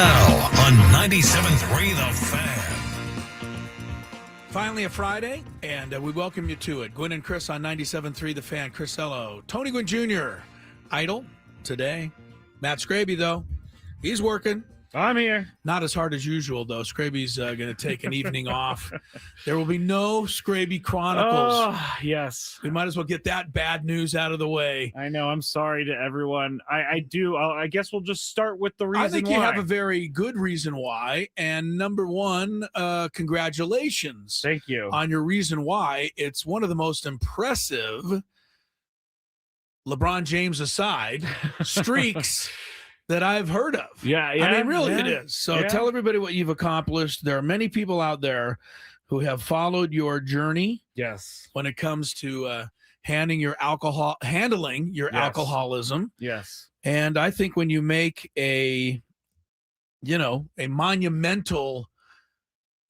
Now on 97.3 The Fan. Finally a Friday, and we welcome you to it. Gwynn and Chris on 97.3 The Fan. Chrisello. Tony Gwynn Jr. idle today. Matt Skraby, though, he's working. I'm here. Not as hard as usual, though. Skraby's going to take an evening off. There will be no Skraby Chronicles. Oh, yes. We might as well get that bad news out of the way. I know. I'm sorry to everyone. I guess we'll just start with the reason why. I think you have a very good reason why. And number one, congratulations. Thank you. On your reason why. It's one of the most impressive, LeBron James aside, streaks that I've heard of. Yeah. I mean, really, it is. So tell everybody what you've accomplished. There are many people out there who have followed your journey. Yes. When it comes to handling your alcoholism. Yes. And I think when you make a monumental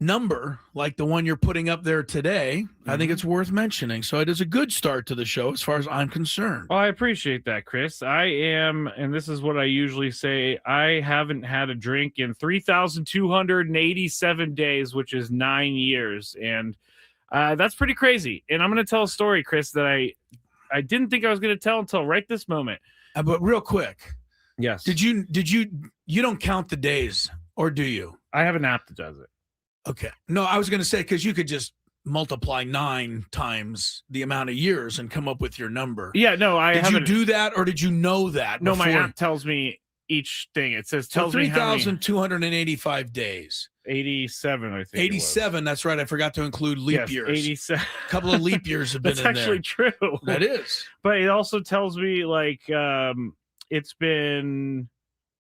number like the one you're putting up there today, I think it's worth mentioning. So it is a good start to the show as far as I'm concerned. Well, I appreciate that, Chris. I am, and this is what I usually say, I haven't had a drink in 3,287 days, which is 9 years. And that's pretty crazy. And I'm going to tell a story, Chris, that I didn't think I was going to tell until right this moment. But real quick. Yes. You don't count the days, or do you? I have an app that does it. Okay. No, I was going to say, because you could just multiply 9 times the amount of years and come up with your number. Yeah, no, Did you do that, or did you know that? No, before? my app tells me each thing. It tells me how many. 3,285 days. 87, I think. 87, that's right. I forgot to include leap years. 87. A couple of leap years have been in there. That's actually true. That is. But it also tells me, it's been,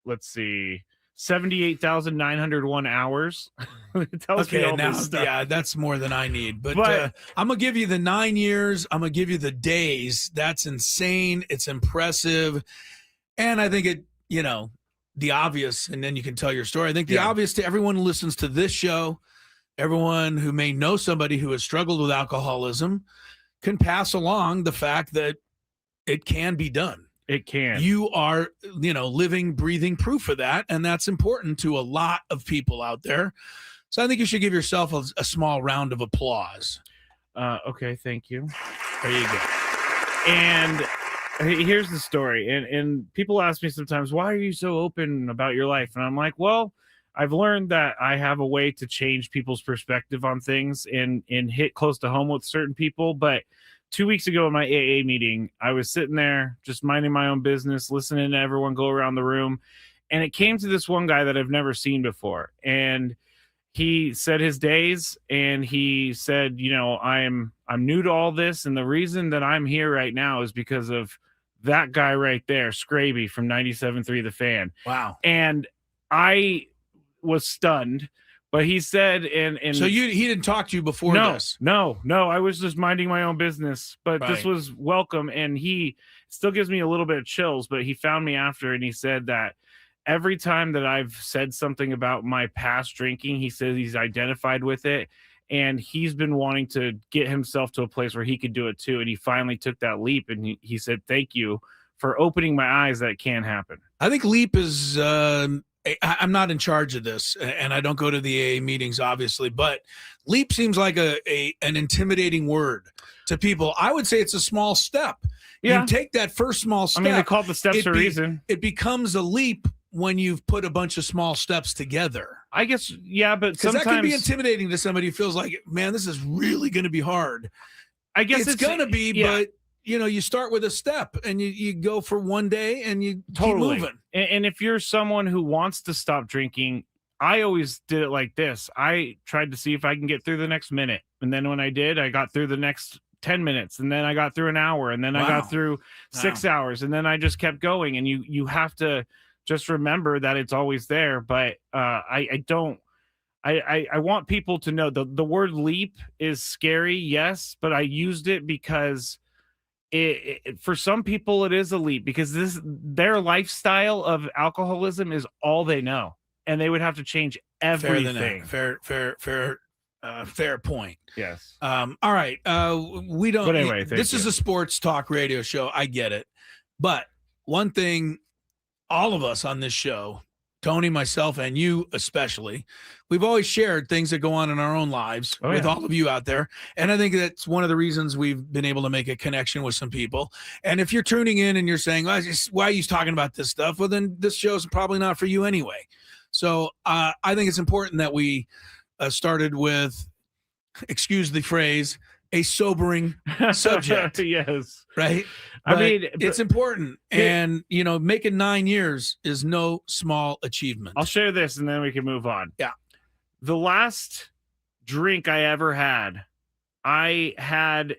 let's see, 78,901 hours. It tells me all this stuff. Yeah, that's more than I need. But I'm going to give you the 9 years. I'm going to give you the days. That's insane. It's impressive. And I think it, the obvious, and then you can tell your story. I think the obvious to everyone who listens to this show, everyone who may know somebody who has struggled with alcoholism, can pass along the fact that it can be done. It can. You are, living, breathing proof of that. And that's important to a lot of people out there. So I think you should give yourself a small round of applause. Okay. Thank you. There you go. And here's the story. And people ask me sometimes, why are you so open about your life? And I'm like, well, I've learned that I have a way to change people's perspective on things and hit close to home with certain people. But 2 weeks ago in my AA meeting, I was sitting there just minding my own business, listening to everyone go around the room. And it came to this one guy that I've never seen before. And he said his days, and he said, I'm new to all this. And the reason that I'm here right now is because of that guy right there, Skraby from 97.3 The Fan. Wow. And I was stunned. But he said, and so he didn't talk to you before this? No. I was just minding my own business. But This was welcome, and he still gives me a little bit of chills. But he found me after, and he said that every time that I've said something about my past drinking, he says he's identified with it, and he's been wanting to get himself to a place where he could do it too. And he finally took that leap, and he said, "Thank you for opening my eyes that it can happen." I think leap is. I'm not in charge of this, and I don't go to the AA meetings, obviously, but leap seems like an intimidating word to people. I would say it's a small step. Yeah. You take that first small step. I mean, they call it the steps for a reason. It becomes a leap when you've put a bunch of small steps together. I guess, yeah, but sometimes that can be intimidating to somebody who feels like, man, this is really going to be hard. I guess it's going to be, but you start with a step and you go for one day and you keep moving. And if you're someone who wants to stop drinking, I always did it like this. I tried to see if I can get through the next minute. And then when I did, I got through the next 10 minutes, and then I got through an hour, and then I got through 6 hours, and then I just kept going. And you have to just remember that it's always there. But I want people to know the word leap is scary. Yes. But I used it because for some people it is a leap, because their lifestyle of alcoholism is all they know, and they would have to change everything. Fair point. Yes. All right. We don't. But anyway, this is a sports talk radio show. I get it, but one thing all of us on this show Tony, myself, and you especially, we've always shared things that go on in our own lives with all of you out there. And I think that's one of the reasons we've been able to make a connection with some people. And if you're tuning in and you're saying, why are you talking about this stuff? Well, then this show's probably not for you anyway. So I think it's important that we started with, excuse the phrase, a sobering subject. Yes. Right? I mean, it's important. And, making 9 years is no small achievement. I'll share this and then we can move on. Yeah. The last drink I ever had, I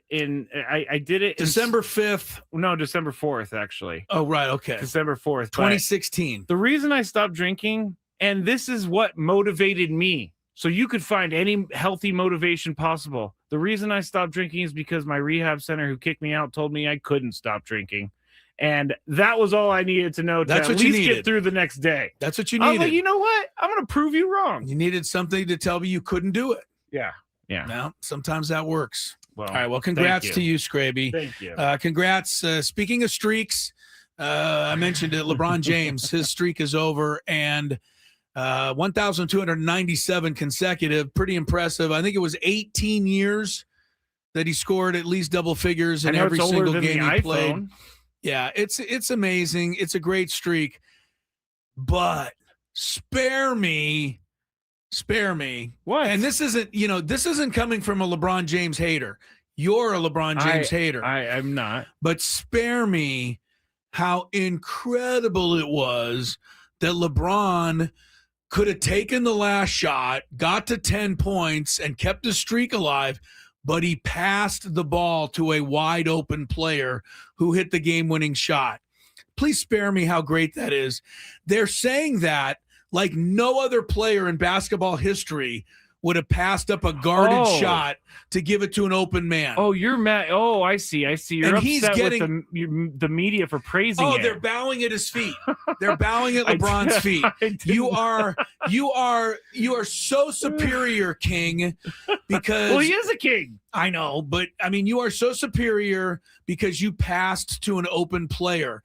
did it December 5th. No, December 4th, actually. Oh, right. Okay. December 4th. 2016. The reason I stopped drinking, and this is what motivated me. So you could find any healthy motivation possible. The reason I stopped drinking is because my rehab center who kicked me out told me I couldn't stop drinking. And that was all I needed to know to at least get through the next day. That's what you I needed. was like, you know what? I'm going to prove you wrong. You needed something to tell me you couldn't do it. Yeah. Now, sometimes that works. Well, all right. Well, congrats to you, Skraby. Thank you. Congrats. Speaking of streaks, I mentioned it, LeBron James, his streak is over, and 1,297 consecutive. Pretty impressive. I think it was 18 years that he scored at least double figures in every single game he played. Yeah, it's amazing. It's a great streak. But spare me. What? And this isn't coming from a LeBron James hater. You're a LeBron James hater. I'm not. But spare me how incredible it was that LeBron could have taken the last shot, got to 10 points, and kept the streak alive, but he passed the ball to a wide open player who hit the game-winning shot. Please spare me how great that is. They're saying that like no other player in basketball history would have passed up a guarded shot to give it to an open man. Oh, you're mad. Oh, I see. You're upset with the media for praising it. Oh, they're bowing at his feet. They're bowing at LeBron's feet. You are so superior, King, because well, he is a king. I know, but I mean, you are so superior because you passed to an open player.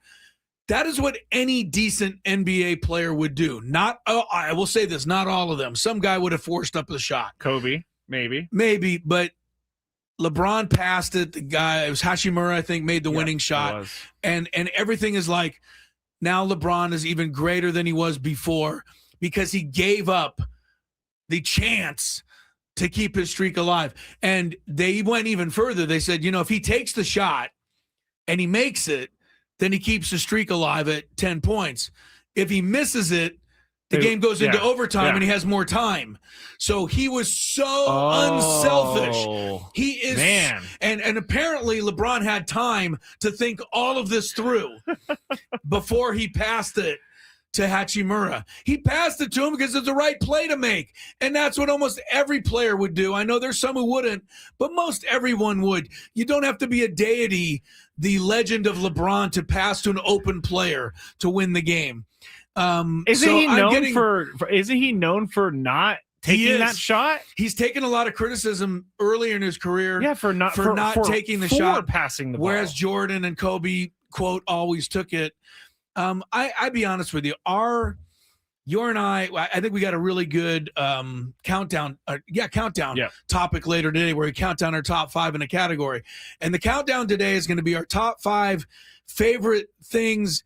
That is what any decent NBA player would do. I will say this, not all of them. Some guy would have forced up the shot. Kobe, maybe, but LeBron passed it. The guy, it was Hachimura, I think, made the winning shot. And everything is like, now LeBron is even greater than he was before because he gave up the chance to keep his streak alive. And they went even further. They said, if he takes the shot and he makes it, then he keeps the streak alive at 10 points. If he misses it, the game goes into overtime and he has more time. So he was so unselfish. He is, man. And apparently LeBron had time to think all of this through before he passed it to Hachimura. He passed it to him because it's the right play to make. And that's what almost every player would do. I know there's some who wouldn't, but most everyone would. You don't have to be a deity, the legend of LeBron, to pass to an open player to win the game. Isn't he known for not taking that shot? He's taken a lot of criticism earlier in his career. Yeah, for not taking the shot, passing the ball. Whereas Jordan and Kobe, quote, always took it. I'd be honest with you. You and I think we got a really good countdown topic later today where we count down our top 5 in a category. And the countdown today is going to be our top 5 favorite things,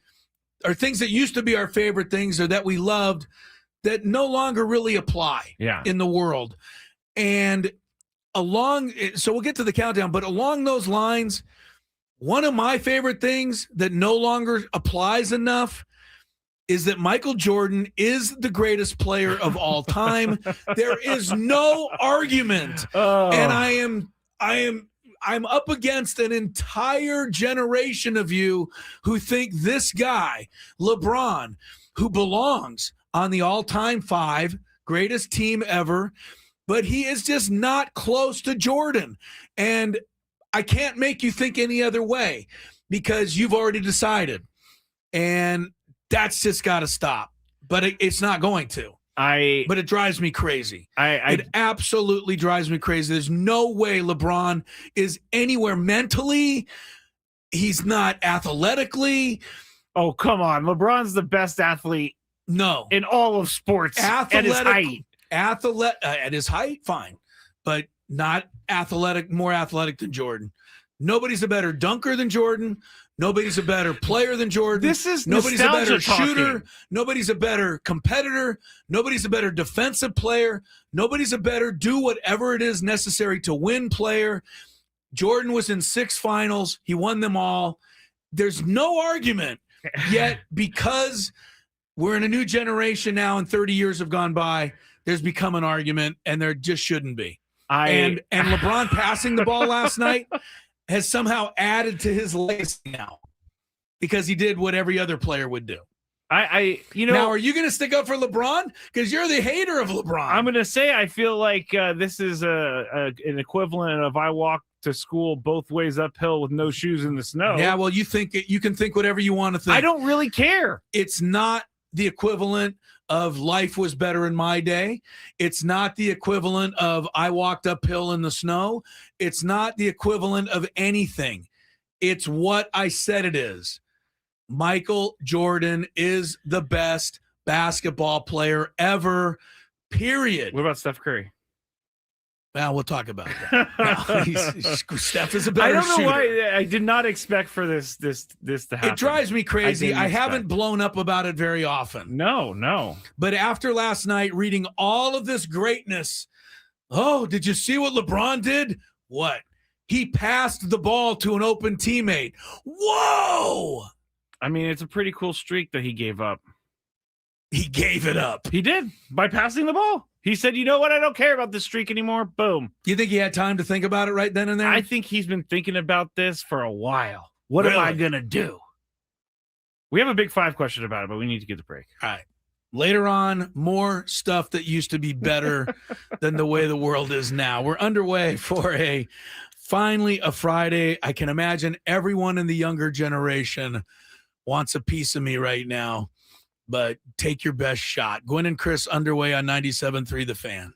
or things that used to be our favorite things or that we loved that no longer really apply in the world. And so we'll get to the countdown, but along those lines, one of my favorite things that no longer applies enough is that Michael Jordan is the greatest player of all time. There is no argument. And I'm up against an entire generation of you who think this guy, LeBron, who belongs on the all-time 5, greatest team ever, but he is just not close to Jordan. And I can't make you think any other way because you've already decided. And that's just got to stop. But it's not going to. But it drives me crazy. It absolutely drives me crazy. There's no way LeBron is anywhere mentally. He's not athletically. Oh, come on. LeBron's the best athlete No. in all of sports at his height. At his height, fine, but not athletic, more athletic than Jordan. Nobody's a better dunker than Jordan. Nobody's a better player than Jordan. This is nobody's a better shooter. Talking. Nobody's a better competitor. Nobody's a better defensive player. Nobody's a better do whatever it is necessary to win player. Jordan was in 6 finals. He won them all. There's no argument. Yet, because we're in a new generation now and 30 years have gone by, there's become an argument, and there just shouldn't be. And LeBron passing the ball last night has somehow added to his legacy now because he did what every other player would do. Now, are you going to stick up for LeBron? Because you're the hater of LeBron. I'm going to say I feel like this is an equivalent of I walk to school both ways uphill with no shoes in the snow. Yeah, well, you can think whatever you want to think. I don't really care. It's not the equivalent of life was better in my day. It's not the equivalent of I walked uphill in the snow. It's not the equivalent of anything. It's what I said it is. Michael Jordan is the best basketball player ever, period. What about Steph Curry? Well, we'll talk about that. Steph is a better shooter. I don't know why I did not expect for this to happen. It drives me crazy. I haven't blown up about it very often. No. But after last night, reading all of this greatness, did you see what LeBron did? What? He passed the ball to an open teammate. Whoa! I mean, it's a pretty cool streak that he gave up. He gave it up. He did by passing the ball. He said, you know what? I don't care about this streak anymore. Boom. You think he had time to think about it right then and there? I think he's been thinking about this for a while. What am I going to do? We have a big 5 question about it, but we need to get the break. All right. Later on, more stuff that used to be better than the way the world is now. We're underway for finally a Friday. I can imagine everyone in the younger generation wants a piece of me right now. But take your best shot. Gwynn and Chris underway on 97.3 The Fan.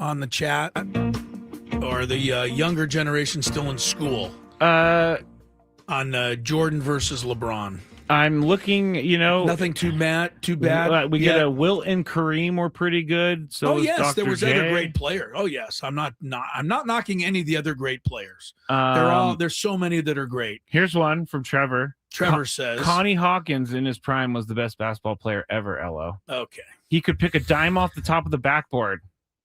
on the chat? Or the younger generation still in school? On Jordan versus LeBron. I'm looking, nothing too bad. We get a Wilt and Kareem were pretty good. So yes, Dr. there was J. other great players. Oh yes, I'm not knocking any of the other great players. There's so many that are great. Here's one from Trevor. Trevor says Connie Hawkins in his prime was the best basketball player ever. LO. Okay. He could pick a dime off the top of the backboard.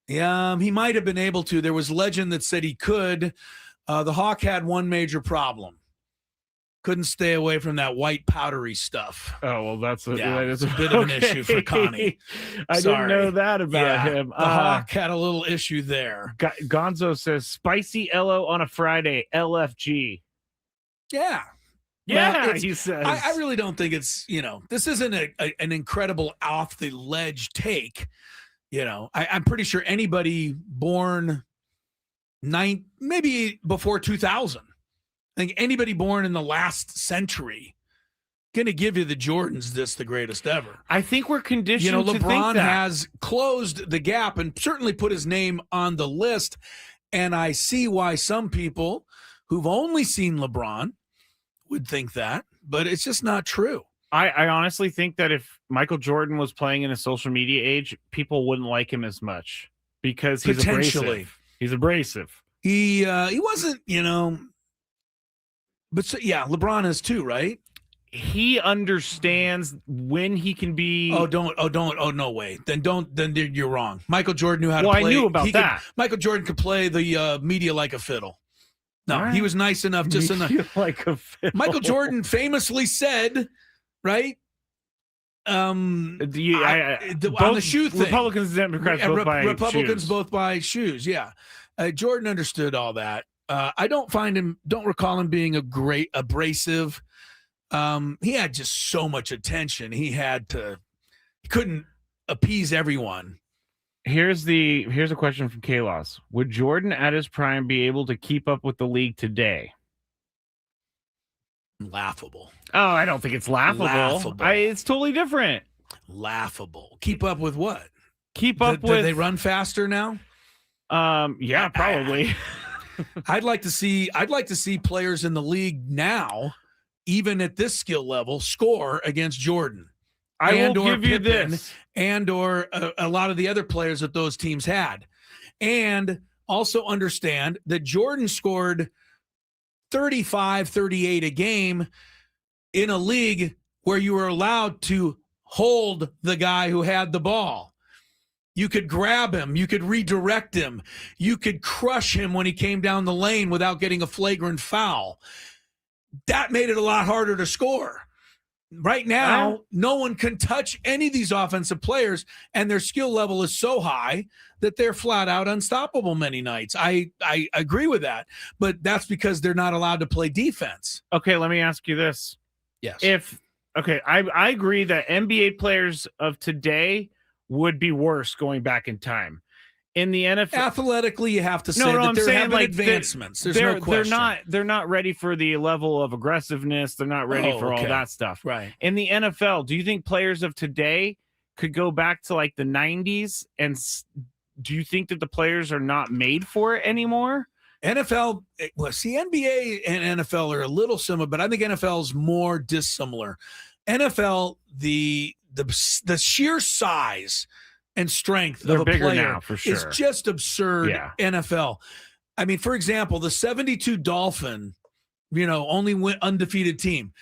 Yeah, he might have been able to. There was legend that said he could. The Hawk had one major problem. Couldn't stay away from that white powdery stuff. Oh, well, that's a bit of an issue for Connie. I didn't know that about him. The Hawk had a little issue there. Gonzo says, spicy LO on a Friday, LFG. Yeah. Yeah, he says. I really don't think it's, this isn't an incredible off the ledge take. I'm pretty sure anybody born maybe before 2000. I think anybody born in the last century going to give you the Jordans the greatest ever. I think we're conditioned to think LeBron that. has closed the gap and certainly put his name on the list. And I see why some people who've only seen LeBron would think that, but it's just not true. I honestly think that if Michael Jordan was playing in a social media age, people wouldn't like him as much because he's abrasive. He's abrasive. He wasn't, but LeBron is too, right? He understands when he can be. Oh, no way. Then you're wrong. Michael Jordan knew how to play. Well, I knew about that. Michael Jordan could play the media like a fiddle. No, he was nice enough. Like a fiddle. Michael Jordan famously said, right? On the shoe thing. Republicans and Democrats both buy shoes. Yeah. Jordan understood all that. I don't recall him being a great abrasive. He had just so much attention. He couldn't appease everyone. Here's a question from Kalos. Would Jordan at his prime be able to keep up with the league today? Laughable. Oh, I don't think it's laughable. It's totally different. Laughable. Keep up with what? Keep up with. Do they run faster now? Yeah, probably. I'd like to see players in the league now, even at this skill level, score against Jordan. I will give you this, or a lot of the other players that those teams had, and also understand that Jordan scored 35, 38 a game in a league where you were allowed to hold the guy who had the ball. You could grab him. You could redirect him. You could crush him when he came down the lane without getting a flagrant foul. That made it a lot harder to score. Right now, no one can touch any of these offensive players, and their skill level is so high that they're flat out unstoppable many nights. I agree with that, but that's because they're not allowed to play defense. Okay, let me ask you this. Yes. I agree that NBA players of today would be worse going back in time. In the NFL, athletically, you have to say that there have been advancements. There's no question. They're not ready for the level of aggressiveness. They're not ready for all that stuff. Right. In the NFL, do you think players of today could go back to like the 90s? And do you think that the players are not made for it anymore? NFL, NBA and NFL are a little similar, but I think NFL is more dissimilar. NFL, the sheer size and strength They're of a bigger player now, for sure. is just absurd. Yeah. NFL. I mean, for example, the 72 Dolphin, only went undefeated team.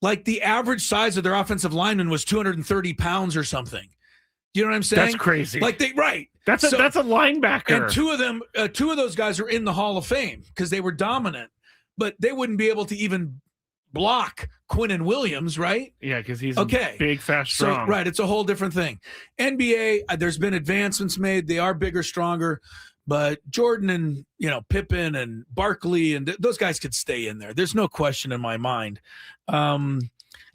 Like the average size of their offensive lineman was 230 pounds or something. You know what I'm saying? That's crazy. That's a linebacker. And two of those guys are in the Hall of Fame because they were dominant, but they wouldn't be able to even block Quinn Williams, right? Yeah, because he's big, fast, strong. So, right, it's a whole different thing. NBA, there's been advancements made. They are bigger, stronger, but Jordan and Pippen and Barkley and those guys could stay in there. There's no question in my mind.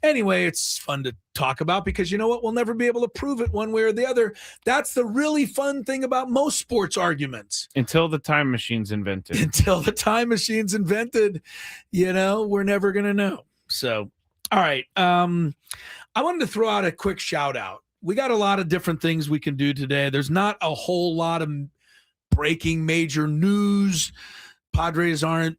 Anyway, it's fun to talk about because you know what? We'll never be able to prove it one way or the other. That's the really fun thing about most sports arguments. Until the time machine's invented. We're never going to know. So, all right. I wanted to throw out a quick shout out. We got a lot of different things we can do today. There's not a whole lot of breaking major news. Padres aren't,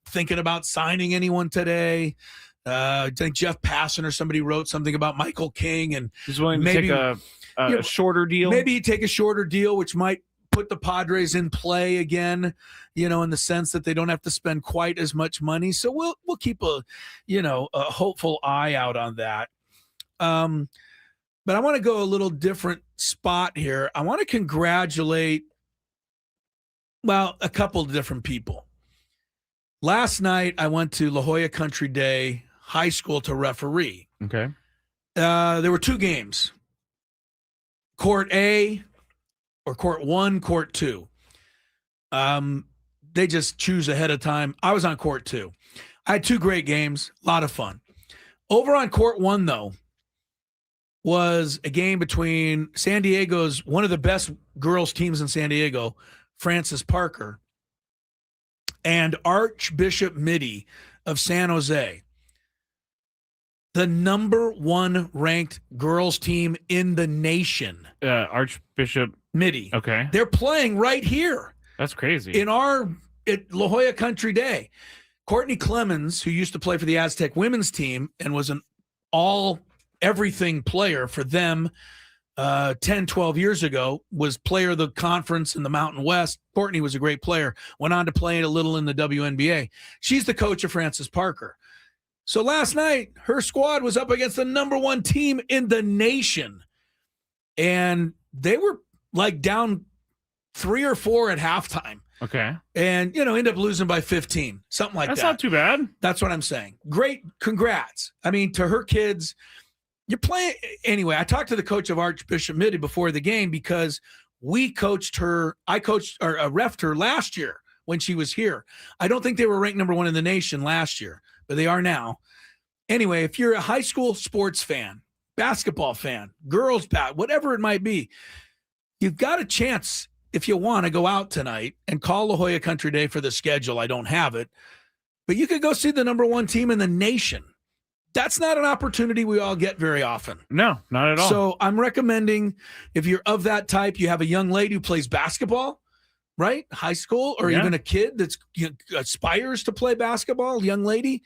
thinking about signing anyone today. I think Jeff Passan or somebody wrote something about Michael King, and he's willing to take a shorter deal. Maybe he'd take a shorter deal, which might put the Padres in play again, in the sense that they don't have to spend quite as much money. So we'll keep a hopeful eye out on that. But I want to go a little different spot here. I want to congratulate, a couple of different people. Last night, I went to La Jolla Country Day High School to referee. Okay. There were 2 games. Court A or Court 1, Court 2. They just choose ahead of time. I was on Court 2. I had 2 great games, a lot of fun. Over on Court 1, though, was a game between San Diego's, one of the best girls teams in San Diego, Francis Parker, and Archbishop Mitty of San Jose, the number 1 ranked girls team in the nation. Archbishop Mitty. Okay. They're playing right here. That's crazy. At La Jolla Country Day. Courtney Clemens, who used to play for the Aztec women's team and was an all-everything player for them 10, 12 years ago, was player of the conference in the Mountain West. Courtney was a great player, went on to play a little in the WNBA. She's the coach of Francis Parker. So last night, her squad was up against the number 1 team in the nation. And they were like down 3 or 4 at halftime. Okay. And, end up losing by 15, something like that. That's not too bad. That's what I'm saying. Great. Congrats. I mean, to her kids, you're playing. Anyway, I talked to the coach of Archbishop Mitty before the game because I coached or reffed her last year when she was here. I don't think they were ranked number 1 in the nation last year, but they are now. Anyway, if you're a high school sports fan, basketball fan, girls whatever it might be, you've got a chance, if you want to go out tonight and call La Jolla Country Day for the schedule. I don't have it, but you could go see the number 1 team in the nation. That's not an opportunity we all get very often. No, not at all. So I'm recommending, if you're of that type, you have a young lady who plays basketball, right? High school, or even a kid that aspires to play basketball, young lady,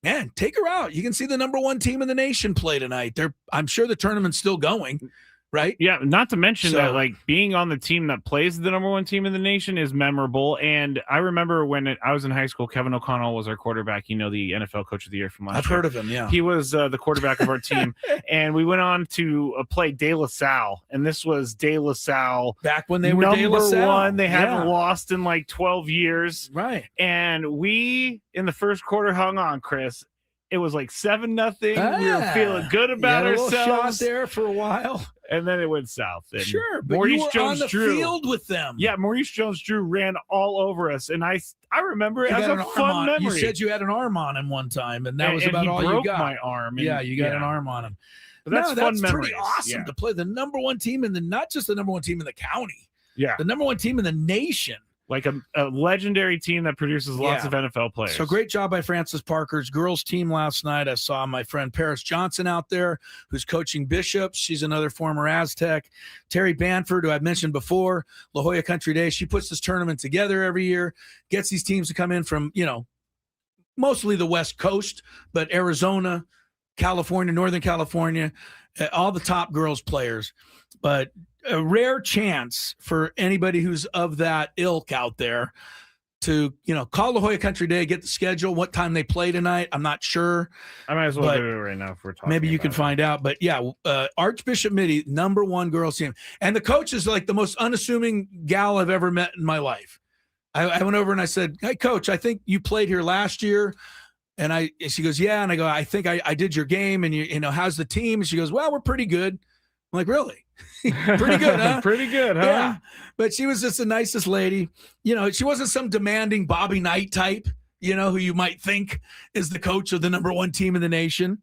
man, take her out. You can see the number 1 team in the nation play tonight. I'm sure the tournament's still going, right? Yeah, not to mention that, like, being on the team that plays the number 1 team in the nation is memorable. And I remember when I was in high school, Kevin O'Connell was our quarterback, the NFL Coach of the Year from last year. I've heard of him, yeah. He was the quarterback of our team. And we went on to play De La Salle. And this was De La Salle. Back when they were De La Salle. Number 1. They hadn't lost in like 12 years. Right. And we, in the first quarter, hung on, Chris. It was like 7-0. We were feeling good about ourselves. A little shot there for a while. And then it went south. And sure, but Maurice you were on the field with them. Yeah, Maurice Jones-Drew ran all over us, and I remember it as a fun memory. You said you had an arm on him one time, and that was about all you got. My arm. And, you got an arm on him. But that's fun memories. Pretty awesome to play the number 1 team not just the number 1 team in the county. Yeah, the number 1 team in the nation. Like a legendary team that produces lots of NFL players. So great job by Francis Parker's girls team last night. I saw my friend Paris Johnson out there, who's coaching Bishop. She's another former Aztec. Terry Banford, who I've mentioned before, La Jolla Country Day. She puts this tournament together every year, gets these teams to come in from, mostly the West Coast, but Arizona, California, Northern California, all the top girls players. But a rare chance for anybody who's of that ilk out there to, call La Jolla Country Day, get the schedule, what time they play tonight. I'm not sure. I might as well do it right now if we're talking. Maybe you can find out. But yeah, Archbishop Mitty, number 1 girls team. And the coach is like the most unassuming gal I've ever met in my life. I went over and I said, "Hey, coach, I think you played here last year." And she goes, "Yeah." And I go, "I think I did your game. And how's the team?" And she goes, "Well, we're pretty good." I'm like, "Really?" Pretty good, huh? Pretty good, huh? Yeah. But she was just the nicest lady. She wasn't some demanding Bobby Knight type, who you might think is the coach of the number 1 team in the nation.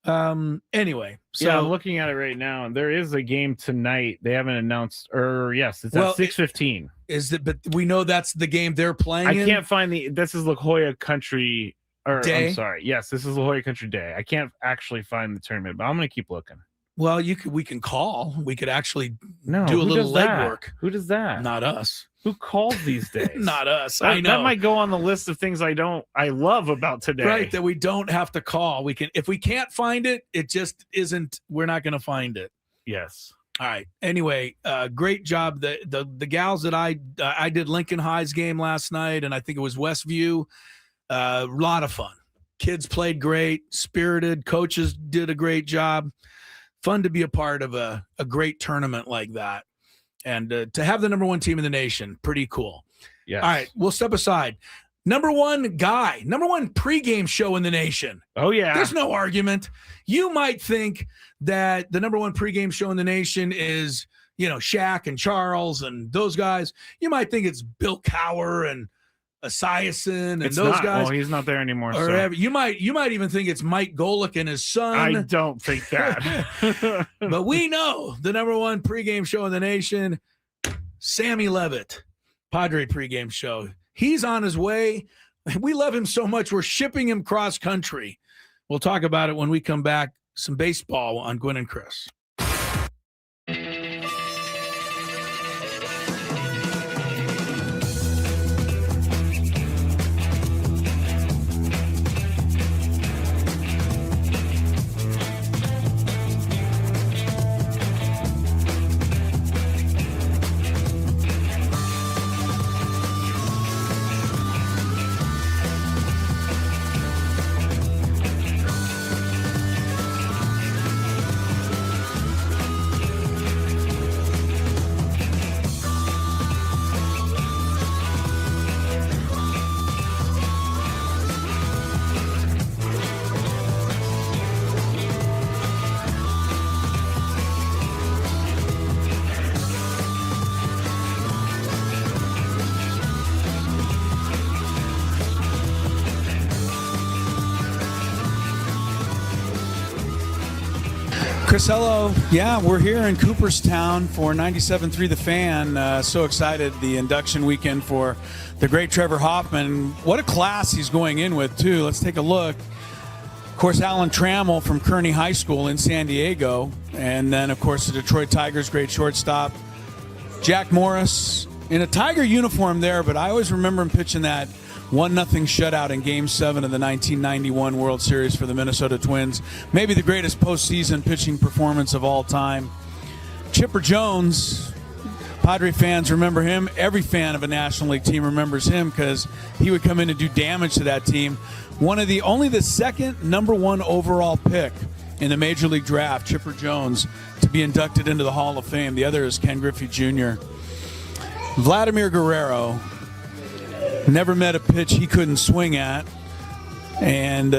Anyway. So I'm looking at it right now, and there is a game tonight. They haven't announced, it's at 6:15. But we know that's the game they're playing. I can't find this is La Jolla Country Day? I'm sorry. Yes, this is La Jolla Country Day. I can't actually find the tournament, but I'm going to keep looking. Well, we can call. We could actually No, do a who little does that? legwork. Who does that? Not us. Who calls these days? Not us. That, I know. that might go on the list of things I love about today. Right, that we don't have to call. We can, if we can't find it, it just isn't. We're not going to find it. Yes. All right. Anyway, great job. The gals that I did Lincoln High's game last night, and I think it was Westview. A lot of fun. Kids played great, spirited. Coaches did a great job. Fun to be a part of a great tournament like that, and to have the number one team in the nation. Pretty cool. Yes. All right, we'll step aside. Number one pregame show in the nation. Oh, yeah. There's no argument. You might think that the number one pregame show in the nation is, Shaq and Charles and those guys. You might think it's Bill Cowher and Esiason and those guys. Well, he's not there anymore. Or So. you might even think it's Mike Golick and his son. I don't think that. But we know the number one pregame show in the nation, Sammy Levitt, Padre pregame show. He's on his way. We love him so much, we're shipping him cross country. We'll talk about it when we come back. Some baseball on Gwynn and Chris. Chris, hello. Yeah, we're here in Cooperstown for 97.3 The Fan. So excited, the induction weekend for the great Trevor Hoffman. What a class he's going in with, too. Let's take a look. Of course, Alan Trammell from Kearney High School in San Diego. And then, of course, the Detroit Tigers' great shortstop, Jack Morris, in a Tiger uniform there, but I always remember him pitching that 1-0 shutout in Game 7 of the 1991 World Series for the Minnesota Twins. Maybe the greatest postseason pitching performance of all time. Chipper Jones, Padre fans remember him. Every fan of a National League team remembers him because he would come in and do damage to that team. Only the second number one overall pick in the Major League Draft, Chipper Jones, to be inducted into the Hall of Fame. The other is Ken Griffey Jr. Vladimir Guerrero, never met a pitch he couldn't swing at, and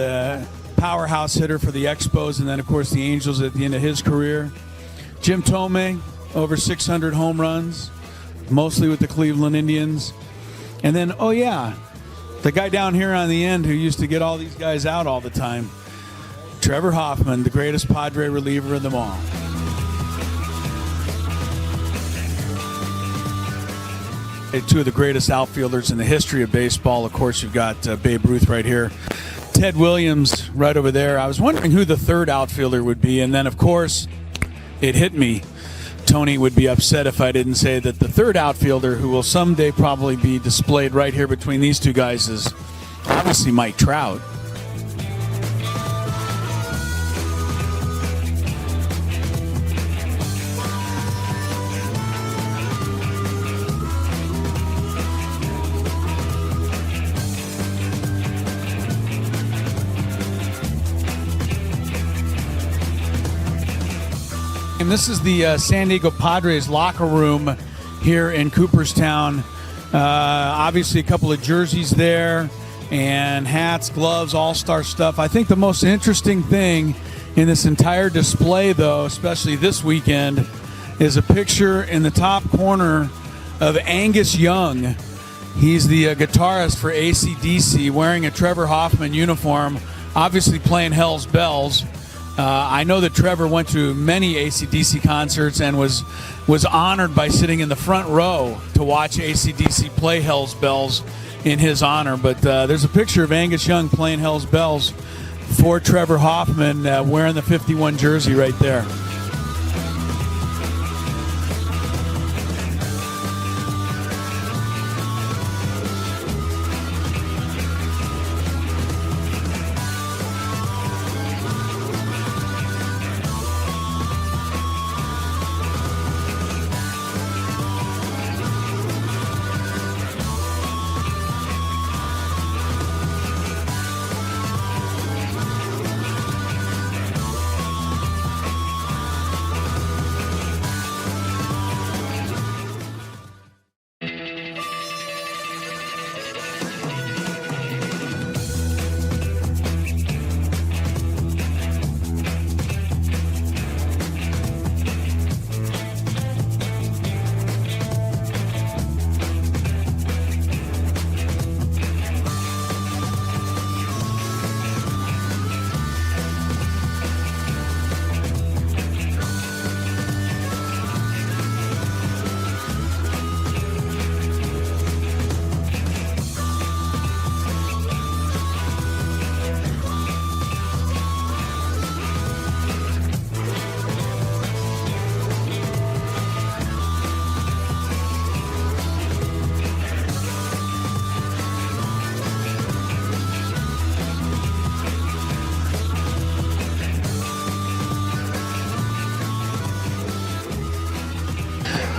powerhouse hitter for the Expos, and then, of course, the Angels at the end of his career. Jim Thome, over 600 home runs, mostly with the Cleveland Indians. And then, the guy down here on the end who used to get all these guys out all the time, Trevor Hoffman, the greatest Padre reliever of them all. Two of the greatest outfielders in the history of baseball. Of course, you've got Babe Ruth right here. Ted Williams right over there. I was wondering who the third outfielder would be. And then, of course, it hit me. Tony would be upset if I didn't say that the third outfielder, who will someday probably be displayed right here between these two guys, is obviously Mike Trout. And this is the San Diego Padres locker room here in Cooperstown. Obviously, a couple of jerseys there and hats, gloves, all-star stuff. I think the most interesting thing in this entire display, though, especially this weekend, is a picture in the top corner of Angus Young. He's the guitarist for AC/DC, wearing a Trevor Hoffman uniform, obviously playing Hell's Bells. I know that Trevor went to many AC/DC concerts and was honored by sitting in the front row to watch AC/DC play Hell's Bells in his honor. But there's a picture of Angus Young playing Hell's Bells for Trevor Hoffman, wearing the 51 jersey right there.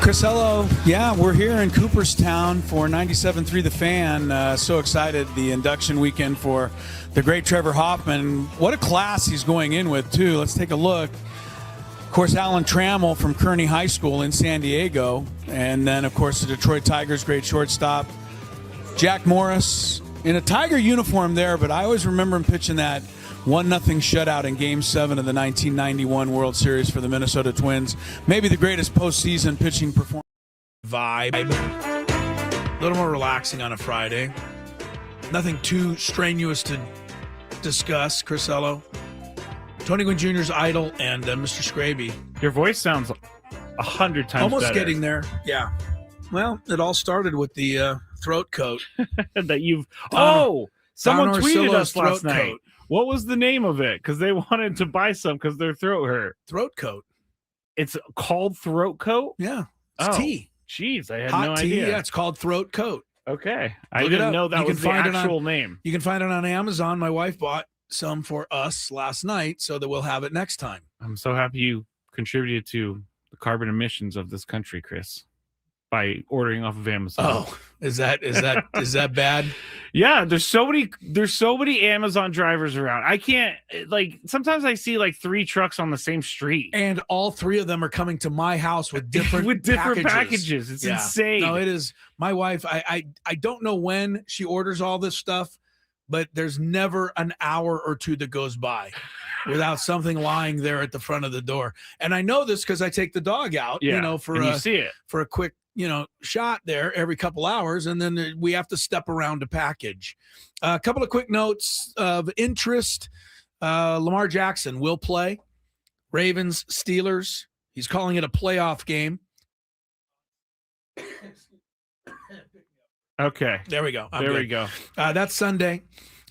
Crisello, yeah, we're here in Cooperstown for 97.3 The Fan. So excited, the induction weekend for the great Trevor Hoffman. What a class he's going in with, too. Let's take a look. Of course, Alan Trammell from Kearney High School in San Diego. And then, of course, the Detroit Tigers' great shortstop, Jack Morris, in a Tiger uniform there, but I always remember him pitching that 1-0 shutout in Game 7 of the 1991 World Series for the Minnesota Twins. Maybe the greatest postseason pitching performance. Vibe. A little more relaxing on a Friday. Nothing too strenuous to discuss, Crisello. Tony Gwynn Jr.'s idol and Mr. Skraby. Your voice sounds 100 times almost better. Getting there, yeah. Well, it all started with the throat coat. that you've... Don someone tweeted Orsillo's us last throat night. coat. What was the name of it? Because they wanted to buy some because their throat hurt. Throat coat. It's called throat coat? Yeah. It's tea. Jeez, I had Hot no tea, idea. yeah, it's called throat coat. Okay. I Look it didn't up. know that You was can the find it on- actual name. You can find it on Amazon. My wife bought some for us last night so that we'll have it next time. I'm so happy you contributed to the carbon emissions of this country, Chris, by ordering off of Amazon. Oh, is that bad? Yeah, there's so many Amazon drivers around. I can't, like, sometimes I see like 3 trucks on the same street. And all 3 of them are coming to my house with different packages. It's insane. No, it is. My wife, I don't know when she orders all this stuff, but there's never an hour or 2 that goes by without something lying there at the front of the door. And I know this because I take the dog out, you see it for a quick, shot there every couple hours, and then we have to step around to package. A couple of quick notes of interest. Lamar Jackson will play. Ravens, Steelers. He's calling it a playoff game. Okay. There we go. We go. That's Sunday.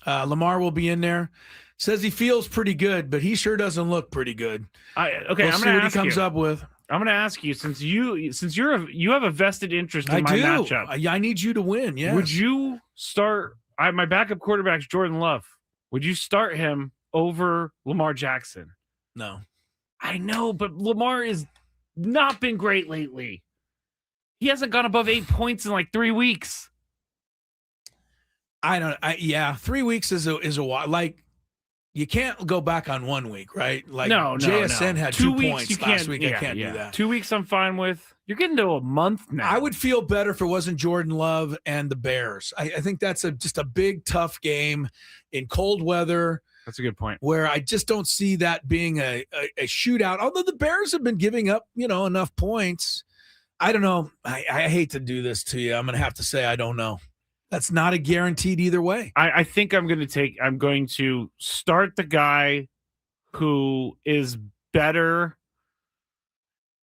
Lamar will be in there. Says he feels pretty good, but he sure doesn't look pretty good. I'm see gonna what he ask comes you. up with. I'm going to ask you, since you have a vested interest in my matchup. I need you to win. Yeah. Would you start? My backup quarterback's Jordan Love. Would you start him over Lamar Jackson? No. I know, but Lamar has not been great lately. He hasn't gone above 8 points in like 3 weeks. I don't. 3 weeks is a while. Like, you can't go back on 1 week, right? Like, no. JSN had 2 points last week. Yeah, I can't do that. 2 weeks I'm fine with. You're getting to a month now. I would feel better if it wasn't Jordan Love and the Bears. I think that's just a big, tough game in cold weather. That's a good point. Where I just don't see that being a shootout. Although the Bears have been giving up, enough points. I don't know. I hate to do this to you. I'm going to have to say I don't know. That's not a guaranteed either way. I think I'm going to start the guy who is better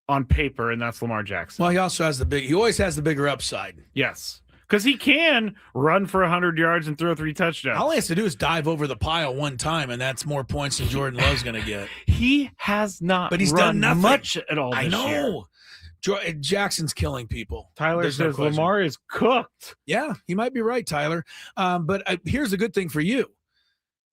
on paper, and that's Lamar Jackson. Well, he also has he always has the bigger upside. Yes. Because he can run for 100 yards and throw 3 touchdowns. All he has to do is dive over the pile one time, and that's more points than Jordan Love's going to get. He has not but he's run done nothing. Much at all this I know. year. Jackson's killing people. Tyler There's says no question. Lamar is cooked. Yeah, he might be right, Tyler. But here's the good thing for you.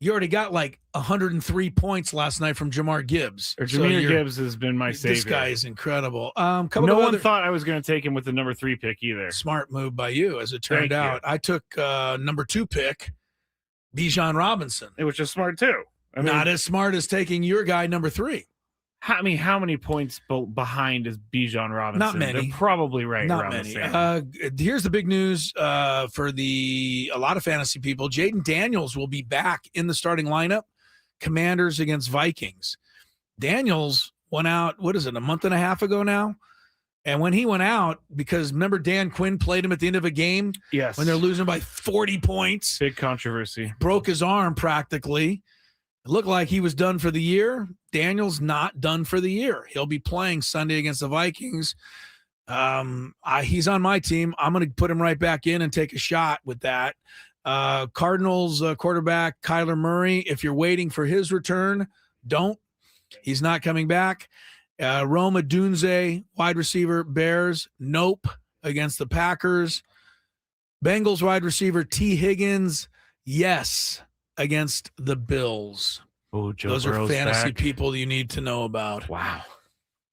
You already got like 103 points last night from Jamar Gibbs. Jameer Gibbs has been my savior. This guy is incredible. No one thought I was going to take him with the number 3 pick either. Smart move by you, as it turned out. I took number 2 pick, Bijan Robinson. It was just smart too. Not as smart as taking your guy number 3. How many points behind is Bijan Robinson? Not many. They're probably right. Not around many. The same. Here's the big news for a lot of fantasy people. Jaden Daniels will be back in the starting lineup. Commanders against Vikings. Daniels went out, a month and a half ago now? And when he went out, because remember Dan Quinn played him at the end of a game? Yes. When they're losing by 40 points. Big controversy. Broke his arm practically. It looked like he was done for the year. Daniel's not done for the year. He'll be playing Sunday against the Vikings. He's on my team. I'm going to put him right back in and take a shot with that. Cardinals quarterback Kyler Murray, if you're waiting for his return, don't. He's not coming back. Rome Odunze, wide receiver, Bears, nope, against the Packers. Bengals wide receiver T. Higgins, yes, against the Bills. Oh, Joe Those Burrow's are fantasy back. people you need to know about. Wow.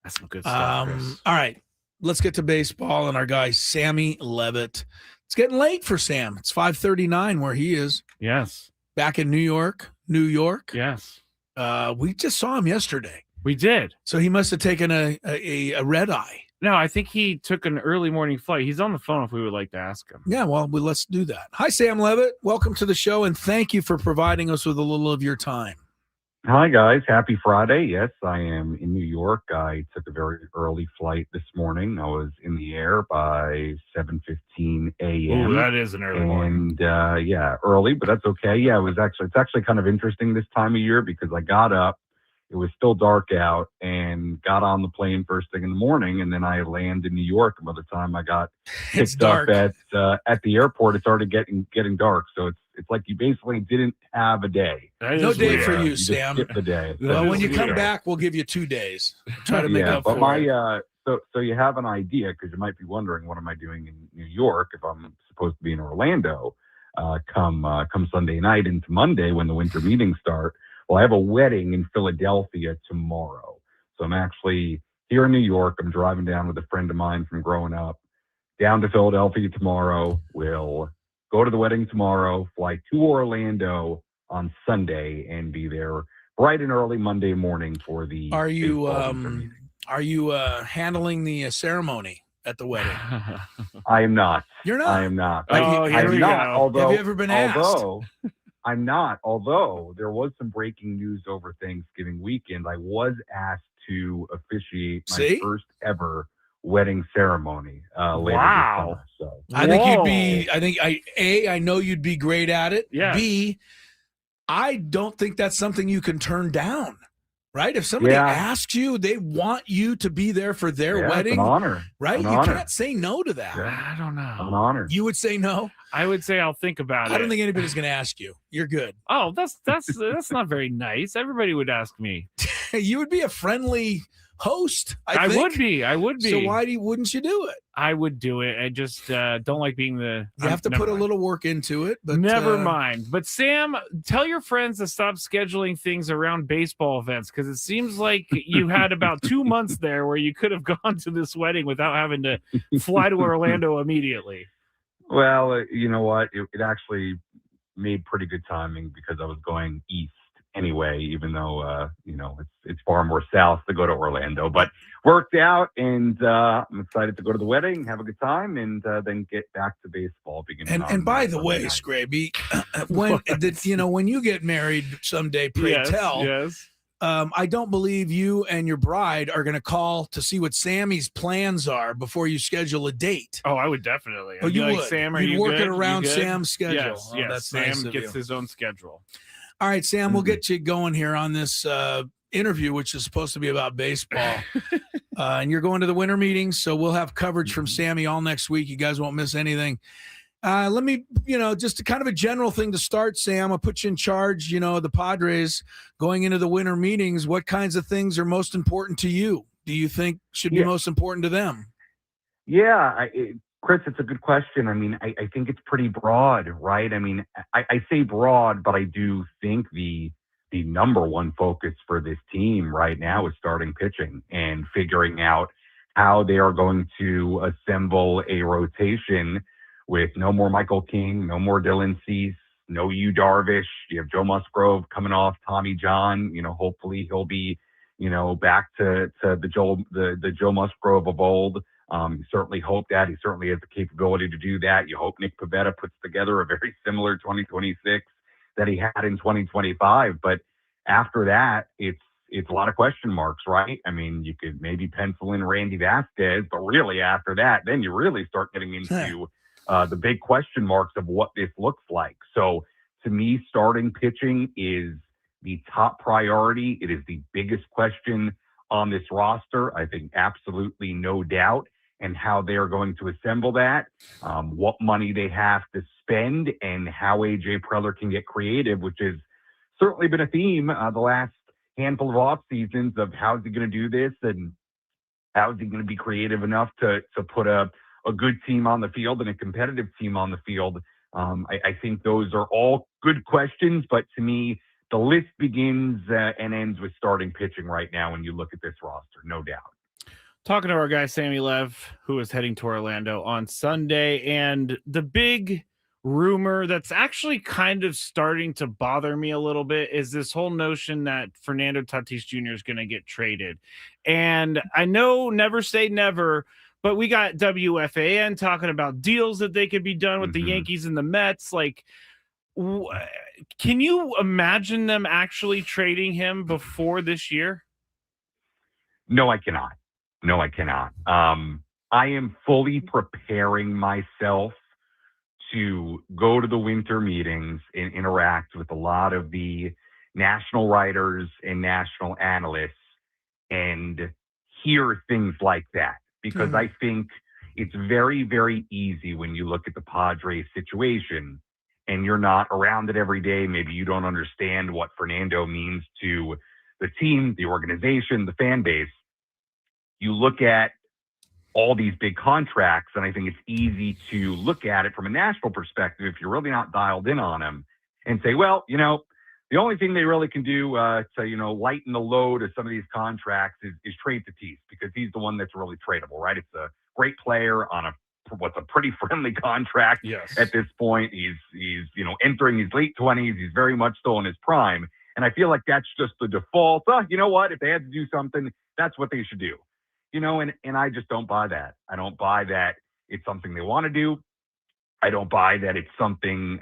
That's some good stuff, Chris. All right. let's get to baseball and our guy Sammy Levitt. It's getting late for Sam. It's 5:39 where he is. Yes. Back in New York. Yes. We just saw him yesterday. We did. So he must have taken a red eye. No, I think he took an early morning flight. He's on the phone if we would like to ask him. Yeah, well, let's do that. Hi, Sam Levitt. Welcome to the show, and thank you for providing us with a little of your time. Hi, guys. Happy Friday. Yes, I am in New York. I took a very early flight this morning. I was in the air by 7:15 a.m. Ooh, that is an early morning. And, yeah, early, but that's okay. Yeah, it's actually kind of interesting this time of year because I got up. It was still dark out and got on the plane first thing in the morning. And then I land in New York. And by the time I got picked up at the airport, it started getting dark. So it's like you basically didn't have a day. No day for you, Sam. Skip the day. Well, when you come back, we'll give you 2 days. Try to make up but for it. So you have an idea because you might be wondering what am I doing in New York if I'm supposed to be in Orlando come Sunday night into Monday when the winter meetings start. Well, I have a wedding in Philadelphia tomorrow. So I'm actually here in New York. I'm driving down with a friend of mine from growing up down to Philadelphia tomorrow. We'll go to the wedding tomorrow, fly to Orlando on Sunday, and be there bright and early Monday morning for the Are you handling the ceremony at the wedding? I am not. You're not? I am not. Oh, here we go. Although, have you ever been asked? I'm not. Although there was some breaking news over Thanksgiving weekend. I was asked to officiate my first ever wedding ceremony later this summer. So I think you'd be. I know you'd be great at it. Yeah. B, I don't think that's something you can turn down. Right? If somebody asks you, they want you to be there for their wedding. It's an honor. Right? You can't say no to that. I don't know. An honor. You would say no? I would say I'll think about it. I don't think anybody's going to ask you. You're good. Oh, that's not very nice. Everybody would ask me. You would be a friendly host. I think. I would be. So why wouldn't you do it? I would do it. I just don't like being the. You have to put a little work into it. But never mind. But Sam, tell your friends to stop scheduling things around baseball events because it seems like you had about 2 months there where you could have gone to this wedding without having to fly to Orlando immediately. Well, you know what? It actually made pretty good timing because I was going east anyway, even though, it's far more south to go to Orlando. But worked out, and I'm excited to go to the wedding, have a good time, and then get back to baseball beginning. And by the way, Skraby, when you get married someday, pray tell. Yes. I don't believe you and your bride are going to call to see what Sammy's plans are before you schedule a date. Oh, I would definitely. Oh, you would. Sam, are You'd you work good? it around You good? Sam's schedule. Yes, Oh, yes. that's Sam nice of gets you. his own schedule. All right, Sam, we'll get you going here on this interview, which is supposed to be about baseball. And you're going to the winter meetings, so we'll have coverage from Sammy all next week. You guys won't miss anything. Let me, just a kind of a general thing to start, Sam. I'll put you in charge, the Padres going into the winter meetings. What kinds of things are most important to you? Do you think should be most important to them? Yeah, Chris, it's a good question. I mean, I think it's pretty broad, right? I mean, I say broad, but I do think the number one focus for this team right now is starting pitching and figuring out how they are going to assemble a rotation with no more Michael King, no more Dylan Cease, no Yu Darvish. You have Joe Musgrove coming off Tommy John. Hopefully he'll be, back to the Joe Musgrove of old. You certainly hope that. He certainly has the capability to do that. You hope Nick Pivetta puts together a very similar 2026 that he had in 2025. But after that, it's a lot of question marks, right? I mean, you could maybe pencil in Randy Vasquez, but really after that, then you really start getting into the big question marks of what this looks like. So to me, starting pitching is the top priority. It is the biggest question on this roster. I think absolutely no doubt. And how they're going to assemble that, what money they have to spend, and how AJ Preller can get creative, which has certainly been a theme the last handful of off seasons of how's he going to do this and how is he going to be creative enough to put a good team on the field and a competitive team on the field. I think those are all good questions, but to me, the list begins and ends with starting pitching right now when you look at this roster, no doubt. Talking to our guy Sammy Lev, who is heading to Orlando on Sunday, and the big rumor that's actually kind of starting to bother me a little bit is this whole notion that Fernando Tatis Jr. is going to get traded. And I know never say never, but we got WFAN talking about deals that they could be done with the Yankees and the Mets. Like, can you imagine them actually trading him before this year? No, I cannot. No, I cannot. I am fully preparing myself to go to the winter meetings and interact with a lot of the national writers and national analysts and hear things like that. Because I think it's very, very easy when you look at the Padres situation and you're not around it every day. Maybe you don't understand what Fernando means to the team, the organization, the fan base. You look at all these big contracts, and I think it's easy to look at it from a national perspective if you're really not dialed in on them and say, well, the only thing they really can do to, lighten the load of some of these contracts is trade Tatis because he's the one that's really tradable, right? It's a great player on what's a pretty friendly contract at this point. He's entering his late 20s. He's very much still in his prime. And I feel like that's just the default. You know what? If they had to do something, that's what they should do. And I just don't buy that. I don't buy that it's something they want to do. I don't buy that it's something,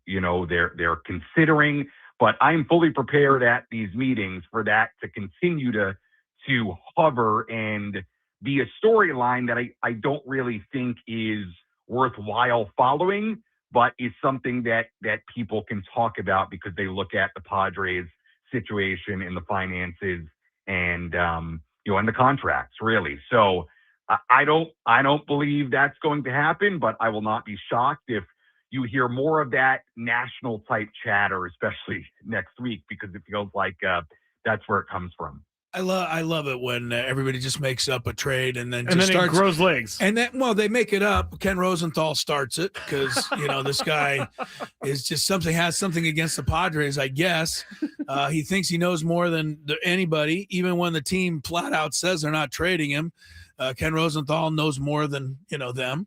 they're considering. But I'm fully prepared at these meetings for that to continue to hover and be a storyline that I don't really think is worthwhile following, but is something that people can talk about because they look at the Padres situation and the finances and and the contracts, really. So I don't believe that's going to happen, but I will not be shocked if you hear more of that national type chatter, especially next week, because it feels like that's where it comes from. I love it when everybody just makes up a trade and then it grows legs. And then, they make it up. Ken Rosenthal starts it because this guy is just has something against the Padres, I guess. He thinks he knows more than anybody, even when the team flat out says they're not trading him. Ken Rosenthal knows more than them.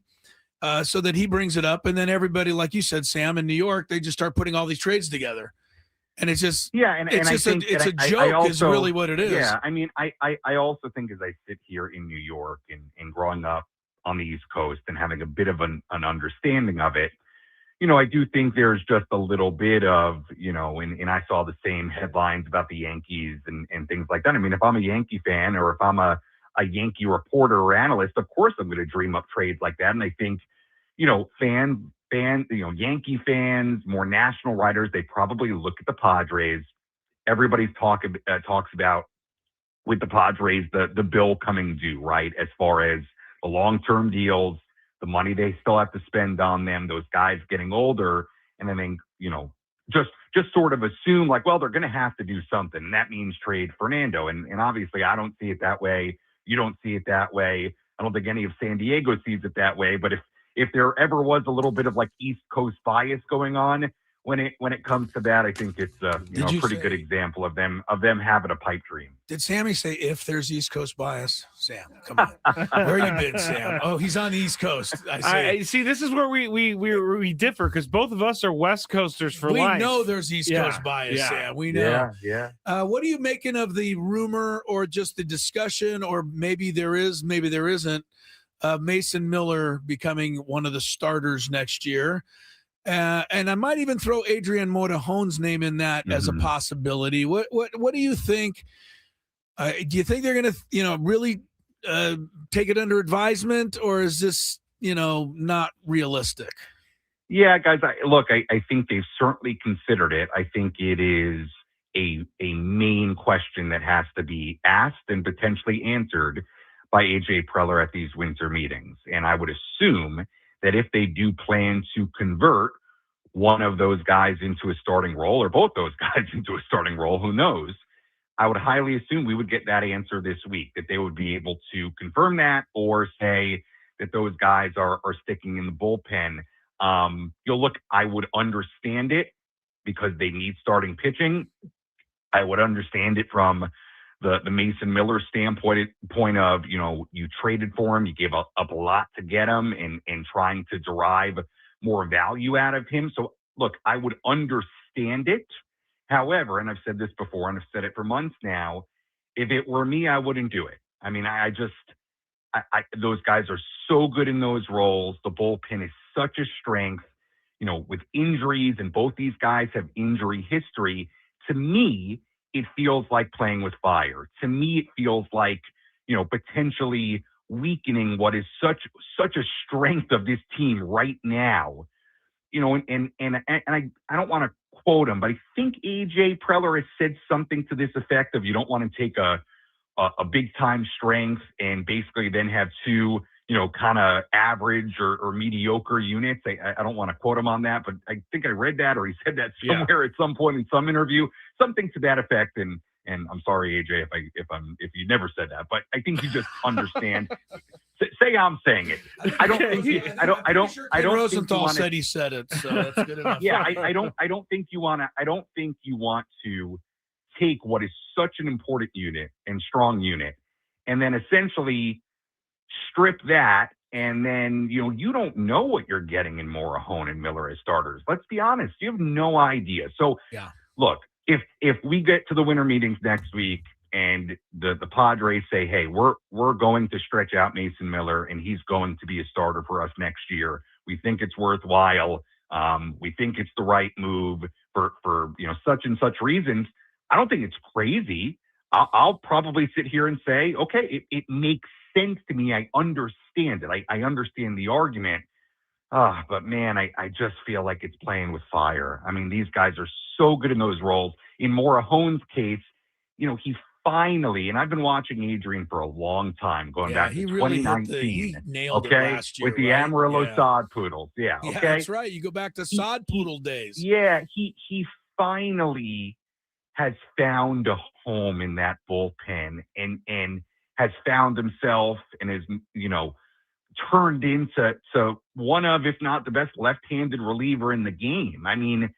So that he brings it up, and then everybody, like you said, Sam, in New York, they just start putting all these trades together. And it's just it's a joke is really what it is. Yeah, I mean, I also think as I sit here in New York and growing up on the East Coast and having a bit of an understanding of it, I do think there's just a little bit of, and I saw the same headlines about the Yankees and things like that. I mean, if I'm a Yankee fan or if I'm a Yankee reporter or analyst, of course I'm going to dream up trades like that. And I think, Yankee fans, more national writers, they probably look at the Padres. Everybody talks about with the Padres, the bill coming due, right? As far as the long-term deals, the money they still have to spend on them, those guys getting older, and then, just sort of assume like, well, they're going to have to do something. And that means trade Fernando. And obviously I don't see it that way. You don't see it that way. I don't think any of San Diego sees it that way. But if there ever was a little bit of like East Coast bias going on when it comes to that, I think it's a pretty good example of them having a pipe dream. Did Sammy say if there's East Coast bias? Sam, come on. Where you been, Sam? Oh, he's on the East Coast. I see. This is where we differ because both of us are West Coasters for life. We know there's East Coast bias, Sam. We know. Yeah. What are you making of the rumor or just the discussion, or maybe there is, maybe there isn't, Mason Miller becoming one of the starters next year? And I might even throw Adrian Morejon's name in that as a possibility. What do you think? Do you think they're going to, really take it under advisement, or is this, not realistic? Yeah, guys, I think they've certainly considered it. I think it is a main question that has to be asked and potentially answered by AJ Preller at these winter meetings. And I would assume that if they do plan to convert one of those guys into a starting role, or both those guys into a starting role, who knows, I would highly assume we would get that answer this week, that they would be able to confirm that or say that those guys are sticking in the bullpen. I would understand it because they need starting pitching. I would understand it from the Mason Miller point of, you traded for him, you gave up a lot to get him, and trying to derive more value out of him. So look, I would understand it. However, and I've said this before, and I've said it for months now, if it were me, I wouldn't do it. I mean, those guys are so good in those roles. The bullpen is such a strength, with injuries, and both these guys have injury history. To me, it feels like playing with fire. To me, it feels like, potentially weakening what is such a strength of this team right now. And I don't want to quote him, but I think AJ Preller has said something to this effect of, you don't want to take a big time strength and basically then have two, kind of average or mediocre units. I don't want to quote him on that, but I think I read that, or he said that somewhere at some point in some interview, something to that effect. And I'm sorry, AJ, if you never said that, but I think you just understand. Say I'm saying it. I don't think Rosenthal said he said it, so that's good enough. Yeah, I don't think you want to take what is such an important unit and strong unit, and then essentially strip that, and then you don't know what you're getting in Morahone and Miller as starters. Let's be honest, you have no idea. So look, if we get to the winter meetings next week and the Padres say, hey, we're going to stretch out Mason Miller and he's going to be a starter for us next year, we think it's worthwhile. We think it's the right move for such and such reasons. I don't think it's crazy. I'll probably sit here and say, okay, it makes sense to me. I understand it. I understand the argument. But man, I just feel like it's playing with fire. I mean, these guys are so good in those roles. In Morahone's case, he finally, and I've been watching Adrian for a long time, going back to 2019. He nailed it last year, with the Amarillo Sod Poodles. Yeah, okay. That's right. You go back to Sod Poodle days. Yeah, he finally has found a home in that bullpen and has found himself and is, turned into one of, if not the best left-handed reliever in the game. I mean,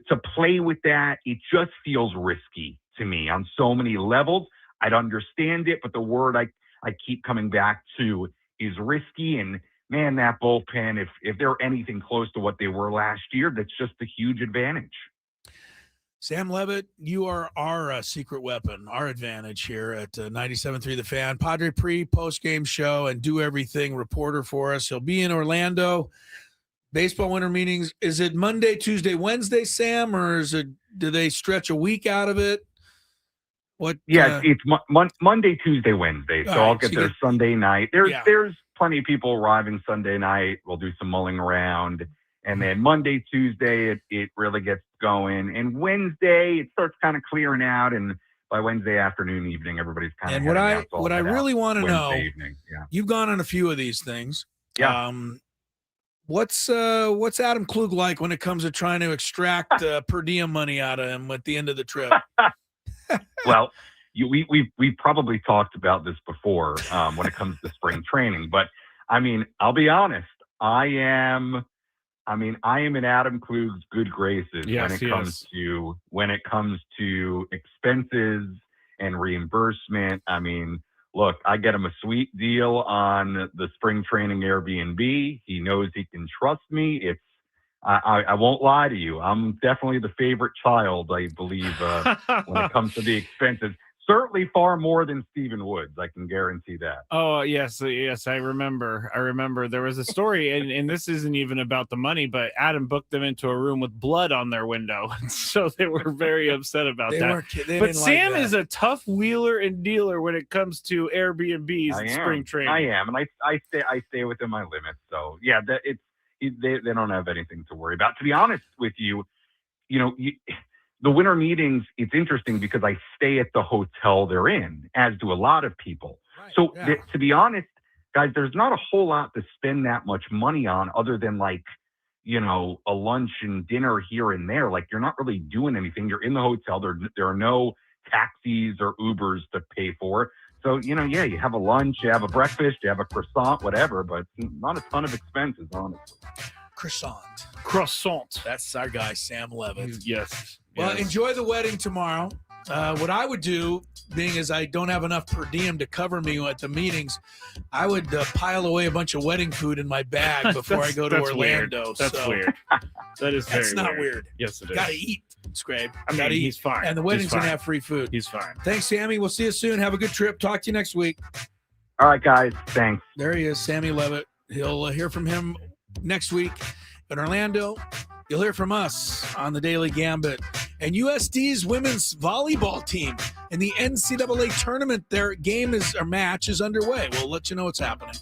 to play with that, it just feels risky to me on so many levels. I'd understand it, but the word I keep coming back to is risky. And man, that bullpen, if they're anything close to what they were last year, that's just a huge advantage. Sam Levitt, you are our secret weapon, our advantage here at 97.3 The Fan. Padre post-game show and do everything reporter for us. He'll be in Orlando. Baseball winter meetings. Is it Monday, Tuesday, Wednesday, Sam, or do they stretch a week out of it? It's Monday, Tuesday, Wednesday. So I'll get there Sunday night. There's plenty of people arriving Sunday night. We'll do some mulling around. And then Monday, Tuesday, it really gets going. And Wednesday, it starts kind of clearing out. And by Wednesday afternoon, evening, everybody's kind of. And what I really want to know, you've gone on a few of these things. Yeah. What's Adam Klug like when it comes to trying to extract per diem money out of him at the end of the trip? Well, we probably talked about this before when it comes to spring training. But I mean, I'll be honest. I am in Adam Klug's good graces when it comes to expenses and reimbursement. I mean, look, I get him a sweet deal on the spring training Airbnb. He knows he can trust me. I won't lie to you. I'm definitely the favorite child, I believe, when it comes to the expenses. Certainly far more than Stephen Woods. I can guarantee that. Oh, yes. I remember there was a story, and this isn't even about the money, but Adam booked them into a room with blood on their window. So they were very upset about that. But Sam is a tough wheeler and dealer when it comes to Airbnbs and spring training. I am. And I stay within my limits. So yeah, they don't have anything to worry about. To be honest with you, the winter meetings, it's interesting because I stay at the hotel they're in, as do a lot of people. Right, so to be honest, guys, there's not a whole lot to spend that much money on other than a lunch and dinner here and there. Like, you're not really doing anything. You're in the hotel. There are no taxis or Ubers to pay for. So, you have a lunch, you have a breakfast, you have a croissant, whatever, but not a ton of expenses, honestly. Croissant. That's our guy, Sam Levitt. Yes. Well, enjoy the wedding tomorrow. What I would do, being as I don't have enough per diem to cover me at the meetings, I would pile away a bunch of wedding food in my bag before I go to Orlando. Weird. That's weird. That is very That's not weird. weird. Yes, it is. Gotta eat, Scrape. I mean, Gotta eat. he's fine. And the wedding's going to have free food. He's fine. Thanks, Sammy. We'll see you soon. Have a good trip. Talk to you next week. All right, guys. Thanks. There he is, Sammy Levitt. He'll hear from him next week in Orlando. You'll hear from us on the Daily Gambit. And USD's women's volleyball team in the NCAA tournament, their match is underway. We'll let you know what's happening.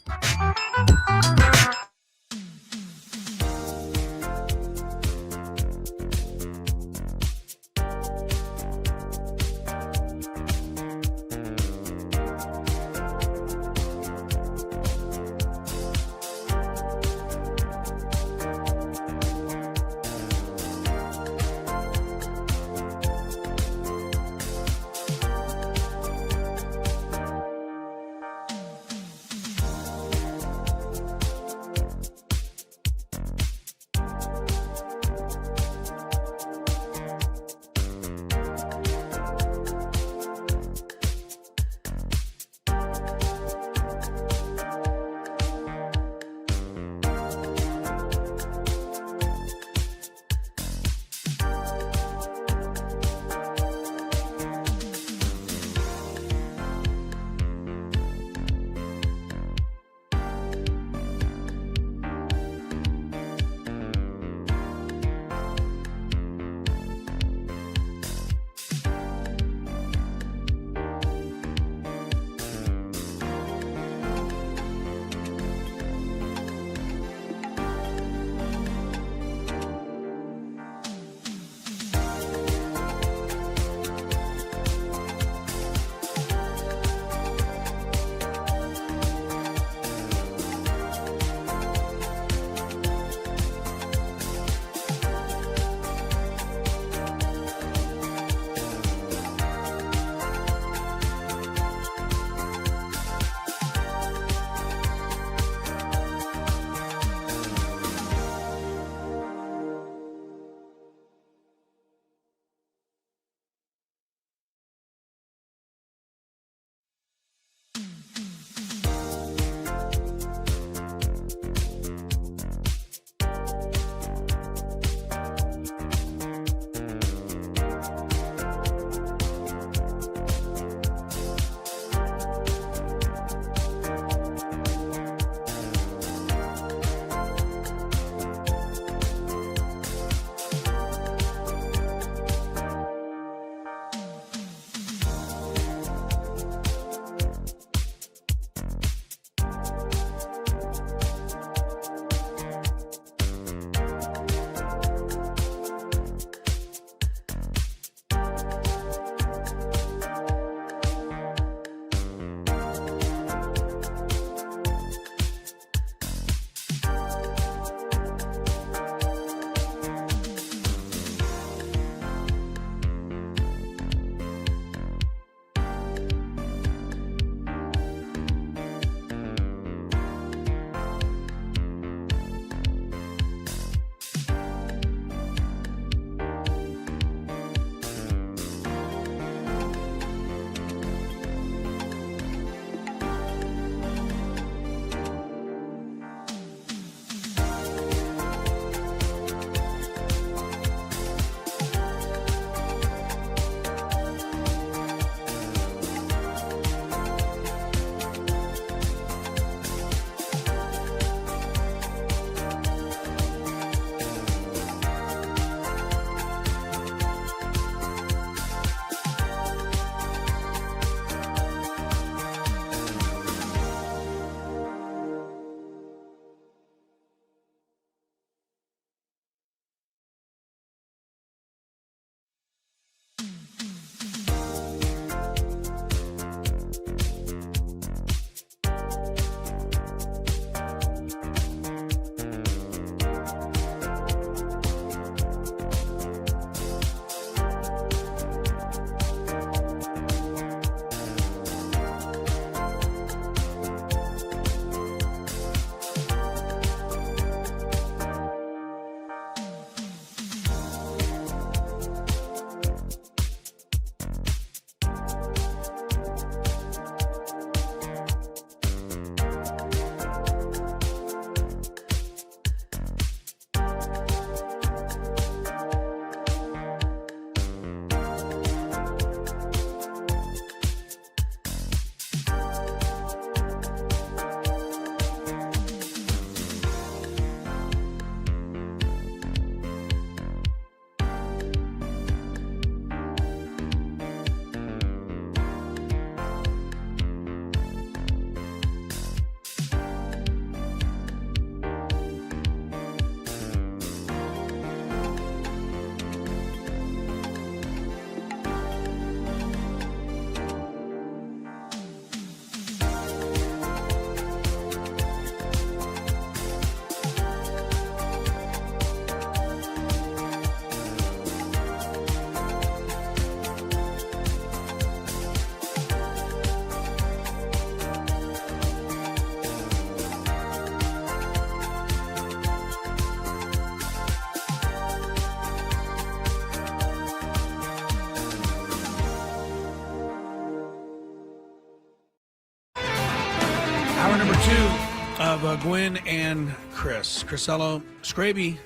number 2 of Gwynn and Chris. Crisello, Skraby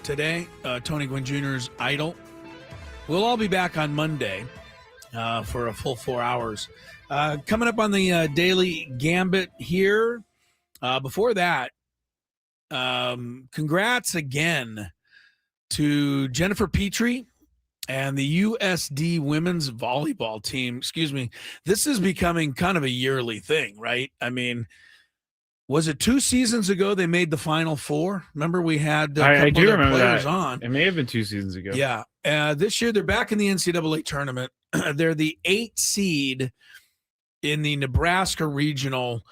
today, Tony Gwynn Jr.'s idol. We'll all be back on Monday for a full 4 hours. Coming up on the Daily Gambit here. Before that, congrats again to Jennifer Petrie and the USD women's volleyball team. Excuse me. This is becoming kind of a yearly thing, right? I mean, was it 2 seasons ago they made the Final Four? Remember we had I do remember players that. on. It may have been 2 seasons ago. Yeah. This year they're back in the NCAA tournament. They're the 8th seed in the Nebraska regional,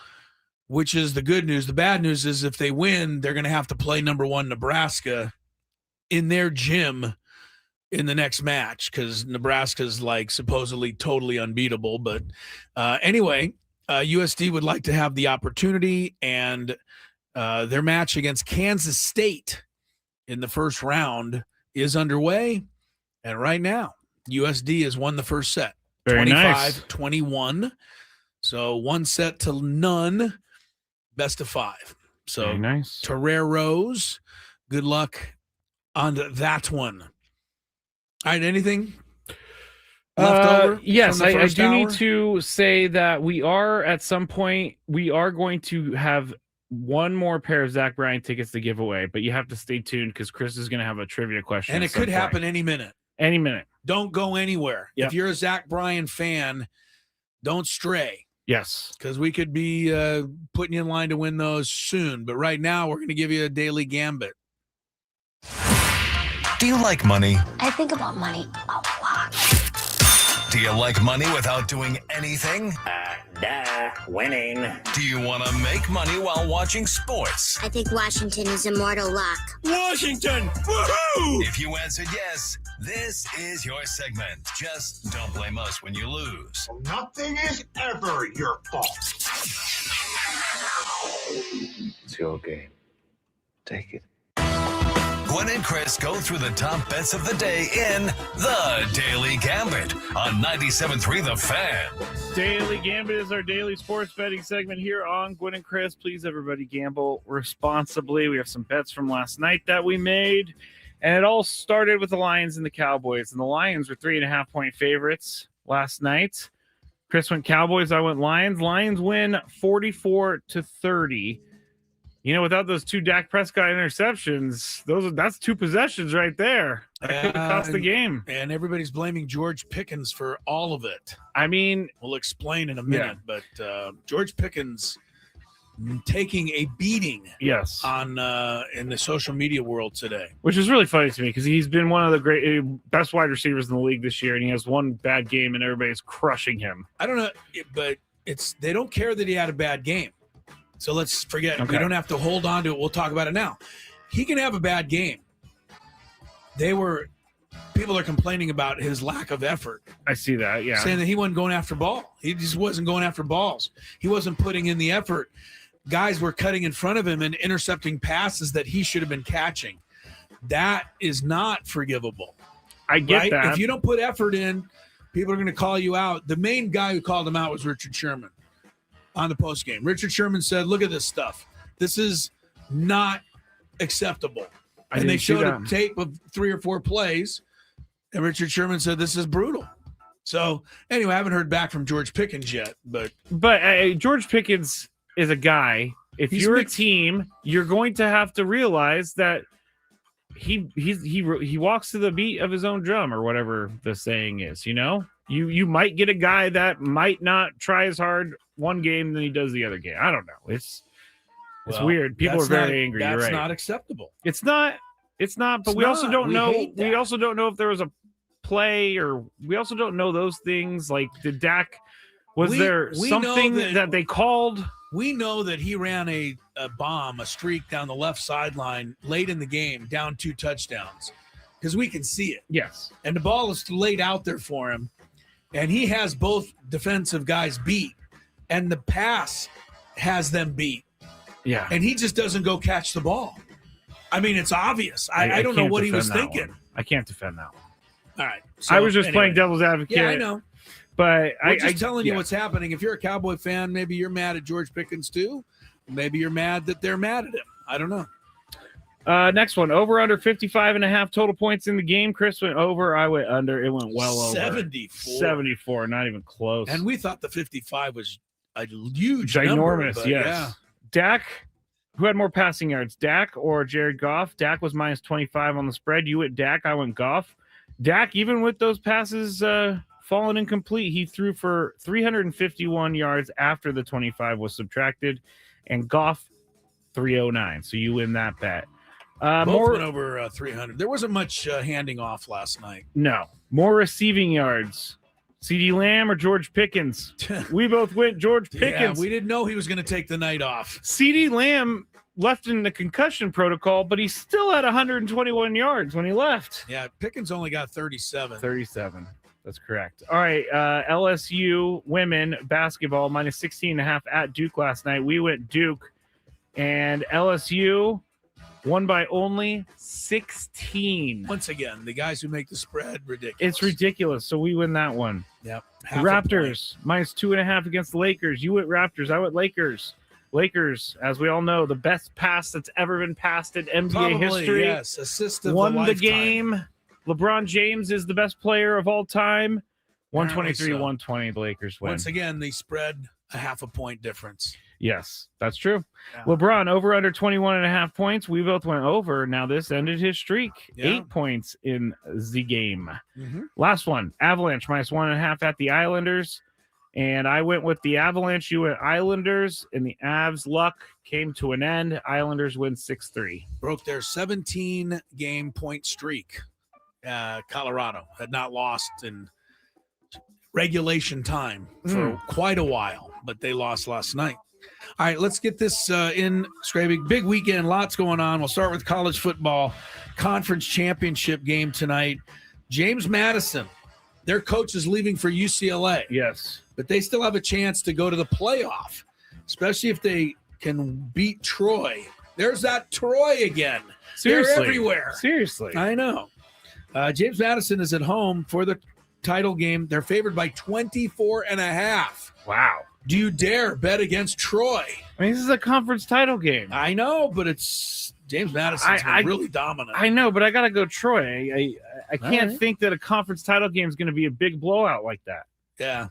which is the good news. The bad news is if they win, they're going to have to play number 1 Nebraska in their gym in the next match because Nebraska's like supposedly totally unbeatable. But anyway, USD would like to have the opportunity, and their match against Kansas State in the first round is underway. And right now, USD has won the first set. Very nice. 25-21. So 1 set to none. Best of 5. So Very nice. Toreros, good luck on that one. All right, anything left over? Yes, I do hour? need to say that we are at some point, we are going to have one more pair of Zach Bryan tickets to give away, but you have to stay tuned because Chris is going to have a trivia question. And it could happen any minute. Any minute. Don't go anywhere. Yep. If you're a Zach Bryan fan, don't stray. Yes. Because we could be putting you in line to win those soon. But right now, we're going to give you a daily gambit. Do you like money? I think about money a lot. Do you like money without doing anything? Winning. Do you want to make money while watching sports? I think Washington is immortal luck. Washington! Woohoo! If you answered yes, this is your segment. Just don't blame us when you lose. Nothing is ever your fault. It's your game. Take it. Gwynn and Chris go through the top bets of the day in The Daily Gambit on 97.3 The Fan. Daily Gambit is our daily sports betting segment here on Gwynn and Chris. Please, everybody, gamble responsibly. We have some bets from last night that we made, and it all started with the Lions and the Cowboys. And the Lions were 3.5-point favorites last night. Chris went Cowboys. I went Lions. Lions win 44-30. You know, without those 2 Dak Prescott interceptions, that's 2 possessions right there. That could have cost the game. And everybody's blaming George Pickens for all of it. I mean, we'll explain in a minute, but George Pickens taking a beating yes, on in the social media world today. Which is really funny to me because he's been one of the best wide receivers in the league this year, and he has one bad game and everybody's crushing him. I don't know, but they don't care that he had a bad game. So let's forget. Okay. We don't have to hold on to it. We'll talk about it now. He can have a bad game. People are complaining about his lack of effort. I see that, yeah. Saying that he wasn't going after ball. He just wasn't going after balls. He wasn't putting in the effort. Guys were cutting in front of him and intercepting passes that he should have been catching. That is not forgivable. I get that. If you don't put effort in, people are going to call you out. The main guy who called him out was Richard Sherman on the post game. Richard Sherman said, look at this stuff. This is not acceptable. And they showed a tape of 3 or 4 plays, and Richard Sherman said, this is brutal. So, anyway, I haven't heard back from George Pickens yet. But George Pickens is a guy. If you're a team, you're going to have to realize that he walks to the beat of his own drum, or whatever the saying is, you know? You might get a guy that might not try as hard one game than he does the other game. I don't know. It's weird. People are very angry. That's You're right. not acceptable. It's not. But we also don't know. We also don't know if there was a play, or we also don't know those things. Like, did Dak? Was there something that they called? We know that he ran a streak down the left sideline late in the game, down 2 touchdowns, because we can see it. Yes, and the ball is laid out there for him. And he has both defensive guys beat, and the pass has them beat. Yeah. And he just doesn't go catch the ball. I mean, it's obvious. I don't know what he was thinking. I can't defend that one. All right. So, I was just playing devil's advocate. Yeah, I know. But I'm just telling you what's happening. If you're a Cowboy fan, maybe you're mad at George Pickens too. maybe you're mad that they're mad at him. I don't know. Next one, over under 55.5 total points in the game. Chris went over. I went under. It went well over 74. Not even close. And we thought the 55 was a huge ginormous. number, Yes. Yeah. Dak, who had more passing yards, Dak or Jared Goff? Dak was minus 25 on the spread. You went Dak. I went Goff. Dak, even with those passes falling incomplete, he threw for 351 yards after the 25 was subtracted, and Goff 309. So you win that bet. Both went over 300. There wasn't much handing off last night. No. More receiving yards. CeeDee Lamb or George Pickens? We both went George Pickens. Yeah, we didn't know he was going to take the night off. CeeDee Lamb left in the concussion protocol, but he still had 121 yards when he left. Yeah, Pickens only got 37. 37. That's correct. All right. LSU women basketball minus 16.5 at Duke last night. We went Duke, and LSU won by only 16. Once again, the guys who make the spread, ridiculous. It's ridiculous. So we win that one. Yep. Raptors minus 2.5 against the Lakers. You went Raptors. I went Lakers. Lakers, as we all know, the best pass that's ever been passed in NBA history. Yes, assist of won the the game. LeBron James is the best player of all time. 123-120. The Lakers win. Once again, they spread a half a point difference. Yes, that's true. Yeah. LeBron over under 21.5 points. We both went over. Now this ended his streak. Yeah. 8 points in the game. Mm-hmm. Last one, Avalanche minus 1.5 at the Islanders. And I went with the Avalanche. You went Islanders, and the Avs' luck came to an end. Islanders win 6-3. Broke their 17-game point streak. Colorado had not lost in regulation time for quite a while, but they lost last night. All right, let's get this in, Skraby. Big weekend, lots going on. We'll start with college football. Conference championship game tonight. James Madison, their coach is leaving for UCLA. Yes. But they still have a chance to go to the playoff, especially if they can beat Troy. There's that Troy again. Seriously. They're everywhere. Seriously. I know. James Madison is at home for the title game. They're favored by 24.5. Wow. Do you dare bet against Troy? I mean, this is a conference title game. I know, but it's James Madison's been really dominant. I know, but I got to go Troy. I can't right. think that a conference title game is going to be a big blowout like that. Yeah.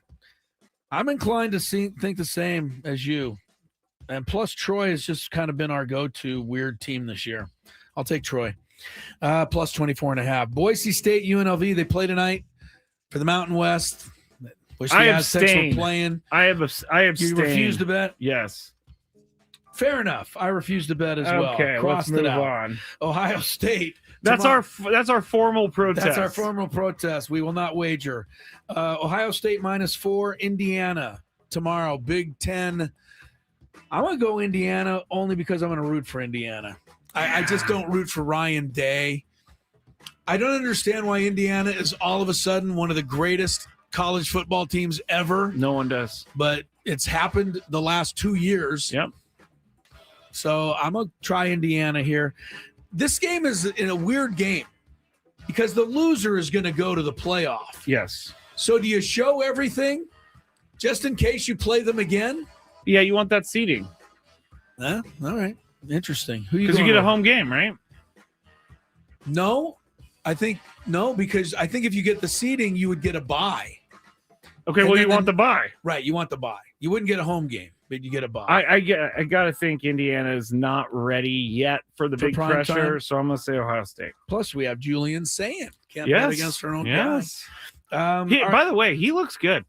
I'm inclined to think the same as you. And plus, Troy has just kind of been our go-to weird team this year. I'll take Troy. Plus 24.5. Boise State, UNLV, they play tonight for the Mountain West. Wish the Aztecs were playing. I abstained. You refuse to bet? Yes. Fair enough. I refuse to bet as well. Okay, let's move on. Ohio State. That's our formal protest. That's our formal protest. We will not wager. Ohio State -4. Indiana tomorrow. Big Ten. I'm going to go Indiana only because I'm going to root for Indiana. I just don't root for Ryan Day. I don't understand why Indiana is all of a sudden one of the greatest college football teams ever. No one does. But it's happened the last 2 years. Yep. So I'm going to try Indiana here. This game is in a weird game because the loser is going to go to the playoff. Yes. So do you show everything just in case you play them again? Yeah, you want that seeding. All right. Interesting. Who you? Because you get going a home game, right? No, because I think if you get the seeding, you would get a bye. Okay, well, you want the bye. Right, you want the bye. You wouldn't get a home game, but you get a bye. I got to think Indiana is not ready yet for the big pressure, time? so I'm going to say Ohio State. Plus, we have Julian saying can't bet against her own guy. By the way, he looks good.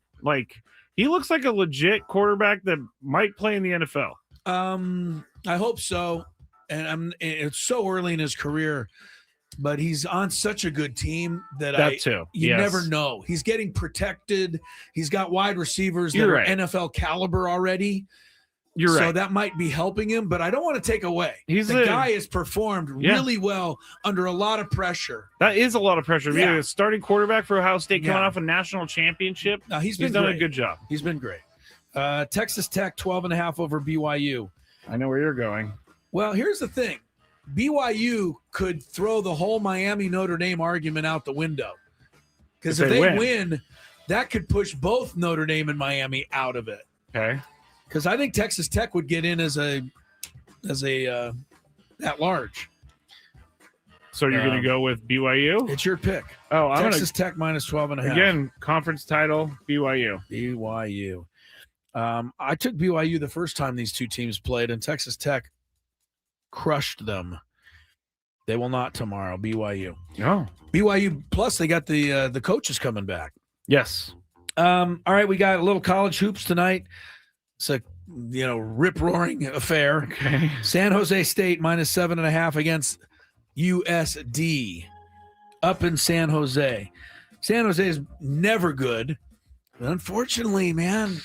He looks like a legit quarterback that might play in the NFL. I hope so. And it's so early in his career, but he's on such a good team that you never know. He's getting protected. He's got wide receivers that are NFL caliber already. You're right. So that might be helping him, but I don't want to take away. The guy has performed really well under a lot of pressure. That is a lot of pressure. Yeah. Being a starting quarterback for Ohio State coming off a national championship. No, he's done a good job. He's been great. Texas Tech 12.5 over BYU. I know where you're going. Well, here's the thing. BYU could throw the whole Miami Notre Dame argument out the window. Because if they win, that could push both Notre Dame and Miami out of it. Okay. because I think Texas Tech would get in as a at large. So you're going to go with BYU? It's your pick. Oh, I'm Texas Tech minus 12.5. Again, conference title, BYU. BYU. I took BYU the first time these two teams played, and Texas Tech crushed them. They will not tomorrow. BYU. No. BYU. Plus, they got the coaches coming back. Yes. All right, we got a little college hoops tonight. It's a rip roaring affair. Okay. San Jose State minus 7.5 against USD up in San Jose. San Jose is never good. But unfortunately, man,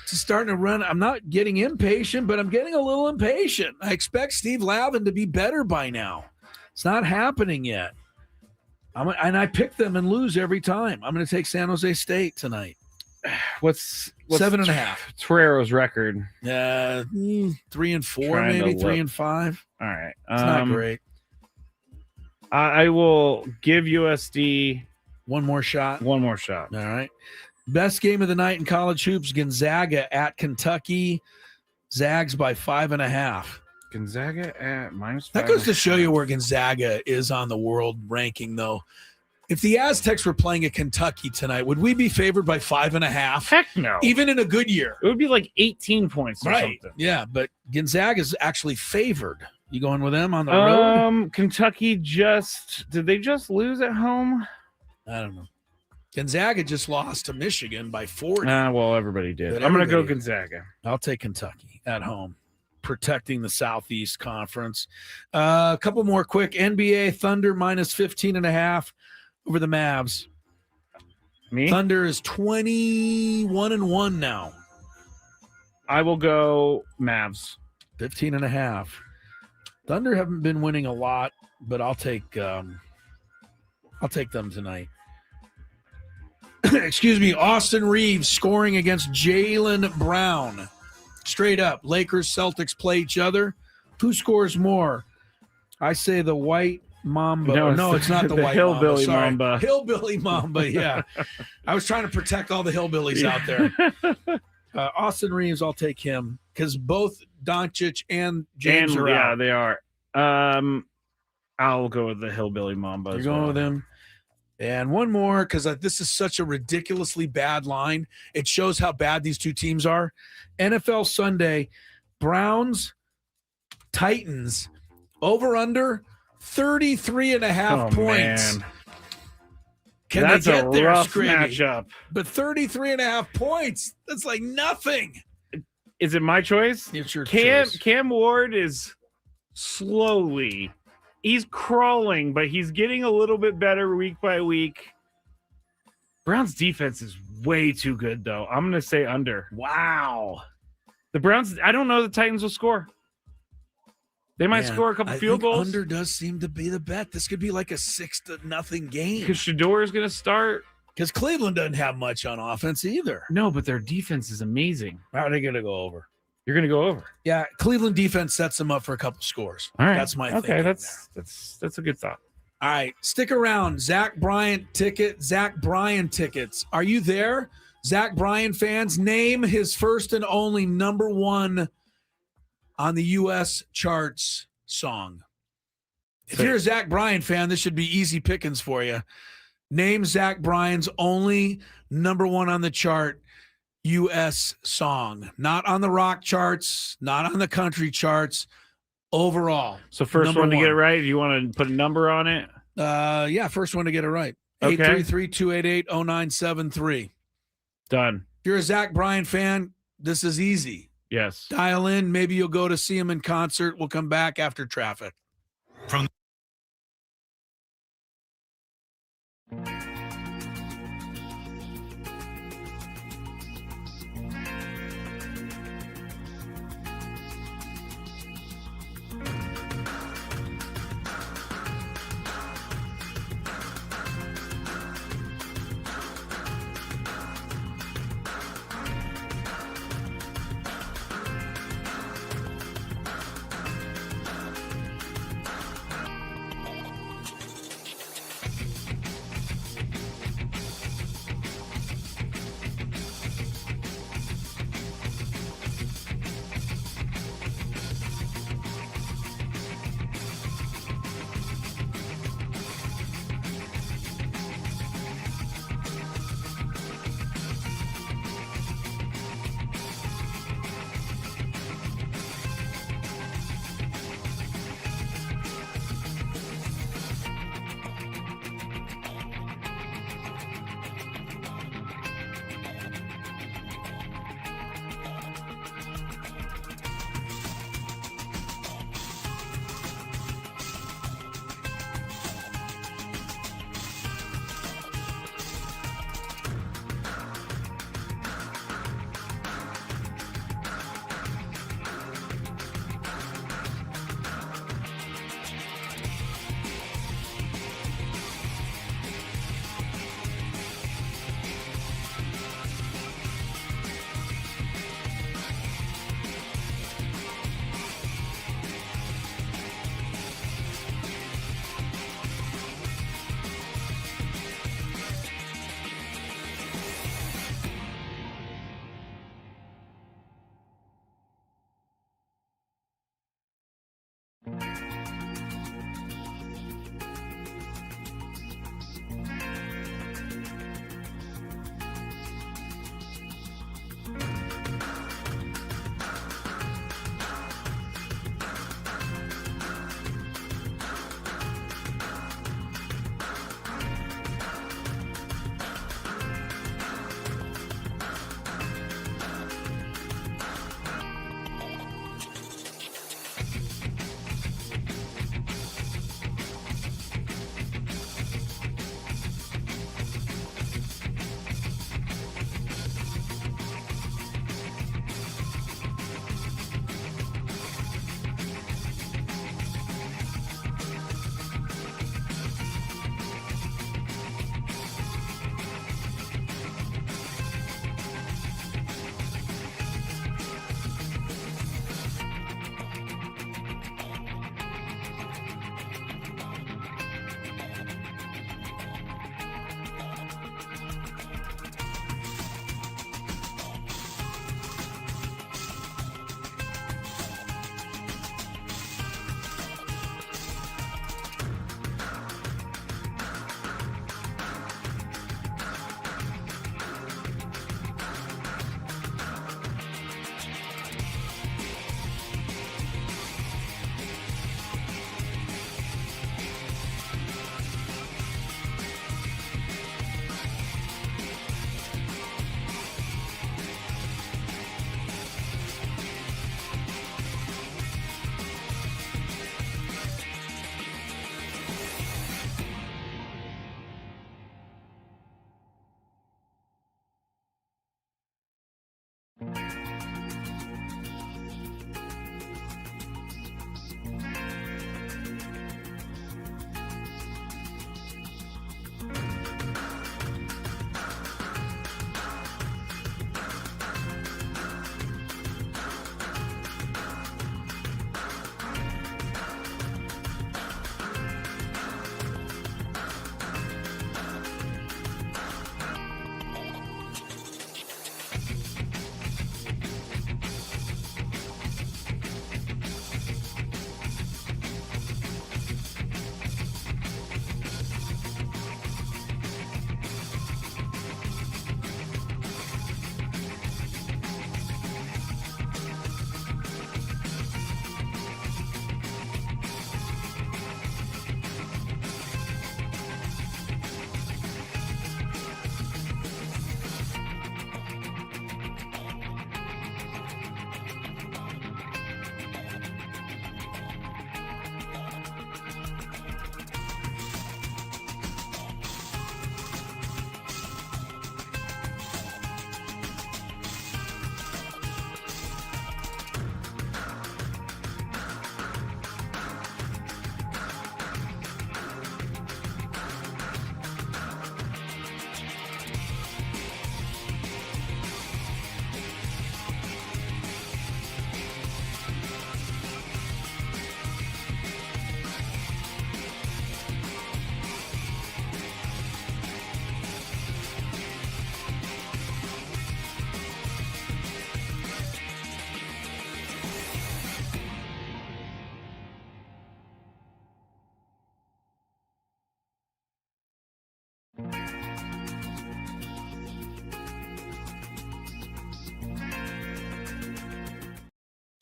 it's starting to run. I'm not getting impatient, but I'm getting a little impatient. I expect Steve Lavin to be better by now. It's not happening yet. And I pick them and lose every time. I'm going to take San Jose State tonight. What's 7.5? Torrero's record? 3-4, Trying maybe to look. 3-5. All right. It's not great. I will give USD One more shot. one more shot. All right. Best game of the night in college hoops, Gonzaga at Kentucky. Zags by 5.5. Gonzaga at minus 5. That goes to show you where Gonzaga is on the world ranking, though. If the Aztecs were playing at Kentucky tonight, would we be favored by 5.5? Heck no. Even in a good year. It would be like 18 points or something. Yeah, but Gonzaga is actually favored. You going with them on the road? Kentucky did they just lose at home? I don't know. Gonzaga just lost to Michigan by 40. Well, everybody did. But I'm going to go everybody- Gonzaga. I'll take Kentucky at home, protecting the Southeast Conference. A couple more quick. NBA Thunder minus 15.5 over the Mavs. Me? Thunder is 21-1 now. I will go Mavs. 15.5. Thunder haven't been winning a lot, but I'll take them tonight. Excuse me. Austin Reeves scoring against Jaylen Brown. Straight up. Lakers, Celtics play each other. Who scores more? I say the white Mamba. No, it's not the white hillbilly Mamba. Mamba. Hillbilly Mamba, yeah. I was trying to protect all the hillbillies out there. Austin Reeves, I'll take him because both Doncic and James are out. they are. I'll go with the hillbilly Mamba. You're as going well. with him. And one more, because this is such a ridiculously bad line. It shows how bad these two teams are. NFL Sunday, Browns, Titans, over under 33.5 points. Man. Can That's they get a there, rough Skraby? matchup. But 33.5 points, that's like nothing. Is it my choice? It's your choice. Cam Ward is slowly. He's crawling, but he's getting a little bit better week by week. Browns defense is way too good, though. I'm going to say under. Wow. The Browns, I don't know the Titans will score. They might Man, score a couple I field think goals. Under does seem to be the bet. This could be like a 6-0 game. Because Shador is going to start. Because Cleveland doesn't have much on offense either. No, but their defense is amazing. How are they going to go over? You're going to go over. Yeah, Cleveland defense sets them up for a couple scores. All right. That's my okay. thinking That's a good thought. All right, stick around. Zach Bryan tickets. Are you there? Zach Bryan fans, name his first and only number one on the U.S. charts song. If you're a Zach Bryan fan, this should be easy pickings for you. Name Zach Bryan's only number one on the chart U.S. song. Not on the rock charts, not on the country charts, overall. So first Number one to get it one. right, do you want to put a number on it? Yeah, first one to get it right. Okay. 833-288-0973. Done. If you're a Zach Bryan fan, this is easy. Yes. Dial in. Maybe you'll go to see him in concert. We'll come back after traffic.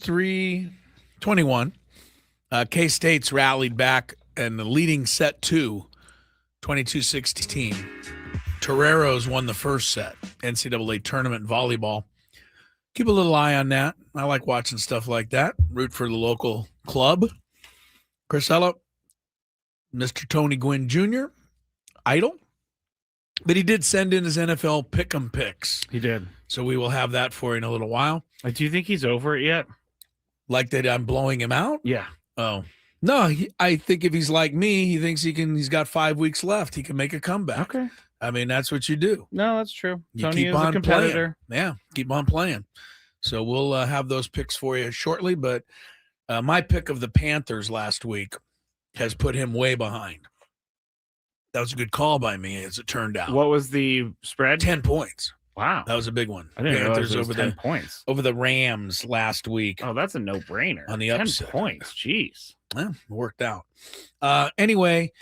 23-21. K-State's rallied back and the leading set 2, 22-16. Toreros won the first set, NCAA tournament volleyball. Keep a little eye on that. I like watching stuff like that. Root for the local club. Chris Ella, Mr. Tony Gwynn Jr., idol. But he did send in his NFL pick'em picks. He did. So we will have that for you in a little while. Do you think he's over it yet? Like that I'm blowing him out? Yeah. Oh. No, I think if he's like me, he thinks he's got 5 weeks left. He can make a comeback. Okay. I mean, that's what you do. No, that's true. You Tony keep is on a competitor. playing. Yeah, keep on playing. So we'll have those picks for you shortly. But my pick of the Panthers last week has put him way behind. That was a good call by me, as it turned out. What was the spread? 10 points. Wow. That was a big one. I didn't Panthers realize it was over 10 points. Over the Rams last week. Oh, that's a no-brainer. On the 10 upset. points. Jeez. Well, worked out. Anyway,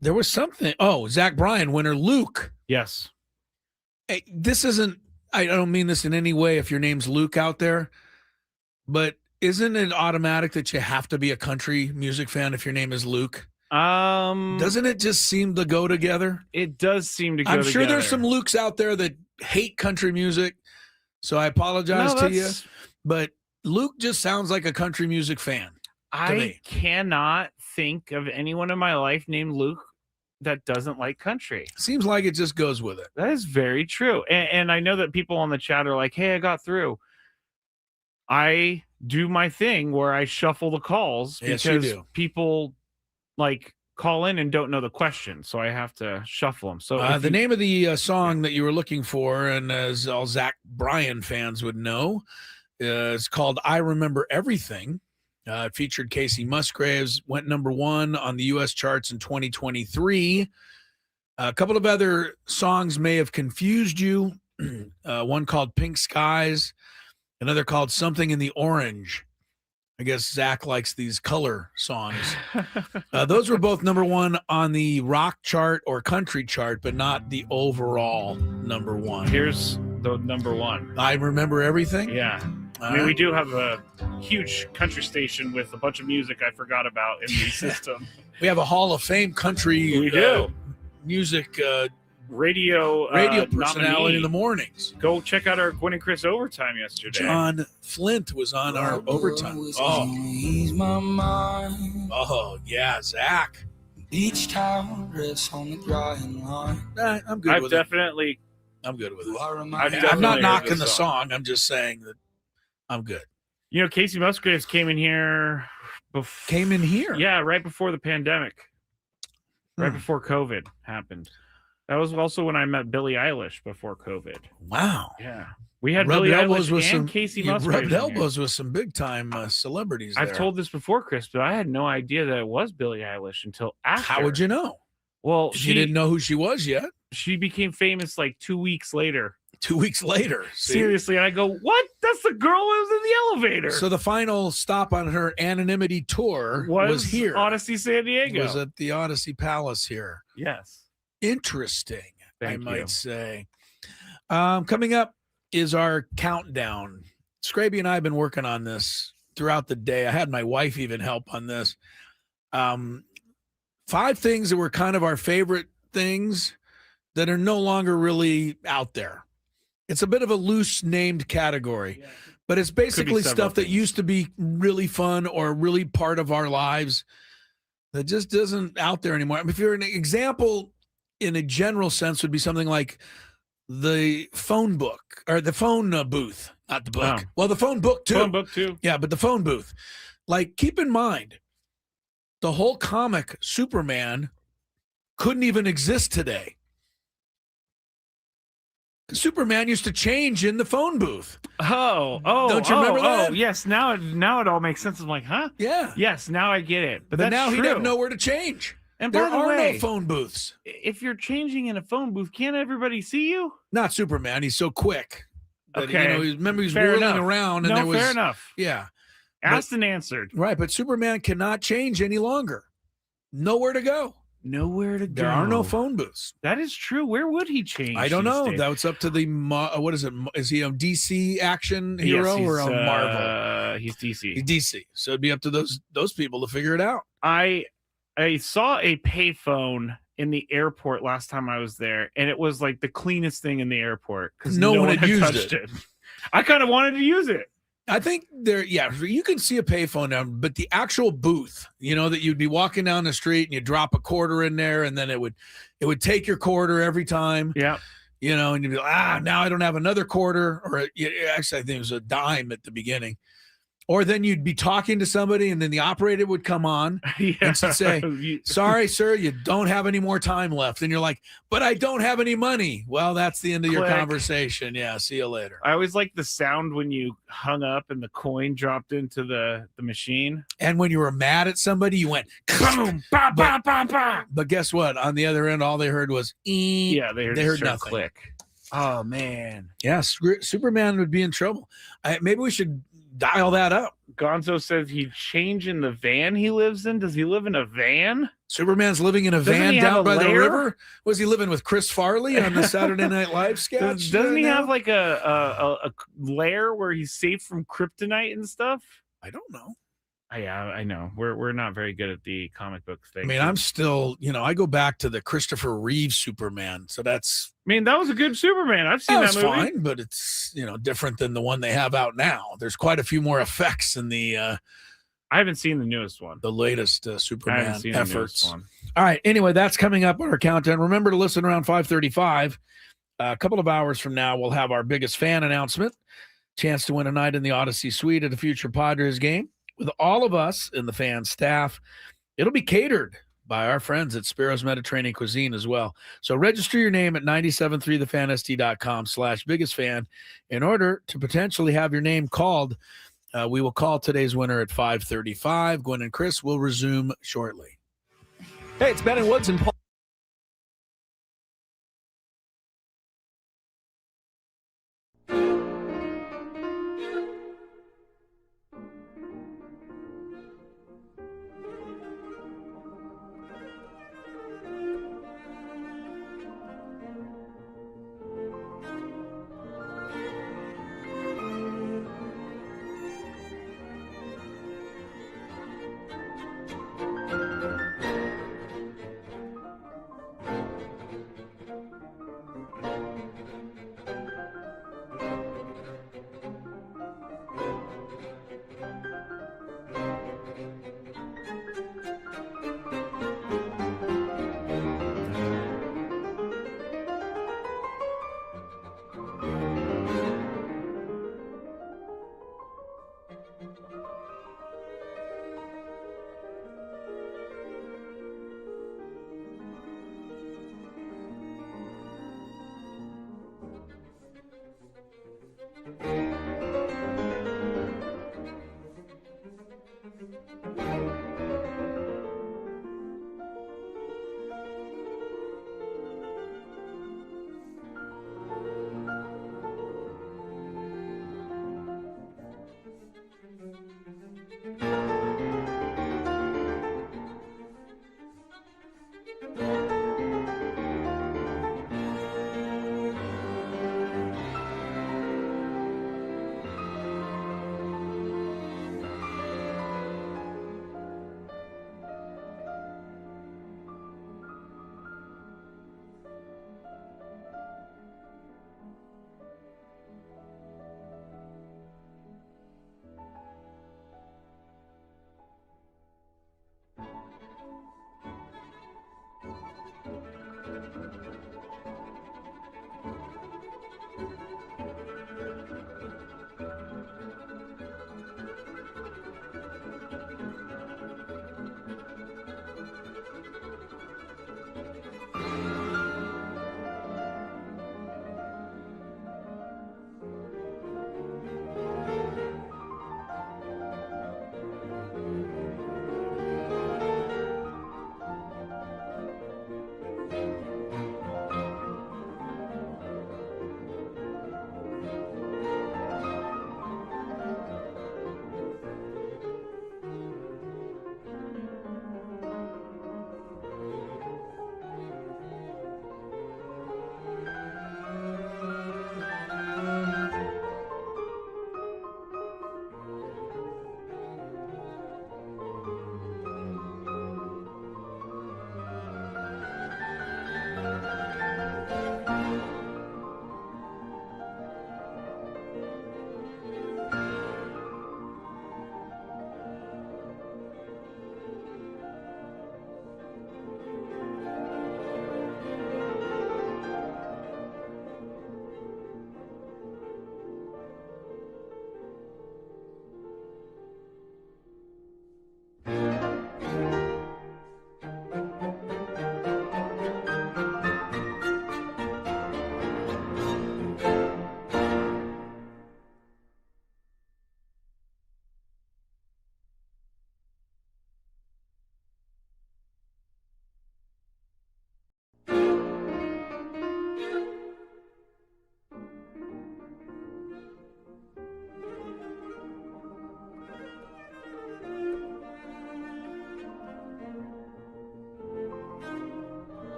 there was something. Oh, Zach Bryan winner, Luke. Yes. Hey, this isn't, I don't mean this in any way if your name's Luke out there, but isn't it automatic that you have to be a country music fan if your name is Luke? Doesn't it just seem to go together? It does seem to go I'm sure together. there's some Lukes out there that hate country music, so I apologize to you. But Luke just sounds like a country music fan. I cannot think of anyone in my life named Luke that doesn't like country. Seems like it just goes with it. That is very true. And I know that people on the chat are like, hey, I got through. I do my thing where I shuffle the calls because people like call in and don't know the question. So I have to shuffle them. So the name of the song that you were looking for, and as all Zach Bryan fans would know, is called I Remember Everything. It featured Casey Musgraves, went number 1 on the U.S. charts in 2023. A couple of other songs may have confused you. One called Pink Skies, another called Something in the Orange. I guess Zach likes these color songs. Those were both number 1 on the rock chart or country chart, but not the overall number 1. Here's the number 1. I Remember Everything? Yeah. I mean, we do have a huge country station with a bunch of music I forgot about in the system. We have a Hall of Fame country music radio personality nominee. in the mornings. Go check out our Gwynn and Chris overtime yesterday. John Flint was on our overtime. Oh, yeah, Zach. Each time rests on the drying line. I'm good with it. I'm good with it. I'm not knocking the song. I'm just saying that I'm good. You know, Casey Musgraves came in here. Yeah, right before the pandemic. Right before COVID happened. That was also when I met Billie Eilish before COVID. Wow. Yeah. We had Billie Eilish and Casey Musgraves. Rubbed elbows with some big-time celebrities there. I've told this before, Chris, but I had no idea that it was Billie Eilish until after. How would you know? Well, she didn't know who she was yet. She became famous like 2 weeks later. 2 weeks later. See? Seriously. And I go, what? That's the girl who was in the elevator. So the final stop on her anonymity tour was here. Odyssey San Diego. Was at the Odyssey Palace here. Yes. Interesting, I might say. Coming up is our countdown. Skraby and I have been working on this throughout the day. I had my wife even help on this. 5 things that were kind of our favorite things that are no longer really out there. It's a bit of a loose named category, but it's basically stuff that used to be really fun or really part of our lives that just isn't out there anymore. I mean, if you're an example in a general sense would be something like the phone book or the phone booth, not the book. Oh. Well, the phone book too. Phone book too. Yeah, but the phone booth. Like, keep in mind, the whole comic Superman couldn't even exist today. Superman used to change in the phone booth. Don't you remember that? Oh, yes. Now it all makes sense. I'm like, huh? Yeah. Yes, now I get it. But now he'd have nowhere to change. And there by the are way, no phone booths. If you're changing in a phone booth, can't everybody see you? Not Superman. He's so quick. That, Okay. Remember, he's Fair whirling enough. around, and No, there was fair enough. Yeah. Asked and answered. Right, but Superman cannot change any longer. Nowhere to go. Nowhere to go. There are no phone booths. That is true. Where would he change? I don't these know. days? That's up to the what is it? Is he a DC action hero Yes, or a Marvel? He's DC. He's DC. So it'd be up to those people to figure it out. I saw a payphone in the airport last time I was there, and it was like the cleanest thing in the airport because No one had used touched it. I kind of wanted to use it. I think you can see a payphone now, but the actual booth, that you'd be walking down the street and you drop a quarter in there, and then it would take your quarter every time. Yeah. And you'd be like, now I don't have another quarter, or actually I think it was a dime at the beginning. Or then you'd be talking to somebody, and then the operator would come on and she'd say, "Sorry, sir, you don't have any more time left." And you're like, "But I don't have any money." Well, that's the end of your conversation. Yeah, see you later. I always like the sound when you hung up and the coin dropped into the machine. And when you were mad at somebody, you went, boom, ba, ba, ba, ba. But guess what? On the other end, all they heard was, yeah, they heard nothing. Click. Oh, man. Yeah, Superman would be in trouble. Maybe we should dial that up. Gonzo says he'd change in the van he lives in. Does he live in a van? Superman's living in a van down by the river. Was he living with Chris Farley on the Saturday Night Live sketch? Doesn't he have like a lair where he's safe from kryptonite and stuff? I don't know. Yeah, I know. We're not very good at the comic book thing. I mean, I'm still, I go back to the Christopher Reeve Superman. So that's. I mean, that was a good Superman. I've seen that movie. Fine, but it's different than the one they have out now. There's quite a few more effects in the. I haven't seen the newest one. The latest Superman I haven't seen efforts. The newest one. All right. Anyway, that's coming up on our countdown. Remember to listen around 5:35. A couple of hours from now, we'll have our biggest fan announcement. Chance to win a night in the Odyssey Suite at a future Padres game with all of us and the fan staff. It'll be catered by our friends at Sparrow's Mediterranean Cuisine as well. So register your name at 973thefanst.com/biggest fan in order to potentially have your name called. We will call today's winner at 5:35. Gwynn and Chris will resume shortly. Hey, it's Ben and Woods and Paul.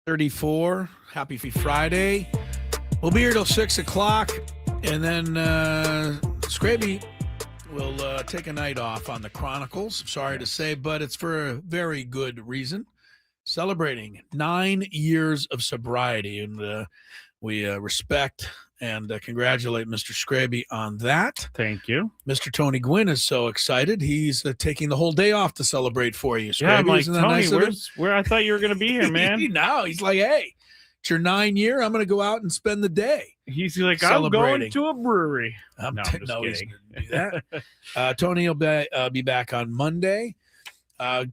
.34. Happy Friday. We'll be here till 6 o'clock, and then Skraby will take a night off on the Chronicles. Sorry to say, but it's for a very good reason. Celebrating 9 years of sobriety, and we respect and congratulate Mr. Skraby on that. Thank you. Mr. Tony Gwynn is so excited. He's taking the whole day off to celebrate for you. Skraby, Yeah, I'm like, isn't that Tony, nice of him? where I thought you were going to be here, man. No, he's like, hey, it's your 9 year. I'm going to go out and spend the day. He's like, I'm going to a brewery. No, I'm just kidding. He's gonna do that. Tony will be back on Monday.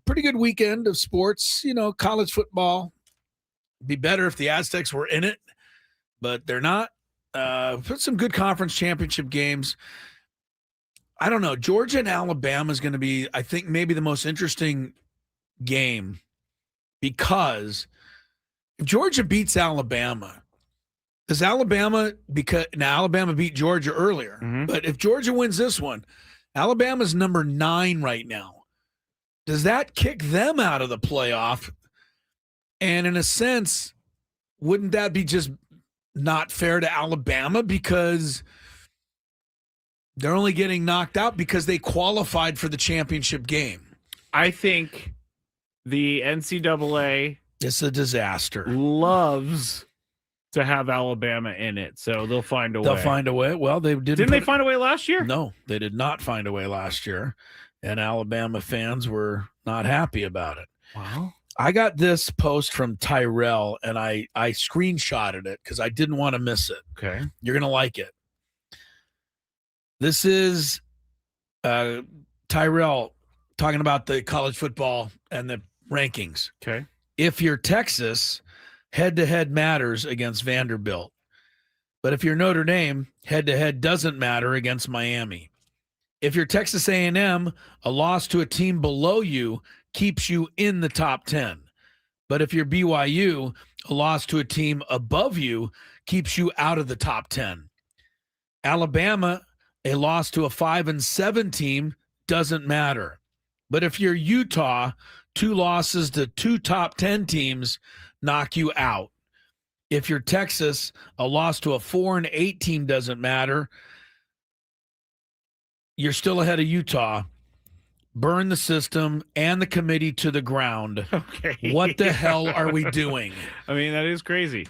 Pretty good weekend of sports. You know, college football. Be better if the Aztecs were in it, but they're not. Put some good conference championship games. I don't know. Georgia and Alabama is going to be, I think, maybe the most interesting game, because if Georgia beats Alabama, does Alabama, because now Alabama beat Georgia earlier, but if Georgia wins this one, Alabama's number 9 right now. Does that kick them out of the playoff? And in a sense, wouldn't that be just not fair to Alabama, because they're only getting knocked out because they qualified for the championship game? I think the NCAA it's a disaster. Loves to have Alabama in it, so they'll find a way. They'll find a way. Well, they didn't they find a way last year? No, they did not find a way last year, and Alabama fans were not happy about it. Wow. I got this post from Tyrell, and I screenshotted it because I didn't want to miss it. Okay. You're going to like it. This is Tyrell talking about the college football and the rankings. Okay. If you're Texas, head-to-head matters against Vanderbilt. But if you're Notre Dame, head-to-head doesn't matter against Miami. If you're Texas A&M, a loss to a team below you keeps you in the top 10. But if you're BYU, a loss to a team above you keeps you out of the top 10. Alabama, a loss to a 5-7 team doesn't matter. But if you're Utah, 2 losses to 2 top 10 teams knock you out. If you're Texas, a loss to a 4-8 team doesn't matter. You're still ahead of Utah. Burn the system and the committee to the ground. Okay. What the hell are we doing? I mean, that is crazy.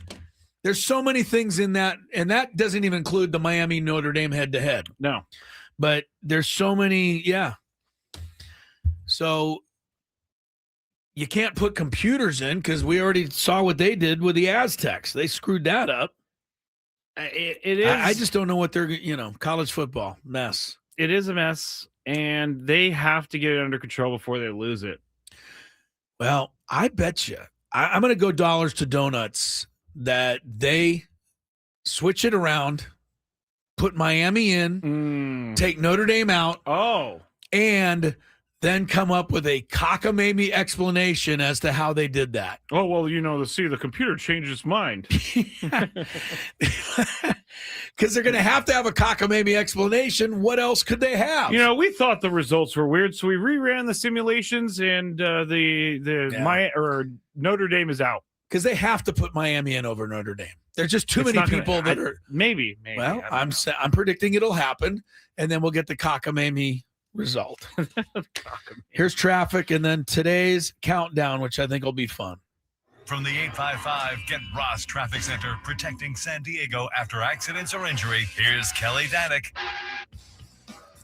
There's so many things in that, and that doesn't even include the Miami Notre Dame head-to-head. No. But there's so many, yeah. So you can't put computers in because we already saw what they did with the Aztecs. They screwed that up. It is. I just don't know what they're, college football, mess. It is a mess, and they have to get it under control before they lose it. Well, I bet you. I'm going to go dollars to donuts that they switch it around, put Miami in, take Notre Dame out. Oh. And then come up with a cockamamie explanation as to how they did that. Oh, well, the computer changed its mind. Because they're going to have a cockamamie explanation. What else could they have? We thought the results were weird, so we reran the simulations, and Notre Dame is out. because they have to put Miami in over Notre Dame. There's just too many people that are maybe. Well, I'm predicting it'll happen, and then we'll get the cockamamie result. Here's traffic, and then today's countdown, which I think will be fun. From the 855 Get Ross Traffic Center, protecting San Diego after accidents or injury, here's Kelly Danick.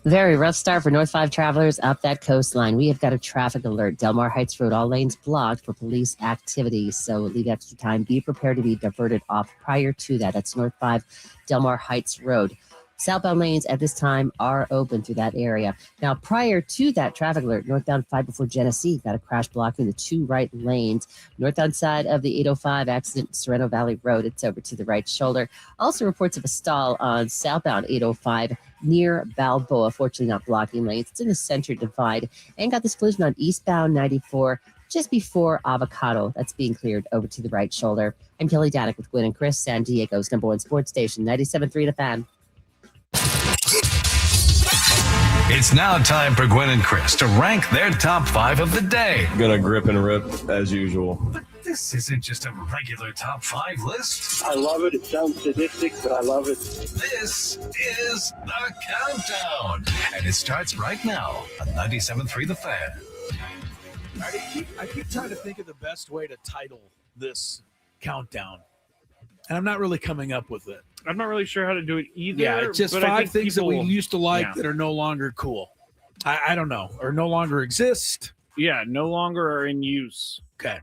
Very rough start for North 5 travelers up that coastline. We have got a traffic alert. Del Mar Heights Road, all lanes blocked for police activity. So leave extra time. Be prepared to be diverted off prior to that. That's North 5 Del Mar Heights Road. Southbound lanes at this time are open through that area. Now, prior to that traffic alert, northbound 5 before Genesee got a crash blocking the 2 right lanes. Northbound side of the 805 accident, Sorrento Valley Road, it's over to the right shoulder. Also reports of a stall on southbound 805 near Balboa. Fortunately, not blocking lanes. It's in the center divide. And got this collision on eastbound 94 just before Avocado. That's being cleared over to the right shoulder. I'm Kelly Danick with Gwynn and Chris, San Diego's #1 sports station, 97.3 The Fan. It's now time for Gwynn and Chris to rank their top 5 of the day. Gonna grip and rip as usual. But this isn't just a regular top 5 list. I love it. It sounds sadistic, but I love it. This is the countdown. And it starts right now on 97.3 The Fan. I keep trying to think of the best way to title this countdown, and I'm not really coming up with it. I'm not really sure how to do it either. Yeah, it's just 5 things that we used to like that are no longer cool. I don't know, or no longer exist. Yeah, no longer are in use. Okay.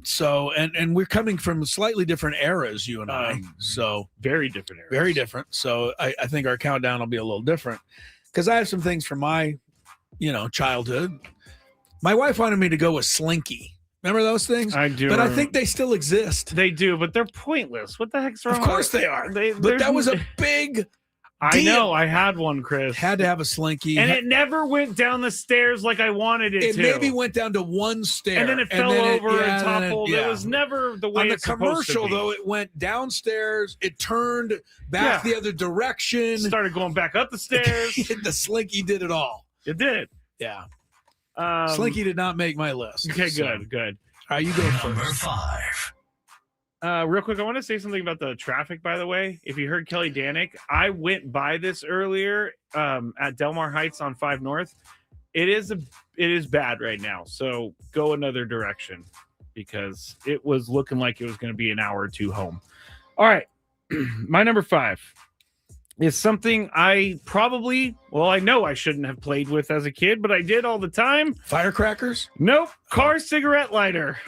So, and we're coming from slightly different eras, you and I. So very different eras. Very different. So I think our countdown will be a little different because I have some things from my, childhood. My wife wanted me to go with Slinky. Remember those things? I do. But I think they still exist. They do, but they're pointless. What the heck's wrong? Of course they are. But that was a big I know. I had one, Chris. Had to have a Slinky. And it never went down the stairs like I wanted it to. It maybe went down to one stair. And then it fell over and toppled. It was never the way on the it's supposed to commercial, be. though, it went downstairs. It turned back the other direction. Started going back up the stairs. The Slinky did it all. It did. Yeah. Slinky did not make my list. Okay, so. good. All right, you go Number first. 5. Real quick, I want to say something about the traffic, by the way. If you heard Kelly Danick, I went by this earlier at Del Mar Heights on 5 North. It is bad right now, so go another direction because it was looking like it was going to be an hour or two home. All right, my number 5 is something I know I shouldn't have played with as a kid, but I did all the time. Firecrackers? Nope. Car cigarette lighter.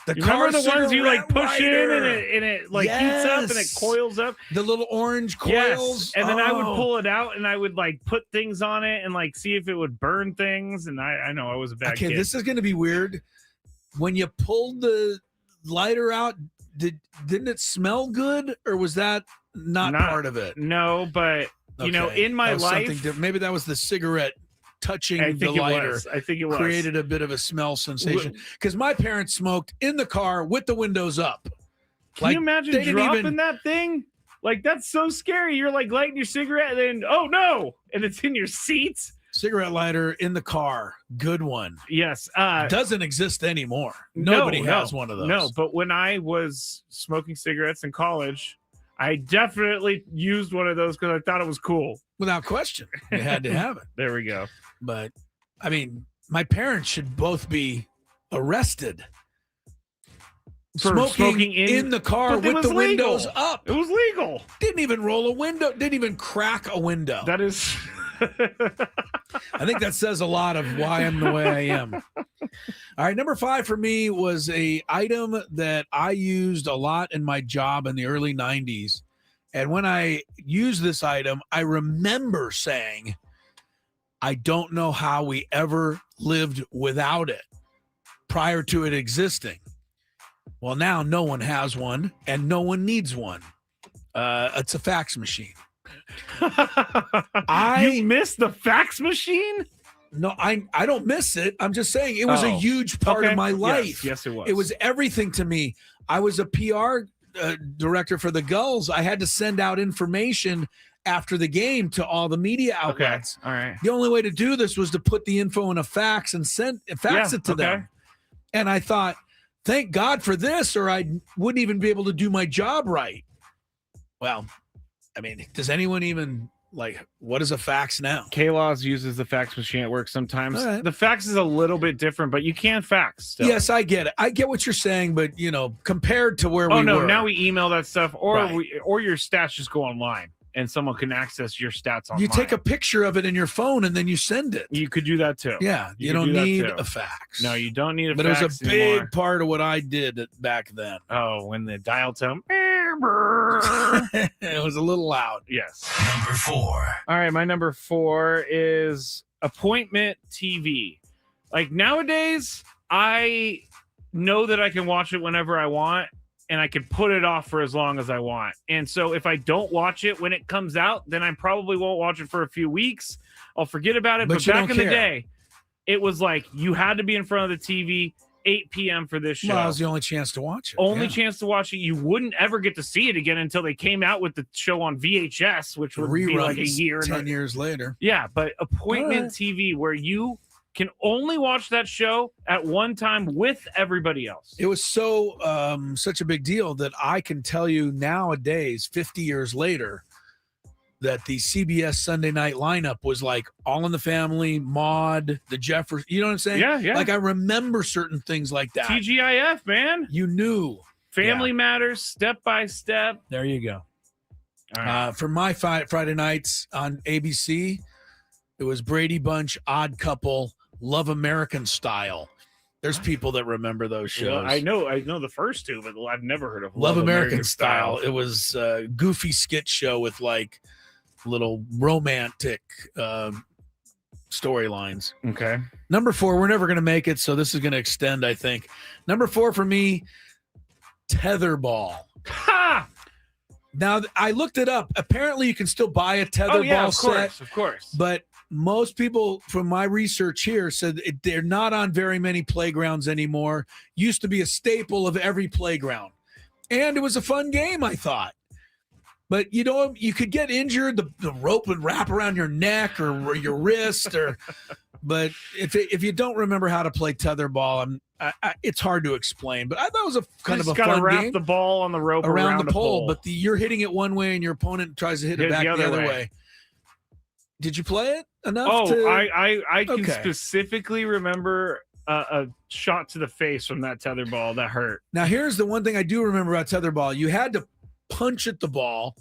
Remember the ones you push in and it heats up and it coils up? The little orange coils? Yes. And then I would pull it out and I would put things on it and see if it would burn things. And I know I was a bad kid. Okay, this is going to be weird. When you pulled the lighter out, didn't it smell good, or was that not part of it? No, but in my life, maybe that was the cigarette touching the lighter. I think it was created a bit of a smell sensation because my parents smoked in the car with the windows up. Can you imagine dropping that thing? That's so scary. You're lighting your cigarette and then, oh no, and it's in your seats. Cigarette lighter in the car. Good one. Yes. Doesn't exist anymore. Nobody has one of those. No, but when I was smoking cigarettes in college, I definitely used one of those because I thought it was cool. Without question. You had to have it. There we go. But, I mean, my parents should both be arrested. For smoking in the car with the windows up. It was legal. Didn't even roll a window. Didn't even crack a window. That is... I think that says a lot of why I'm the way I am. All right, number 5 for me was a item that I used a lot in my job in the early 90s. And when I used this item, I remember saying, I don't know how we ever lived without it prior to it existing. Well, now no one has one and no one needs one. It's a fax machine. You miss the fax machine? No, I don't miss it. I'm just saying it was a huge part of my life. Yes, it was. It was everything to me. I was a PR director for the Gulls. I had to send out information after the game to all the media outlets. Okay. All right. The only way to do this was to put the info in a fax and fax it to them. And I thought, thank God for this, or I wouldn't even be able to do my job right. Well, I mean, does anyone even what is a fax now? K-Laws uses the fax machine at work sometimes. Right. The fax is a little bit different, but you can fax still. Yes, I get it. I get what you're saying, but compared to where we were. Now we email that stuff, or Right. or your stats just go online and someone can access your stats online. You take a picture of it in your phone and then you send it. You could do that too. Yeah, you don't need a fax. No, you don't need a but fax. But it was a big part of what I did back then. Oh, when the dial tone. It was a little loud. Yes. Number 4. All right, my number 4 is appointment TV. Like nowadays, I know that I can watch it whenever I want, and I can put it off for as long as I want. And so if I don't watch it when it comes out, then I probably won't watch it for a few weeks. I'll forget about it. But back in the day, it was like you had to be in front of the TV 8 p.m. for this show. Well, that was the only chance to watch it. Only chance to watch it. You wouldn't ever get to see it again until they came out with the show on VHS, which would be like a year. 10 years later. Yeah, but appointment TV where you can only watch that show at one time with everybody else. It was such a big deal that I can tell you nowadays, 50 years later, that the CBS Sunday night lineup was like All in the Family, Maude, the Jeffers. You know what I'm saying? Yeah. Like I remember certain things like that. TGIF, man. You knew. Family Matters, Step by Step. There you go. All right. For my Friday nights on ABC, it was Brady Bunch, Odd Couple, Love American Style. There's people that remember those shows. Well, I know the first two, but I've never heard of Love American Style. It was a goofy skit show with like little romantic storylines. Okay. Number 4, we're never going to make it, so this is going to extend, I think. Number 4 for me, tetherball. Ha! Now, I looked it up. Apparently, you can still buy a tetherball set. Of course. But most people from my research here said they're not on very many playgrounds anymore. Used to be a staple of every playground. And it was a fun game, I thought. But, you could get injured. The rope would wrap around your neck or your wrist. But if you don't remember how to play tetherball, it's hard to explain. But I thought it was a kind of a fun game. Wrap the ball on the rope around the pole. But you're hitting it one way and your opponent tries to hit it back the other way. Did you play it enough? I can specifically remember a shot to the face from that tetherball that hurt. Now, here's the one thing I do remember about tetherball. You had to punch at the ball,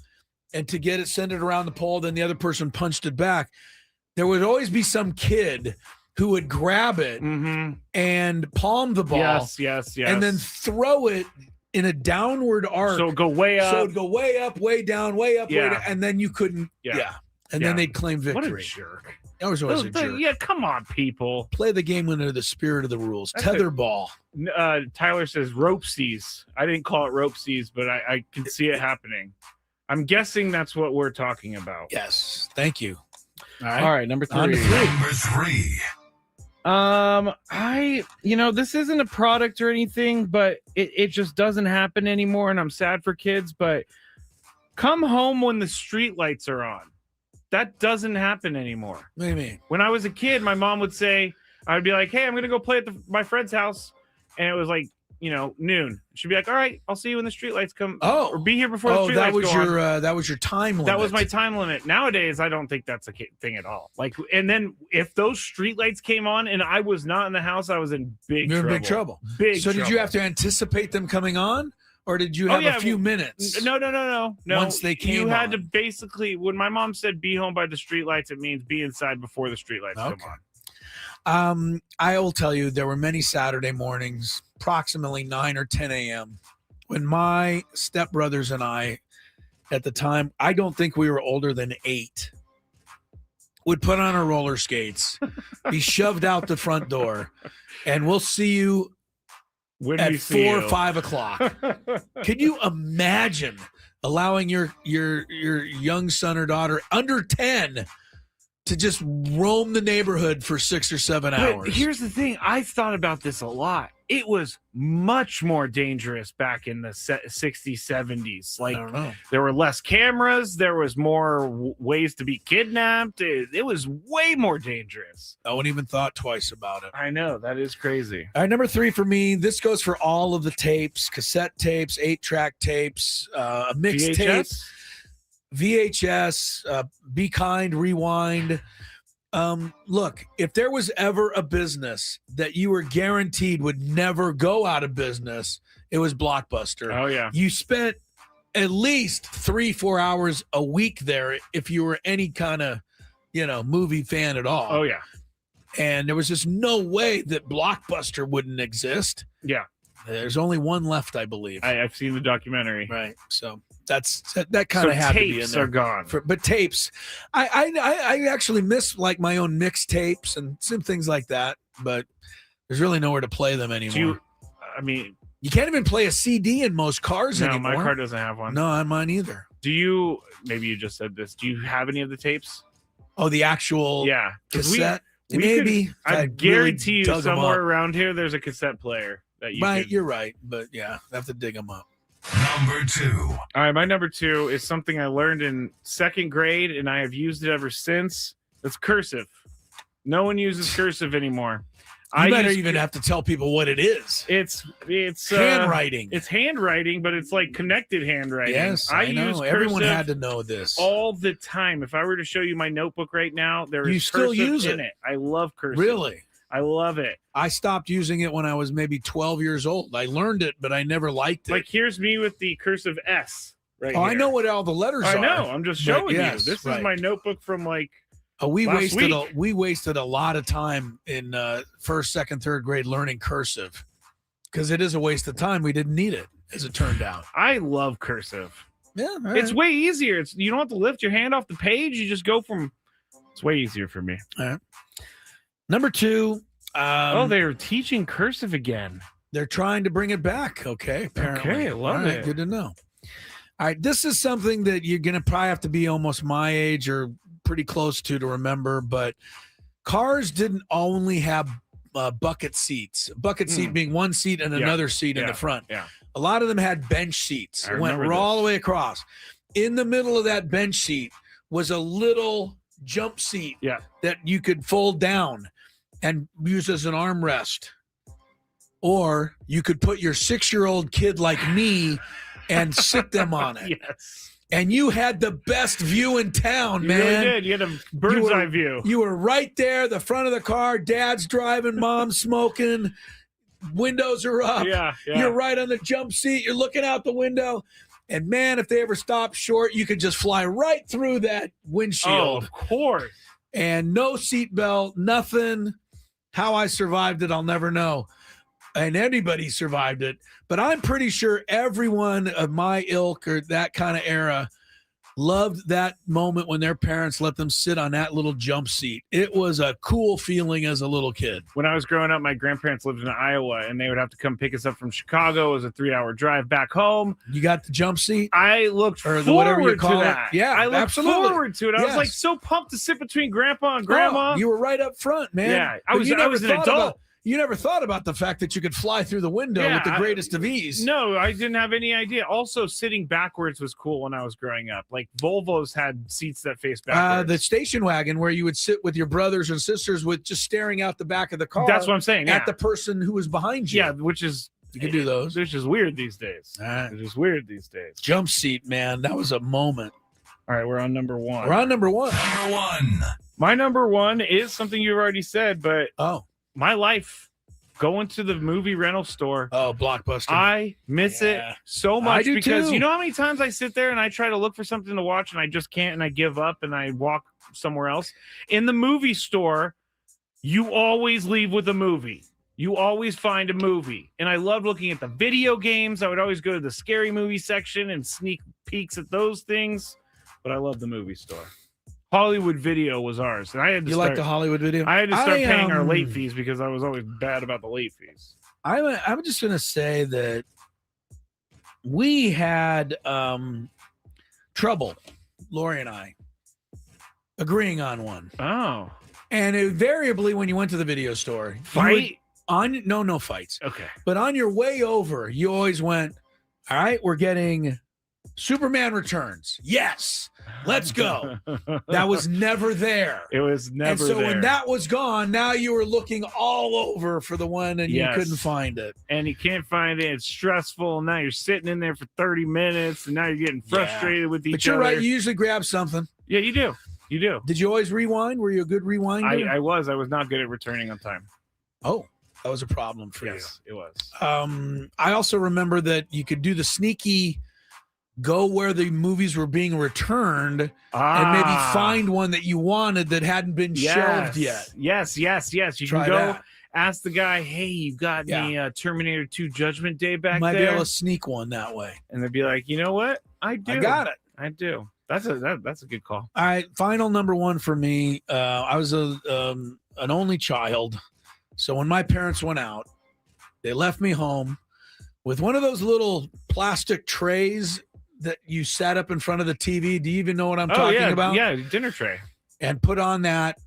and to get it, send it around the pole, then the other person punched it back. There would always be some kid who would grab it and palm the ball. Yes. And then throw it in a downward arc. So go way up. So it'd go way up, way down, way up, way down, and then you couldn't. And then they'd claim victory. What a jerk. I was always a jerk. Yeah, come on, people. Play the game under the spirit of the rules. Tetherball. Tyler says ropesies. I didn't call it ropesies, but I can see it happening. I'm guessing that's what we're talking about. Yes. Thank you. All right, number 3. Number 3. This isn't a product or anything, but it just doesn't happen anymore, and I'm sad for kids, but come home when the street lights are on. That doesn't happen anymore. What do you mean? When I was a kid, my mom would say, I'd be like, hey, I'm going to go play at my friend's house. And it was like, noon. She'd be like, all right, I'll see you when the streetlights come. Or be here before the streetlights go on. That was your time limit. That was my time limit. Nowadays, I don't think that's a thing at all. And then if those streetlights came on and I was not in the house, I was in big trouble. You're in big trouble. So did you have to anticipate them coming on? Or did you have a few minutes? No. Once they came you had on. to basically, when my mom said be home by the streetlights, it means be inside before the streetlights come on. I will tell you, there were many Saturday mornings, approximately 9 or 10 a.m., when my stepbrothers and I, at the time, I don't think we were older than 8, would put on our roller skates, be shoved out the front door, and we'll see you at 4 or 5 o'clock. Can you imagine allowing your young son or daughter under 10 to just roam the neighborhood for 6 or 7 hours? But here's the thing. I've thought about this a lot. it was much more dangerous back in the 60s, 70s. Like, I don't know. there were less cameras. There was more ways to be kidnapped. It was way more dangerous. No one even thought twice about it. I know. That is crazy. All right, number 3 for me. This goes for all of the tapes, cassette tapes, 8-track tapes, a mixtape, VHS, Be Kind, Rewind. Look, if there was ever a business that you were guaranteed would never go out of business, it was Blockbuster. Oh, yeah. You spent at least 3-4 hours a week there if you were any kind of, movie fan at all. Oh, yeah. And there was just no way that Blockbuster wouldn't exist. Yeah. There's only one left, I believe. I've seen the documentary. Right. So that kind of had to be in tapes there. are gone. But tapes, I actually miss like my own mixtapes and some things like that. But there's really nowhere to play them anymore. You can't even play a CD in most cars anymore. No, my car doesn't have one. No, on mine either. Maybe you just said this. Do you have any of the tapes? Oh, the actual cassette? Maybe. I guarantee you dug 'em somewhere up. around here there's a cassette player that you Right, could- you're right. But yeah, I have to dig them up. Number 2. All right, my number 2 is something I learned in 2nd grade, and I have used it ever since. It's cursive. No one uses cursive anymore. You better even have to tell people what it is. It's handwriting. It's handwriting, but it's like connected handwriting. Yes, I know. use Everyone cursive had to know this. all the time. If I were to show you my notebook right now, there is You still cursive use in it? it. I love cursive. Really? I love it. I stopped using it when I was maybe 12 years old. I learned it, but I never liked it. Like, here's me with the cursive S right I here. know what all the letters are. I know. I'm just showing But yes, you. This right. is my notebook from like We last wasted a lot of time in 1st, 2nd, 3rd grade learning cursive because it is a waste of time. We didn't need it, as it turned out. I love cursive. Yeah, all It's right. way easier. You don't have to lift your hand off the page. You just go from. It's way easier for me. All right. Number 2. They're teaching cursive again. They're trying to bring it back. Okay, apparently. Okay, I love All right, it. Good to know. All right, this is something that you're going to probably have to be almost my age or pretty close to remember, but cars didn't only have bucket seats. Bucket seat being one seat and another seat in the front. Yeah. A lot of them had bench seats. I It went remember all the way across. In the middle of that bench seat was a little jump seat that you could fold down and use as an armrest. Or you could put your 6-year-old kid like me and sit them on it. Yes. And you had the best view in town, You man. really did. You had a bird's eye view. You were right there, the front of the car. Dad's driving, mom's smoking. Windows are up. Yeah. You're right on the jump seat. You're looking out the window. And man, if they ever stopped short, you could just fly right through that windshield. Oh, of course. And no seatbelt, nothing. How I survived it, I'll never know. And anybody survived it. But I'm pretty sure everyone of my ilk or that kind of era loved that moment when their parents let them sit on that little jump seat. It was a cool feeling as a little kid. When I was growing up, my grandparents lived in Iowa, and they would have to come pick us up from Chicago. It was a 3-hour drive back home. You got the jump seat? I looked Or forward whatever you to call it. that. Yeah, I looked absolutely. forward to it. I was like so pumped to sit between grandpa and grandma. Oh, you were right up front, man. Yeah, I But was you never an thought adult. You never thought about the fact that you could fly through the window with the greatest of ease. No, I didn't have any idea. Also, sitting backwards was cool when I was growing up. Like Volvos had seats that faced backwards. The station wagon where you would sit with your brothers and sisters with just staring out the back of the car. That's what I'm saying. At the person who was behind you. Yeah, which is you can do those. It's just weird these days. All right. It's just weird these days. Jump seat, man. That was a moment. All right, we're on number 1. We're on number 1. Number 1. My number 1 is something you've already said, but my life. Going to the movie rental store. Oh, Blockbuster. I miss it so much I do because too. you know how many times I sit there and I try to look for something to watch and I just can't and I give up and I walk somewhere else. In the movie store, you always leave with a movie. You always find a movie. And I love looking at the video games. I would always go to the scary movie section and sneak peeks at those things. But I love the movie store. Hollywood Video was ours, and I had to like the Hollywood Video? I had to start paying our late fees because I was always bad about the late fees. I'm just gonna say that we had trouble, Lori and I, agreeing on one. Oh, and invariably when you went to the video store, fight. no fights. Okay. But on your way over, you always went, all right, we're getting Superman Returns. Yes, let's go. That was never there. It was never there. And so there. when that was gone, now you were looking all over for the one and Yes. you couldn't find it. And you can't find it. It's stressful. Now you're sitting in there for 30 minutes, and now you're getting frustrated with each other. But you're right. You usually grab something. Yeah, you do. You do. Did you always rewind? Were you a good rewinder? I was not good at returning on time. Oh, that was a problem for Yes, it was. you. I also remember that you could do the sneaky go where the movies were being returned and maybe find one that you wanted that hadn't been shelved yet. Yes. You Try can go that. ask the guy, hey, you got any Terminator 2 Judgment Day back Might there? be able to sneak one that way. And they'd be like, you know what? I do. I got it. I do. That's a good call. All right, final number one for me. I was an only child, so when my parents went out, they left me home with one of those little plastic trays that you sat up in front of the TV. Do you even know what I'm talking about? Yeah, dinner tray. And put on that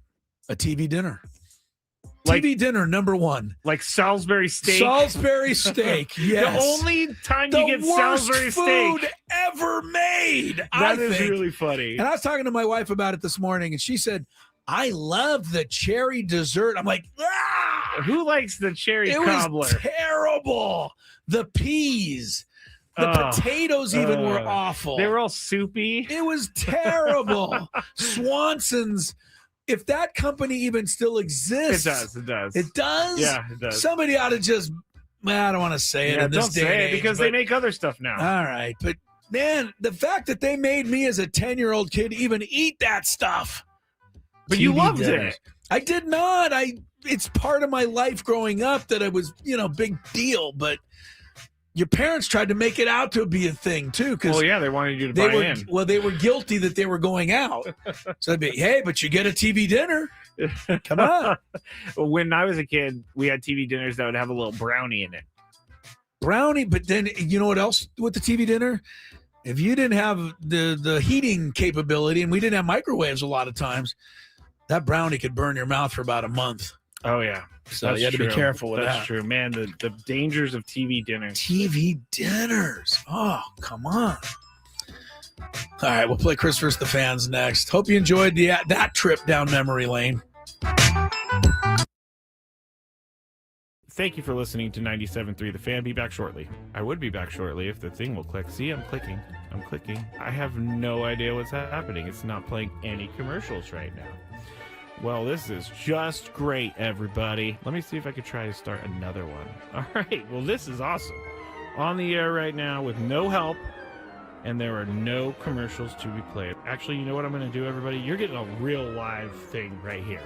a TV dinner. Like- TV dinner number one. Like Salisbury steak. Salisbury steak. Yes. The only time The you get worst Salisbury food steak. ever made. That I is think. really funny. And I was talking to my wife about it this morning, and she said, I love the cherry dessert. I'm like, Who likes the cherry cobbler? Was terrible. The peas, the potatoes even were awful. They were all soupy. It was terrible. Swanson's. If that company even still exists. It does. It does? Yeah, it does. Somebody ought to just, I don't want to say it in this don't day say and it age, because but- they make other stuff now. All right. But man, the fact that they made me as a 10-year-old kid even eat that stuff. But you TV loved dinners. it. I did not. It's part of my life growing up that it was, big deal. But your parents tried to make it out to be a thing too. Well, yeah, they wanted you to buy in. Well, they were guilty that they were going out. So they'd be, hey, but you get a TV dinner. Come on. When I was a kid, we had TV dinners that would have a little brownie in it. Brownie, but then you know what else with the TV dinner? If you didn't have the heating capability, and we didn't have microwaves a lot of times, that brownie could burn your mouth for about a month. Oh, yeah. So That's you had to true. be careful with That's that. true. Man, the dangers of TV dinners. TV dinners. Oh, come on. All right, we'll play Chris vs. the Fans next. Hope you enjoyed that trip down memory lane. Thank you for listening to 97.3 The Fan. Be back shortly. I would be back shortly if the thing will click. See, I'm clicking. I have no idea what's happening. It's not playing any commercials right now. Well, this is just great, everybody. Let me see if I could try to start another one. All right. Well, this is awesome. On the air right now with no help, and there are no commercials to be played. Actually, you know what I'm going to do, everybody? You're getting a real live thing right here.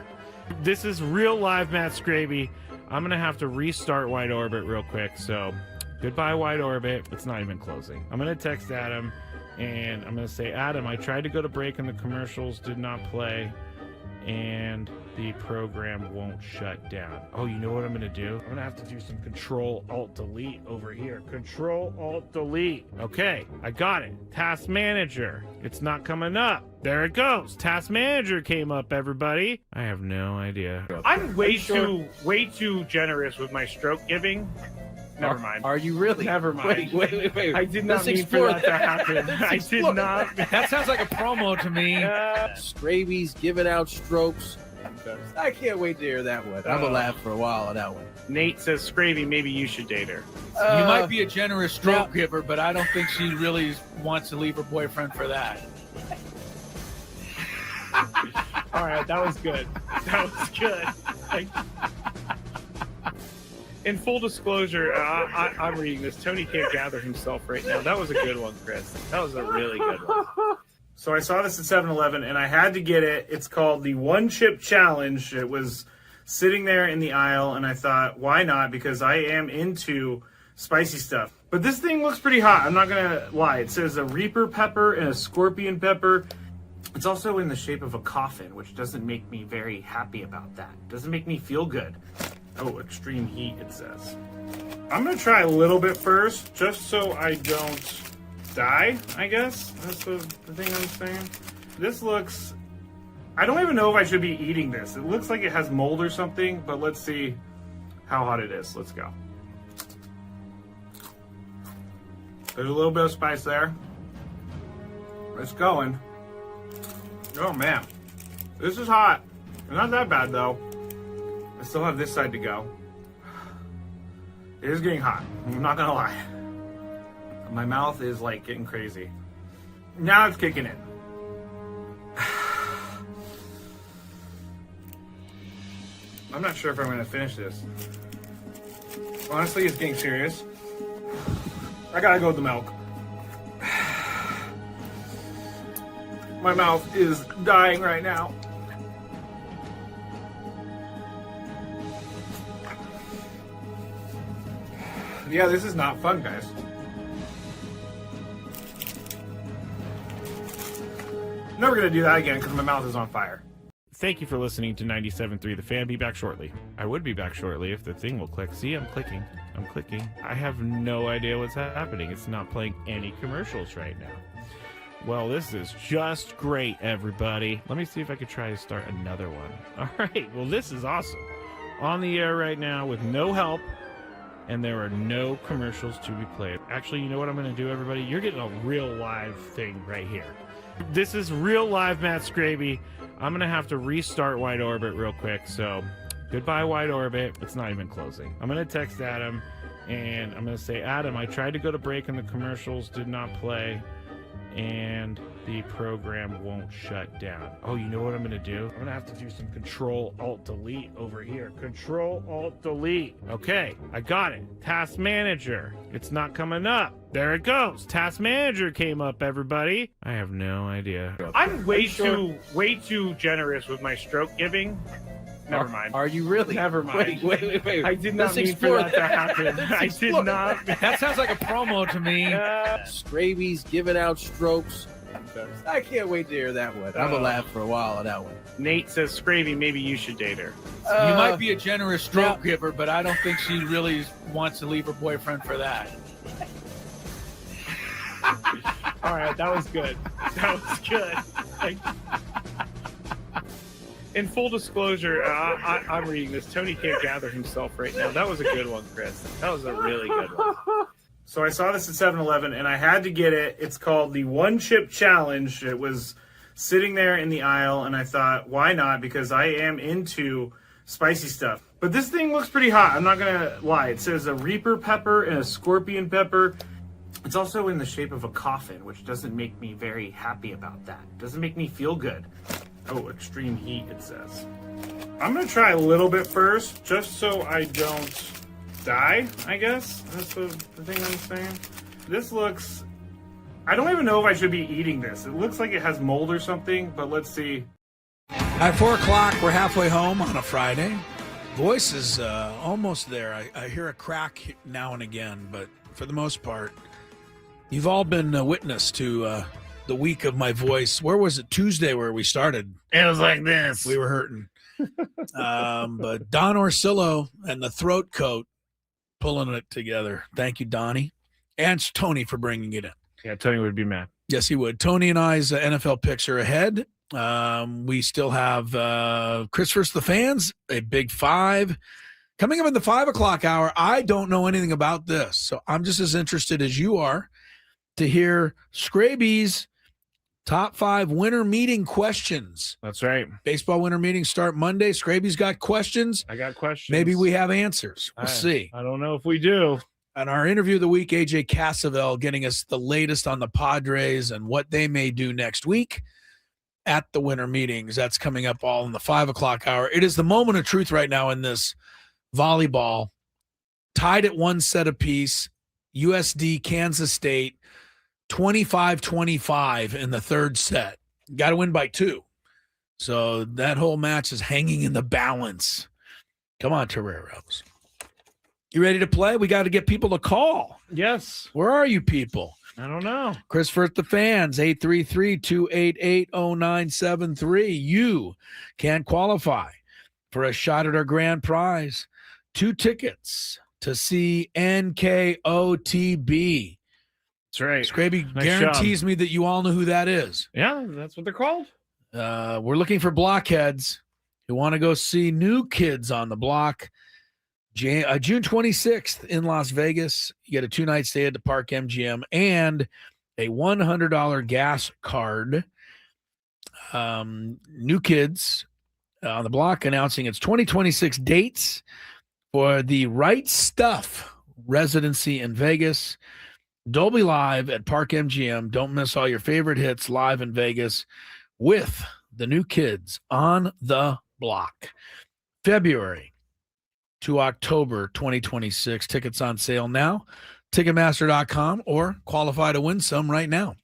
This is real live Matt Skraby. I'm going to have to restart Wide Orbit real quick. So goodbye, Wide Orbit. It's not even closing. I'm going to text Adam, and I'm going to say, Adam, I tried to go to break and the commercials did not play, and the program won't shut down. Oh, you know what I'm going to do? I'm going to have to do some Control-Alt-Delete over here. Control-Alt-Delete. Okay, I got it. Task Manager. It's not coming up. There it goes. Task Manager came up, everybody. I have no idea. I'm way too generous with my stroke giving. Never mind. Are you really? Never mind. Wait. I did not Let's mean explore for that to happen. I did not. That sounds like a promo to me. Skraby's giving out strokes. I can't wait to hear that one. I'm gonna laugh for a while on that one. Nate says, Skraby, maybe you should date her. You might be a generous stroke giver, but I don't think she really wants to leave her boyfriend for that. All right, that was good. In full disclosure, I'm reading this. Tony can't gather himself right now. That was a good one, Chris. That was a really good one. So I saw this at 7-Eleven, and I had to get it. It's called the One Chip Challenge. It was sitting there in the aisle, and I thought, why not? Because I am into spicy stuff. But this thing looks pretty hot. I'm not going to lie. It says a Reaper pepper and a Scorpion pepper. It's also in the shape of a coffin, which doesn't make me very happy about that. It doesn't make me feel good. Oh, extreme heat, it says. I'm going to try a little bit first, just so I don't die, I guess. That's the thing I'm saying. This looks... I don't even know if I should be eating this. It looks like it has mold or something, but let's see. how hot it is. Let's go. There's a little bit of spice there. It's going. Oh man, this is hot. Not that bad though. I still have this side to go. It is getting hot. I'm not gonna lie. My mouth is like getting crazy. Now it's kicking in. I'm not sure if I'm gonna finish this. Honestly, it's getting serious. I gotta go with the milk. My mouth is dying right now. Yeah, this is not fun, guys. Never gonna do that again because my mouth is on fire. Thank you for listening to 97.3 The Fan. Be back shortly. I would be back shortly if the thing will click. See, I'm clicking. I'm clicking. I have no idea what's happening. It's not playing any commercials right now. Well, this is just great, everybody. Let me see if I could try to start another one. All right. Well, this is awesome. On the air right now with no help, and there are no commercials to be played. Actually, you know what I'm going to do, everybody? You're getting a real live thing right here. This is real live Matt Skraby. I'm going to have to restart Wide Orbit real quick. So goodbye, Wide Orbit. It's not even closing. I'm going to text Adam, and I'm going to say, Adam, I tried to go to break and the commercials did not play, and the program won't shut down. Oh, you know what I'm going to do? I'm going to have to do some Control-Alt-Delete over here. Control-Alt-Delete. Okay, I got it. Task Manager. It's not coming up. There it goes. Task Manager came up, everybody. I have no idea. I'm way too generous with my stroke giving. Never mind. Are you really? Never mind. Wait. I did not mean for that to happen. I did not. That sounds like a promo to me. Skraby's giving out strokes. I can't wait to hear that one. I'm gonna laugh for a while on that one. Nate says, Skraby, maybe you should date her. You might be a generous stroke giver, but I don't think she really wants to leave her boyfriend for that. All right, that was good. That was good. In full disclosure, I'm reading this. Tony can't gather himself right now. That was a good one, Chris. That was a really good one. So I saw this at 7-Eleven, and I had to get it. It's called the One Chip Challenge. It was sitting there in the aisle, and I thought, why not? Because I am into spicy stuff. But this thing looks pretty hot. I'm not going to lie. It says a Reaper pepper and a Scorpion pepper. It's also in the shape of a coffin, which doesn't make me very happy about that. It doesn't make me feel good. Oh, extreme heat, it says. I'm going to try a little bit first, just so I don't die, I guess. That's the thing I'm saying. This looks... I don't even know if I should be eating this. It looks like it has mold or something, but let's see. At 4 o'clock, we're halfway home on a Friday. Voice is almost there. I hear a crack now and again, but for the most part, you've all been witness to the week of my voice. Where was it? Tuesday where we started. It was like this. We were hurting. But Don Orsillo and the throat coat pulling it together. Thank you, Donnie. And Tony for bringing it in. Yeah, Tony would be mad. Yes, he would. Tony and I's NFL picks are ahead. We still have Chris versus the Fans, a big five. Coming up in the 5 o'clock hour, I don't know anything about this, so I'm just as interested as you are to hear Skraby's top 5 winter meeting questions. That's right. Baseball winter meetings start Monday. Skraby's got questions. I got questions. Maybe we have answers. We'll see. I don't know if we do. On our interview of the week, AJ Cassavell getting us the latest on the Padres and what they may do next week at the winter meetings. That's coming up all in the 5 o'clock hour. It is the moment of truth right now in this volleyball. Tied at 1 set apiece. USD, Kansas State, 25-25 in the third set. Got to win by 2. So that whole match is hanging in the balance. Come on, Toreros. You ready to play? We got to get people to call. Yes. Where are you people? I don't know. Chris for the Fans, 833-288-0973. You can qualify for a shot at our grand prize. 2 tickets to see NKOTB. That's right. Skraby Nice guarantees job. me that you all know who that is. Yeah, that's what they're called. We're looking for blockheads who want to go see New Kids on the Block. June 26th in Las Vegas. You get a 2-night stay at the Park MGM and a $100 gas card. New Kids on the Block announcing its 2026 dates for the Right Stuff residency in Vegas. Dolby Live at Park MGM. Don't miss all your favorite hits live in Vegas with the New Kids on the Block. February to October 2026. Tickets on sale now. Ticketmaster.com or qualify to win some right now.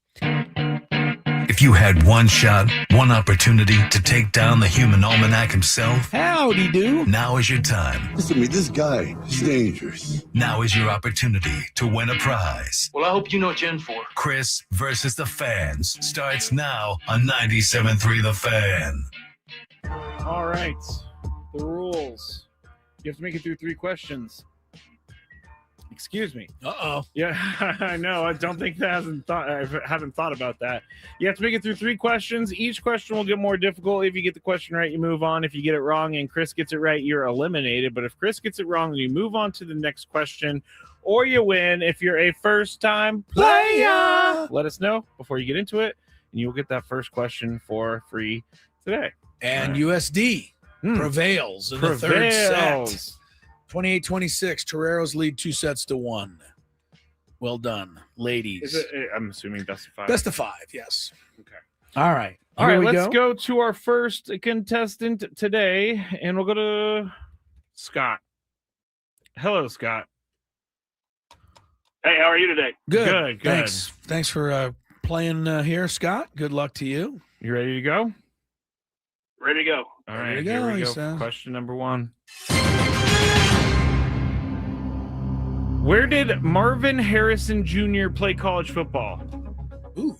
If you had one shot, one opportunity to take down the human almanac himself, howdy do. Now is your time. Listen to me, this guy is dangerous. Now is your opportunity to win a prize. Well, I hope you know what you're in for. Chris versus the Fans starts now on 97.3 The Fan. All right. The rules. You have to make it through 3 questions. Excuse me. Uh-oh. Yeah, I know. I don't think I haven't thought about that. You have to make it through 3 questions. Each question will get more difficult. If you get the question right, you move on. If you get it wrong and Chris gets it right, you're eliminated. But if Chris gets it wrong, then you move on to the next question or you win. If you're a first-time player, let us know before you get into it, and you'll get that first question for free today. And USD prevails in the third set. 28-26. Toreros lead 2-1. Well done, ladies. I'm assuming best of 5. Best of 5, yes. Okay. All right. All right, let's go to our first contestant today, and we'll go to Scott. Hello, Scott. Hey, how are you today? Good. Thanks for playing here, Scott. Good luck to you. You ready to go? Ready to go. All right, here we go. Question number 1. Where did Marvin Harrison Jr. play college football? Ooh.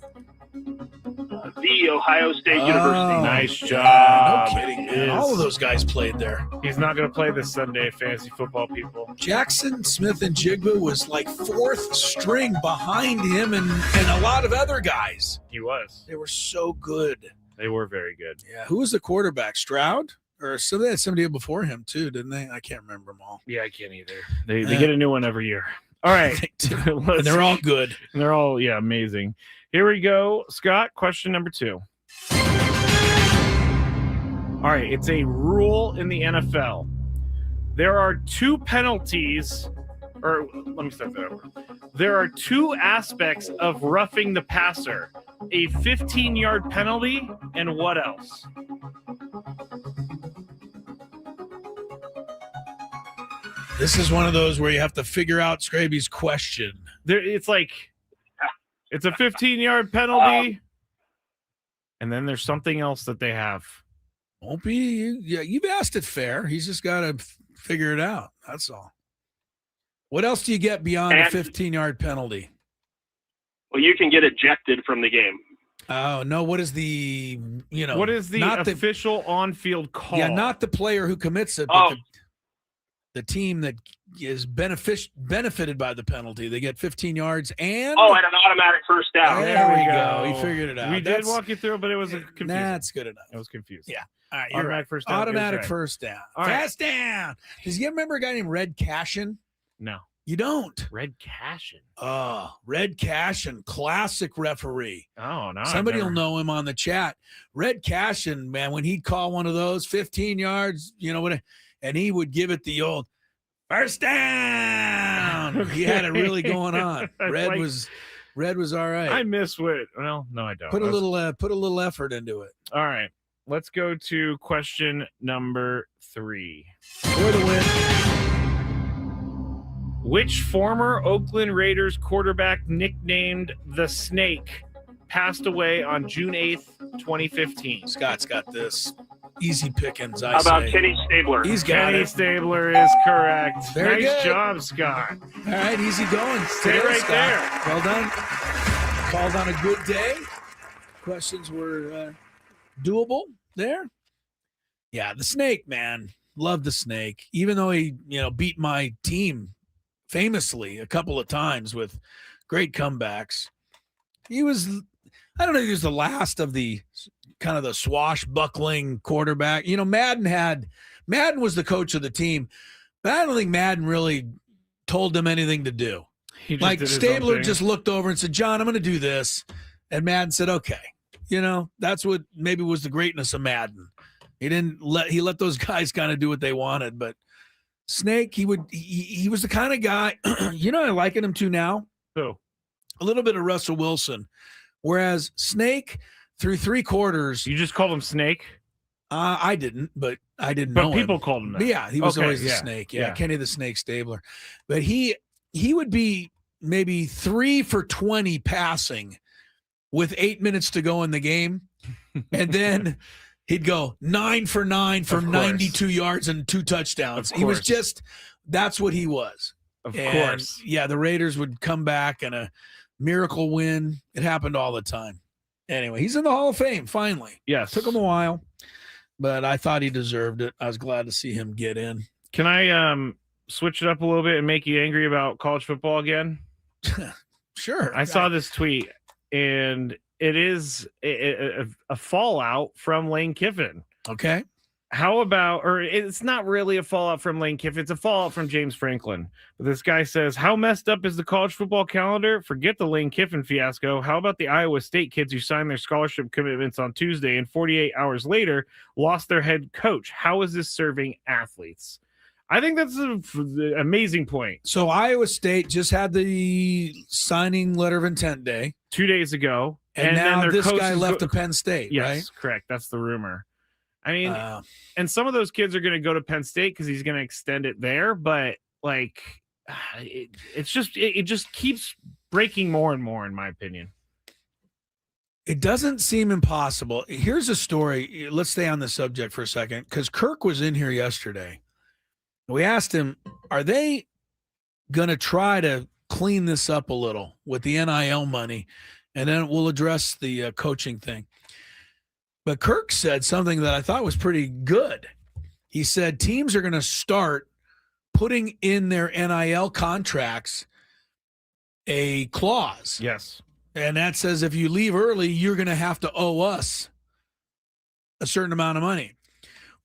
The Ohio State University. Nice job. No kidding, man. All of those guys played there. He's not going to play this Sunday, fantasy football people. Jackson Smith and Jigba was like 4th string behind him and a lot of other guys. He was. They were so good. They were very good. Yeah. Who was the quarterback? Stroud? Or they had somebody before him, too, didn't they? I can't remember them all. Yeah, I can't either. They get a new one every year. All right. And they're all good. And they're all, amazing. Here we go. Scott, question number 2. All right. It's a rule in the NFL. There are 2 penalties, or let me start that over. There are 2 aspects of roughing the passer. A 15-yard penalty, and what else? This is one of those where you have to figure out Skraby's question. It's a 15-yard penalty, and then there's something else that they have. Won't be. Yeah, you've asked it fair. He's just got to figure it out. That's all. What else do you get beyond a 15-yard penalty? Well, you can get ejected from the game. Oh, no. What is the, what is the official on-field call? Yeah, not the player who commits it, but the team that is benefited by the penalty. They get 15 yards and... Oh, and an automatic first down. There we go. He figured it out. We did walk you through, but it was confusing. That's good enough. It was confusing. Yeah. All right. Automatic first down. Automatic first down. All right. First down. Does you remember a guy named Red Cashin? No. You don't? Red Cashin. Oh, Red Cashin, classic referee. Oh, no. Somebody will know him on the chat. Red Cashin, man, when he'd call one of those 15 yards, and he would give it the old first down. Okay. He had it really going on. Red was all right. I miss what. Well, no, I don't. Put a little effort into it. All right. Let's go to question number 3. For the win. Which former Oakland Raiders quarterback nicknamed the Snake passed away on June 8th, 2015? Scott's got this. Easy pickings, How about Kenny Stabler? He's got Kenny it. Stabler is correct. Very nice good. job, Scott. All right, easy going. Stay right Scott. there. Well done. Called on a good day. Questions were doable there. Yeah, the Snake, man. Love the Snake. Even though he, beat my team famously a couple of times with great comebacks. He was, I don't know if he was the last of the kind of the swashbuckling quarterback. Madden was the coach of the team, But I don't think Madden really told them anything to do. He just Like did his own Stabler thing. just looked over and said, John, I'm going to do this. And Madden said, okay. That's what maybe was the greatness of Madden. He let those guys kind of do what they wanted. But Snake, he was the kind of guy, I liken him to now. Who? A little bit of Russell Wilson. Whereas Snake, through 3 quarters. You just called him Snake? I didn't, but I didn't know him. But people called him that. But yeah, he was always the yeah. Snake. Yeah, Kenny the Snake Stabler. But he would be maybe 3 for 20 passing with 8 minutes to go in the game. And then he'd go 9 for 9 for 92 yards and 2 touchdowns. He was that's what he was. Of course. Yeah, the Raiders would come back and a miracle win. It happened all the time. Anyway, he's in the Hall of Fame, finally. Yes. Took him a while, but I thought he deserved it. I was glad to see him get in. Can I switch it up a little bit and make you angry about college football again? Sure. I saw this tweet, and it is a fallout from Lane Kiffin. Okay. How about, or it's not really a fallout from Lane Kiffin, it's a fallout from James Franklin. But this guy says, how messed up is the college football calendar? Forget the Lane Kiffin fiasco. How about the Iowa State kids who signed their scholarship commitments on Tuesday and 48 hours later lost their head coach? How is this serving athletes? I think that's an amazing point. So Iowa State just had the signing letter of intent day 2 days ago. And now then their this coach guy is left to Penn State, yes, right? Correct. That's the rumor. I mean, and some of those kids are going to go to Penn State because he's going to extend it there. But like, it just keeps breaking more and more, in my opinion. It doesn't seem impossible. Here's a story. Let's stay on the subject for a second, because Kirk was in here yesterday. We asked him, are they going to try to clean this up a little with the NIL money? And then we'll address the coaching thing. But Kirk said something that I thought was pretty good. He said teams are going to start putting in their NIL contracts a clause. Yes. And that says if you leave early, you're going to have to owe us a certain amount of money.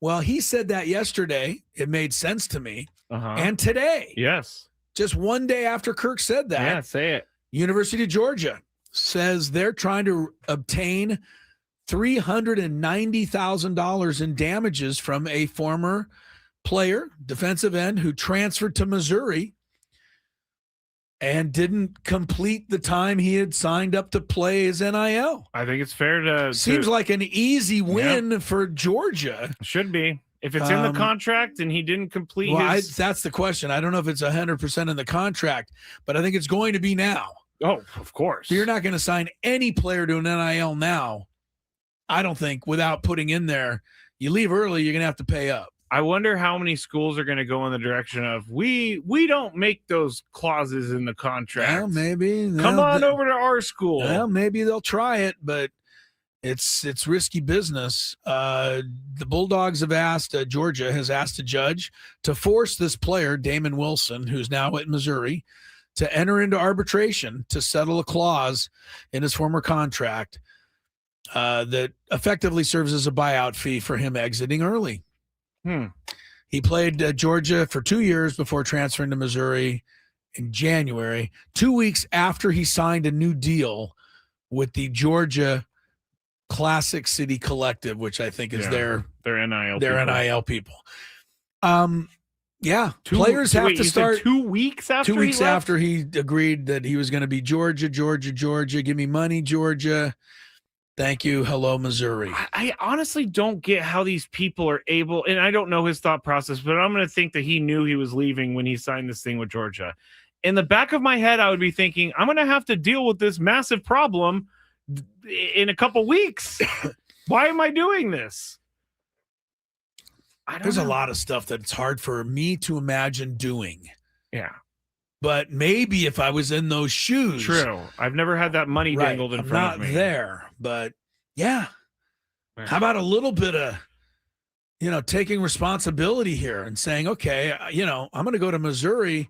Well, he said that yesterday. It made sense to me. And today. Yes. Just one day after Kirk said that. Yeah, say it. University of Georgia says they're trying to obtain $390,000 in damages from a former player, defensive end, who transferred to Missouri and didn't complete the time he had signed up to play his NIL. I think it's fair to... Seems like an easy win for Georgia. Should be. If it's in the contract and he didn't complete his... that's the question. I don't know if it's 100% in the contract, but I think it's going to be now. Oh, of course. So you're not going to sign any player to an NIL now, I don't think, without putting in there, you leave early, you're going to have to pay up. I wonder how many schools are going to go in the direction of, we don't make those clauses in the contract. Well, maybe. Come on over to our school. Well, maybe they'll try it, but it's risky business. The Bulldogs have asked, Georgia has asked a judge to force this player, Damon Wilson, who's now at Missouri, to enter into arbitration to settle a clause in his former contract that effectively serves as a buyout fee for him exiting early. He played Georgia for 2 years before transferring to Missouri in January, 2 weeks after he signed a new deal with the Georgia Classic City Collective, which I think is their NIL people. Players have to start 2 weeks after 2 weeks after he agreed that he was going to be Georgia. Give me money, Georgia. Thank you. Hello, Missouri. I honestly don't get how these people are able, and I don't know his thought process, but I'm going to think that he knew he was leaving when he signed this thing with Georgia. In the back of my head, I would be thinking, I'm going to have to deal with this massive problem in a couple weeks. Why am I doing this? There's a lot of stuff that's hard for me to imagine doing. Yeah. But maybe if I was in those shoes. True. I've never had that money dangled in front of me. I'm not there, but yeah. How about a little bit of, taking responsibility here and saying, okay, I'm going to go to Missouri.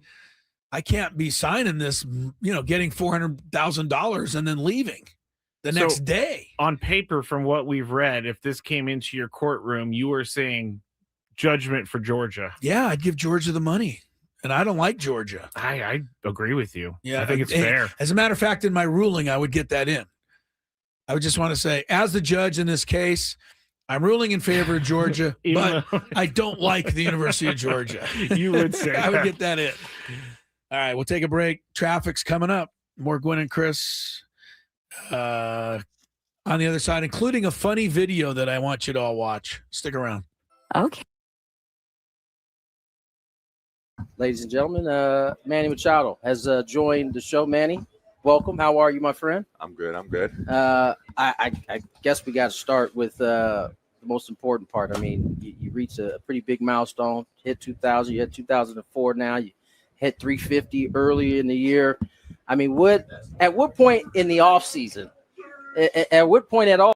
I can't be signing this, getting $400,000 and then leaving the next day. On paper, from what we've read, if this came into your courtroom, you were saying judgment for Georgia. Yeah, I'd give Georgia the money. And I don't like Georgia. I agree with you. Yeah, I think it's fair. As a matter of fact, in my ruling, I would get that in. I would just want to say, as the judge in this case, I'm ruling in favor of Georgia, but I don't like the University of Georgia. You would say I would get that in. All right, we'll take a break. Traffic's coming up. More Gwynn and Chris on the other side, including a funny video that I want you to all watch. Stick around. Okay. Ladies and gentlemen, Manny Machado has joined the show. Manny, welcome. How are you, my friend? I'm good. I'm good. I guess we got to start with the most important part. I mean, you reached a pretty big milestone, hit 2,000. You hit 2004 now. You hit 350 early in the year. I mean, at what point in the offseason, at what point at all?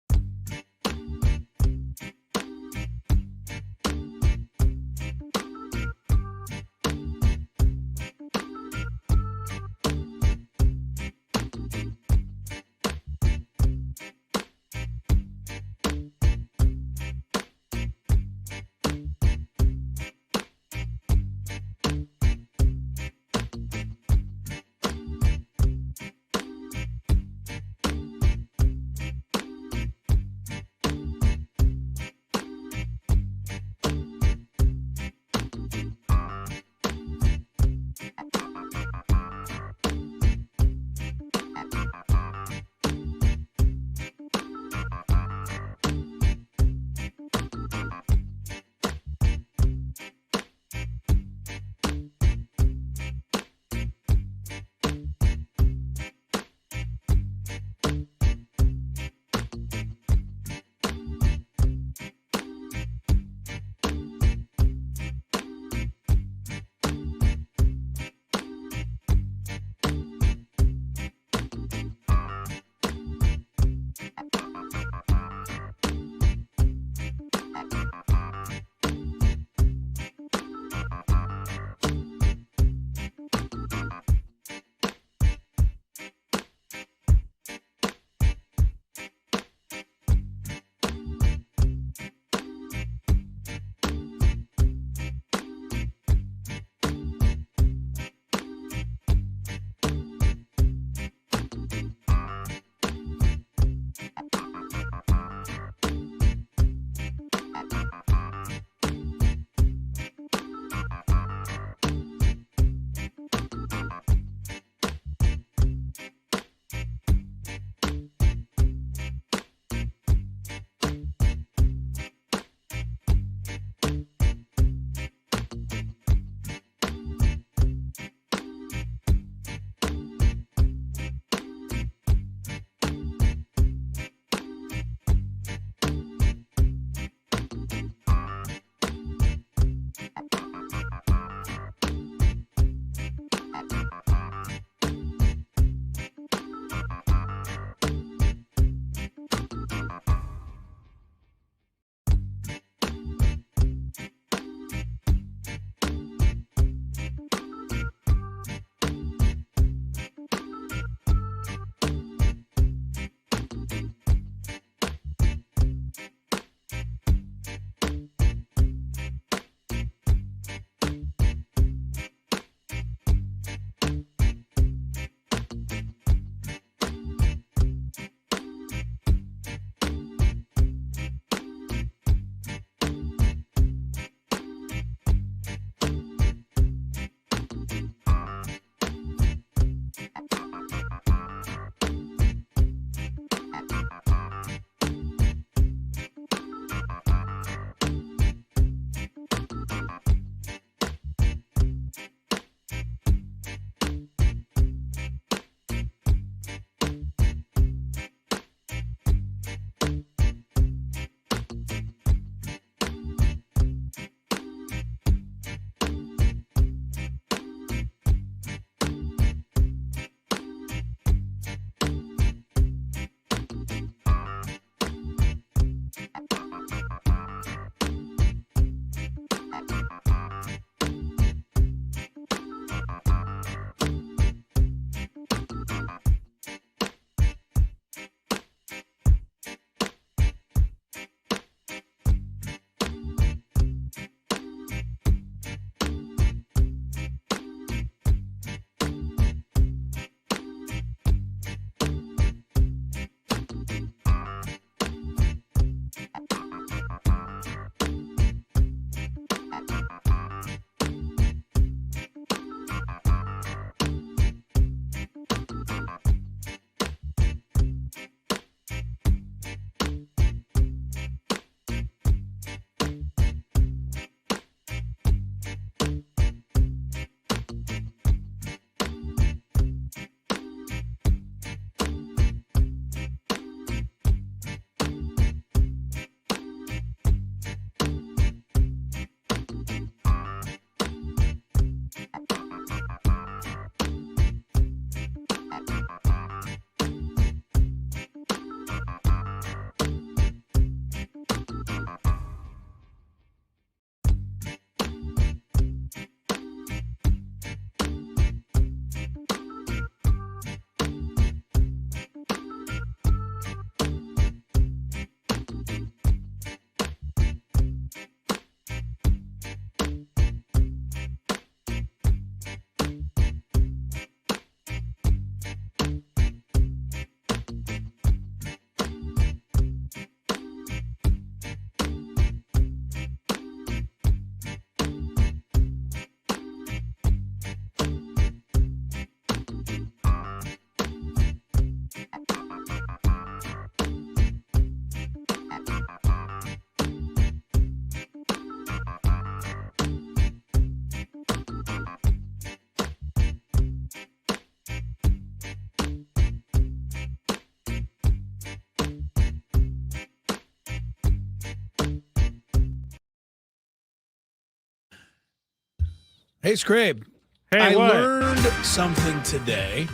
Hey, Skrabe. Hey, I what? learned something today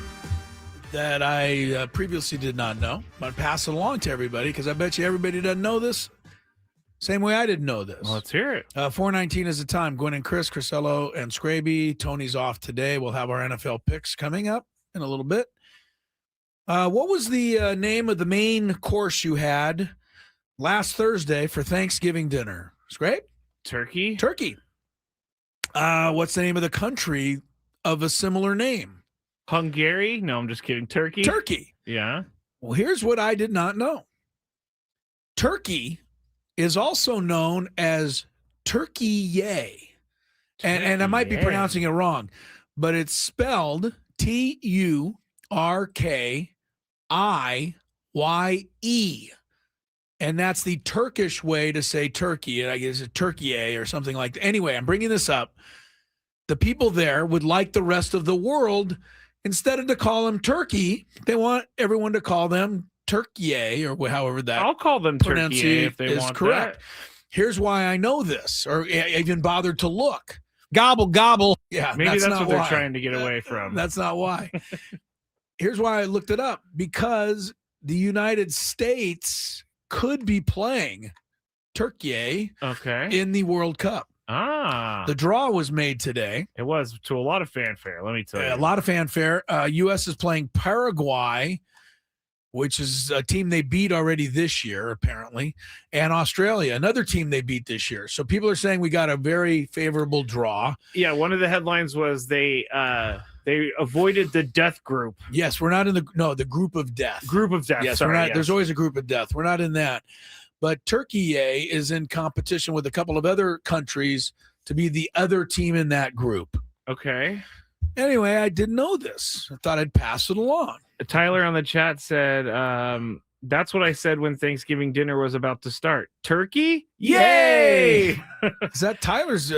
that I previously did not know. I'm going to pass it along to everybody because I bet you everybody doesn't know this. Same way I didn't know this. Well, let's hear it. 4:19 is the time. Gwynn and Chris, Crisello, and Skraby. Tony's off today. We'll have our NFL picks coming up in a little bit. What was the name of the main course you had last Thursday for Thanksgiving dinner? Skrabe? Turkey. Turkey. What's the name of the country of a similar name? Hungary? No, I'm just kidding. Turkey. Turkey. Yeah. Well, here's what I did not know. Turkey is also known as Turkey-yay. And I might be pronouncing it wrong, but it's spelled Turkiye. And that's the Turkish way to say Turkey. I guess it's Turkey or something like that. Anyway, I'm bringing this up. The people there would like the rest of the world, instead of to call them Turkey, they want everyone to call them Turkey or however that I'll call them Turkey if they want correct. that. Here's why I know this, or even bothered to look. Gobble, gobble. Yeah, Maybe that's not what they're why. trying to get away from. That's not why. Here's why I looked it up. Because the United States could be playing Turkey in the World Cup. The draw was made today. It was to a lot of fanfare, let me tell you. A lot of fanfare. U.S. is playing Paraguay, which is a team they beat already this year, apparently, and Australia, another team they beat this year. So people are saying we got a very favorable draw. Yeah, one of the headlines was they avoided the death group. Yes, we're not in the group of death. Group of death. Yes, sorry, we're not. yes. There's always a group of death. We're not in that. But Turkey is in competition with a couple of other countries to be the other team in that group. Okay. Anyway, I didn't know this. I thought I'd pass it along. Tyler on the chat said, that's what I said when Thanksgiving dinner was about to start. Turkey? Yay! Is that Tyler's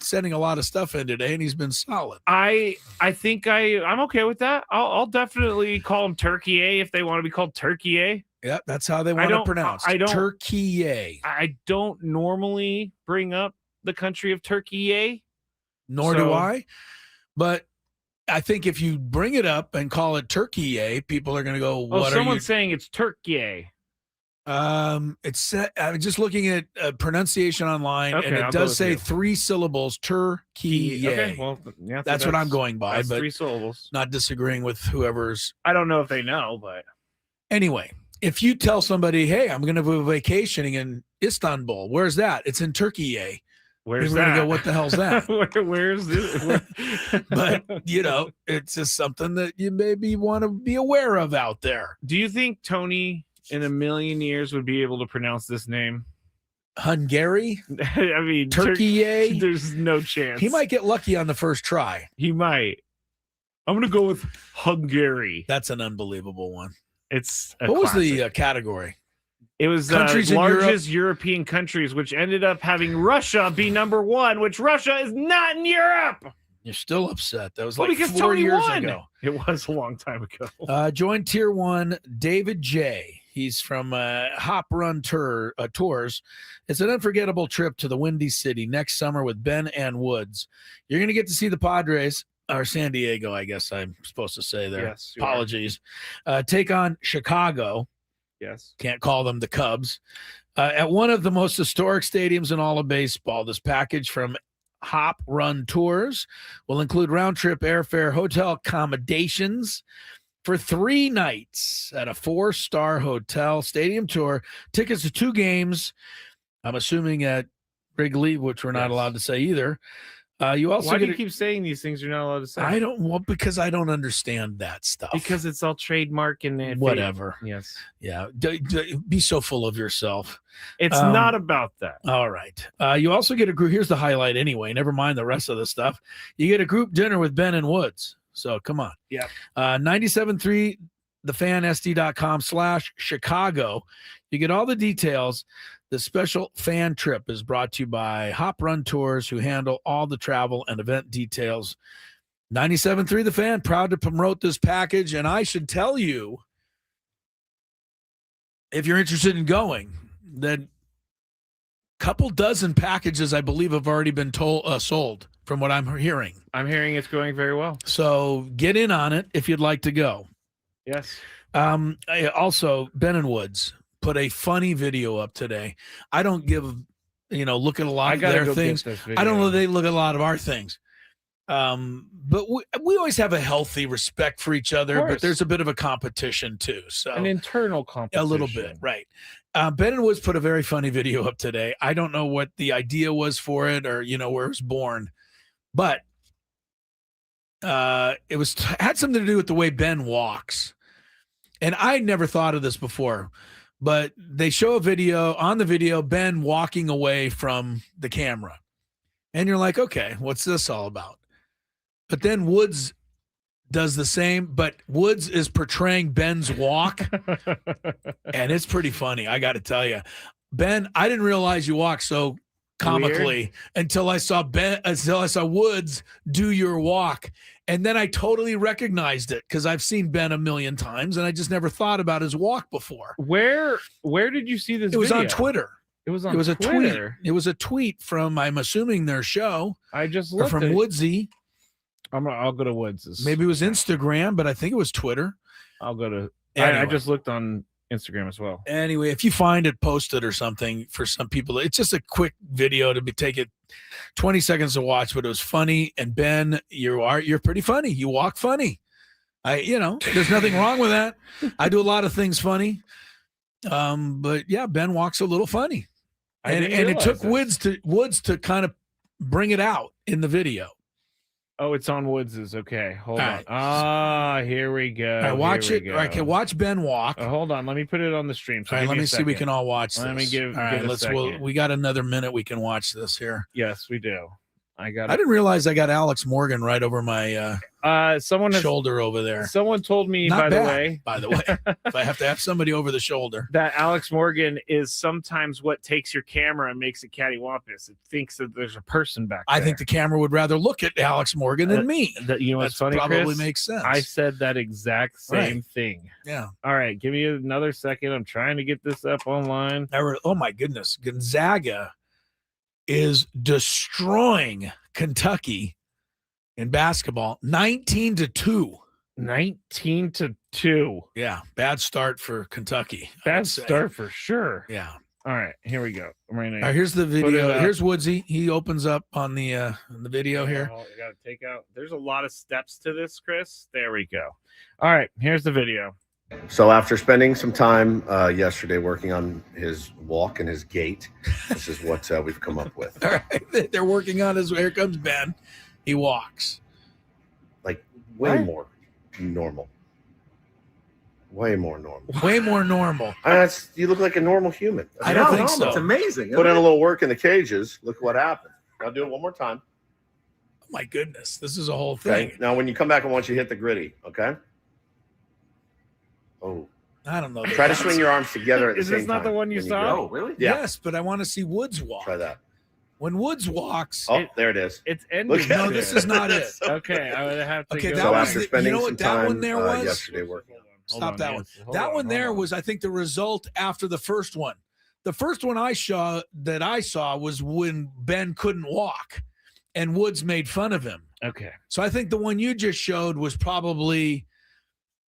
sending a lot of stuff in today, and he's been solid. I think I'm okay with that. I'll definitely call them Turkey if they want to be called Turkey. Yeah, that's how they want to pronounce it. Turkey. I don't normally bring up the country of Turkey. Nor do I. But I think if you bring it up and call it Turkey, people are going to go, what someone's saying it's Turkey. I'm just looking at pronunciation online, and it does say 3 syllables, Turkey. Okay, well, yeah, that's what I'm going by, but 3 syllables. Not disagreeing with whoever's. I don't know if they know, but anyway, if you tell somebody, hey, I'm going to be vacationing in Istanbul, where's that? It's in Turkey. Where's we're that? Gonna go, what the hell's that? Where's this? But, it's just something that you maybe want to be aware of out there. Do you think Tony in a million years would be able to pronounce this name? Hungary? I mean, Turkey? There's no chance. He might get lucky on the first try. He might. I'm going to go with Hungary. That's an unbelievable one. It's what was the category? It was countries largest European countries, which ended up having Russia be number 1, which Russia is not in Europe. You're still upset. That was like because 4 Tony years won. ago. It was a long time ago. Join Tier 1, David J. He's from Hop Run Tours. It's an unforgettable trip to the Windy City next summer with Ben and Woods. You're going to get to see the Padres, or San Diego, I guess I'm supposed to say there. Yes, apologies. Take on Chicago. Yes. Can't call them the Cubs. At one of the most historic stadiums in all of baseball. This package from Hop Run Tours will include round-trip airfare, hotel accommodations for 3 nights at a 4-star hotel, stadium tour, tickets to 2 games, I'm assuming at Wrigley, which we're not allowed to say either. You also Why do you keep saying these things you're not allowed to say? Because I don't understand that stuff. Because it's all trademark and whatever. Yes. Yeah. Be so full of yourself. It's not about that. All right. You also get a group. Here's the highlight anyway. Never mind the rest of the stuff. You get a group dinner with Ben and Woods. So come on. Yeah. 97.3 thefansd.com/Chicago. You get all the details. The special fan trip is brought to you by Hop Run Tours, who handle all the travel and event details. 97.3 The Fan, proud to promote this package. And I should tell you, if you're interested in going, that couple dozen packages, I believe, have already been sold from what I'm hearing. I'm hearing it's going very well. So get in on it if you'd like to go. Yes. Also, Ben and Woods put a funny video up today. I don't look at a lot of their things. I don't know they look at a lot of our things. But we always have a healthy respect for each other, but there's a bit of a competition too. So an internal competition. A little bit, right. Ben and Woods put a very funny video up today. I don't know what the idea was for it or, where it was born, but it had something to do with the way Ben walks. And I never thought of this before, but they show on the video, Ben walking away from the camera. And you're like, okay, what's this all about? But then Woods does the same, but Woods is portraying Ben's walk. And it's pretty funny, I got to tell you. Ben, I didn't realize you walk so comically until I saw Woods do your walk. And then I totally recognized it because I've seen Ben a million times and I just never thought about his walk before. Where did you see this? It was on Twitter. It was on Twitter. a tweet. It was a tweet from, I'm assuming, their show. I just looked from Woodsy. I'll go to Woods. Maybe it was Instagram, but I think it was Twitter. I'll go to. Anyway. I just looked on Instagram as well. Anyway, if you find it, post it or something for some people. It's just a quick video take it 20 seconds to watch, but it was funny. And Ben, you're pretty funny. You walk funny. There's nothing wrong with that. I do a lot of things funny. But yeah, Ben walks a little funny. And it took Woods to kind of bring it out in the video. Oh, it's on Woods's. Okay, hold on. Here we go. All right, watch it. All right, okay, watch Ben walk. Hold on. Let me put it on the stream. All right, let me see. We can all watch this. Let me give. All right, we got another minute. We can watch this here. Yes, we do. I didn't realize I got Alex Morgan right over my shoulder over there. Someone told me, by the way, if I have to have somebody over the shoulder, that Alex Morgan is sometimes what takes your camera and makes it cattywampus. It thinks that there's a person back there. I think the camera would rather look at Alex Morgan than me. What's funny, probably Chris? Makes sense. I said that exact same thing. Yeah. All right, give me another second. I'm trying to get this up online. Oh my goodness, Gonzaga is destroying Kentucky in basketball 19-2. 19-2. Yeah, bad start for Kentucky. Bad start for sure. Yeah. All right, here we go. All right, here's the video. Here's Woodsy. He opens up on the video here. I gotta take out. There's a lot of steps to this, Chris. There we go. All right, here's the video. So after spending some time yesterday working on his walk and his gait, this is what we've come up with. All right, they're working on his. Here comes Ben. He walks like way more normal. Way more normal. Way more normal. You look like a normal human. I don't think so. It's amazing. Put in a little work in the cages. Look what happened. I'll do it one more time. Oh my goodness, this is a whole thing. Okay. Now, when you come back, I want you to hit the gritty. Okay. Oh, I don't know. Try to swing your arms together at the same time. Is this not the one you saw? Oh, really? Yeah. Yes, but I want to see Woods walk. Try that. When Woods walks. Oh, there it is. It's ending. No, this is not it. Okay, I would have to. Okay, go. that was after spending some that time one there was yesterday working. Stop that one. That one there was, I think, the result after the first one. The first one I saw was when Ben couldn't walk, and Woods made fun of him. Okay. So I think the one you just showed was probably.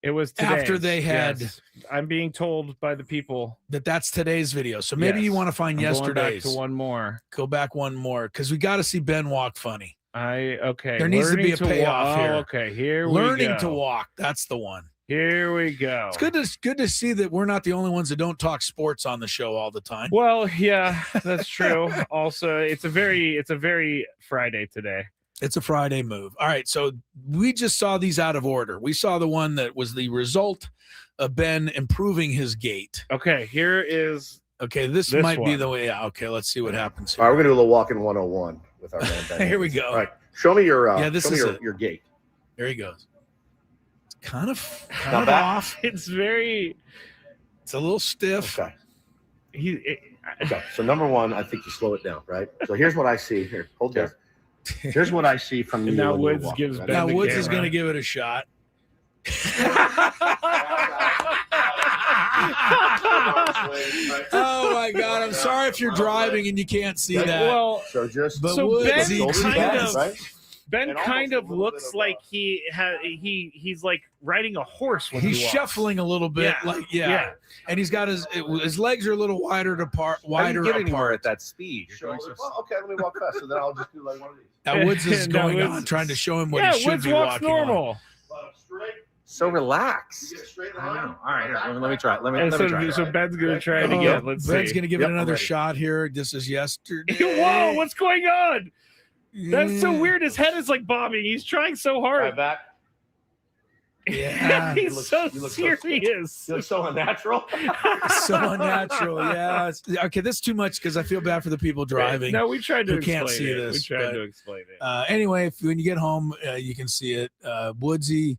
It was today. After they had. Yes. I'm being told by the people that's today's video. So maybe you want to find yesterday's. Going back to one more. Go back one more because we got to see Ben walk funny. Okay. There needs to be a payoff here. Okay, here we go. Learning to walk. That's the one. Here we go. It's good to see that we're not the only ones that don't talk sports on the show all the time. Well, yeah, that's true. Also, it's a very Friday today. It's a Friday move. All right, so we just saw these out of order. We saw the one that was the result of Ben improving his gait. Okay, here is. Okay, this might be the way. Yeah. Okay, let's see what happens here. All right, we're gonna do a little walking 101 with our man Ben. Here we go. All right, show me your. This show is me your gait. Here he goes. It's kind of off. It's very. It's a little stiff. Okay. Okay. So number one, I think you slow it down, right? So here's what I see here. Hold this. Here's what I see from you. Now Woods gives. Now Woods is going to give it a shot. Oh my God! I'm sorry if you're driving and you can't see that. Well, So just But so Woodsy Ben kind of looks like he's like riding a horse when he's he walks. shuffling a little bit, and he's got his legs are a little wider apart. At that speed. Well, okay, let me walk fast. So then I'll just do like one of these. Now Woods is going on trying to show him what he should Woods be walks walking normal. on. So relaxed. I know. All right, here, let me try it. Let me try it. So Ben's gonna try it again. Let's Ben's see. gonna give it Yep, I'm another ready. shot here. This is yesterday. Whoa! What's going on? That's so weird. His head is like bobbing. He's trying so hard. Back. Yeah, He's so serious. You look so unnatural. so unnatural. Yeah. Okay, this is too much because I feel bad for the people driving. No, we tried to who explain can't see it. this, We tried but, to explain it. Anyway, when you get home, you can see it. Woodsy.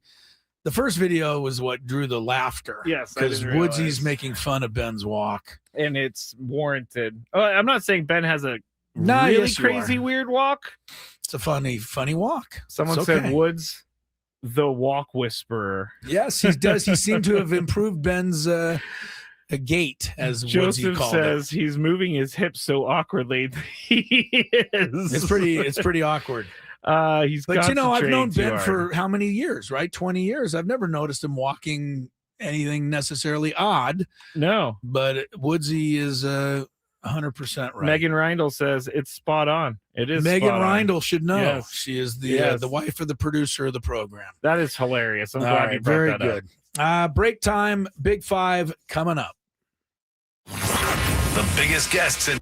The first video was what drew the laughter. Yes, I because didn't Woodsy's realize. making fun of Ben's walk. And it's warranted. I'm not saying Ben has a No, really yes, you crazy are. weird walk. It's a funny walk. Someone It's said okay. Woods, the walk whisperer. Yes, he does. He seemed to have improved Ben's gait, as Woodsy Joseph called says he's moving his hips so awkwardly. He is. it. It's pretty awkward. He's But I've known concentrating too Ben hard. for how many years, right? 20 years. I've never noticed him walking anything necessarily odd, No. but Woodsy is 100% right. Megan Reindl says it's spot on. It is Megan spot on. Reindl should know. Yes. She is the Yes. the wife of the producer of the program. That is hilarious. I'm All glad right, you brought very that good. up. Break time, Big Five coming up. The biggest guests in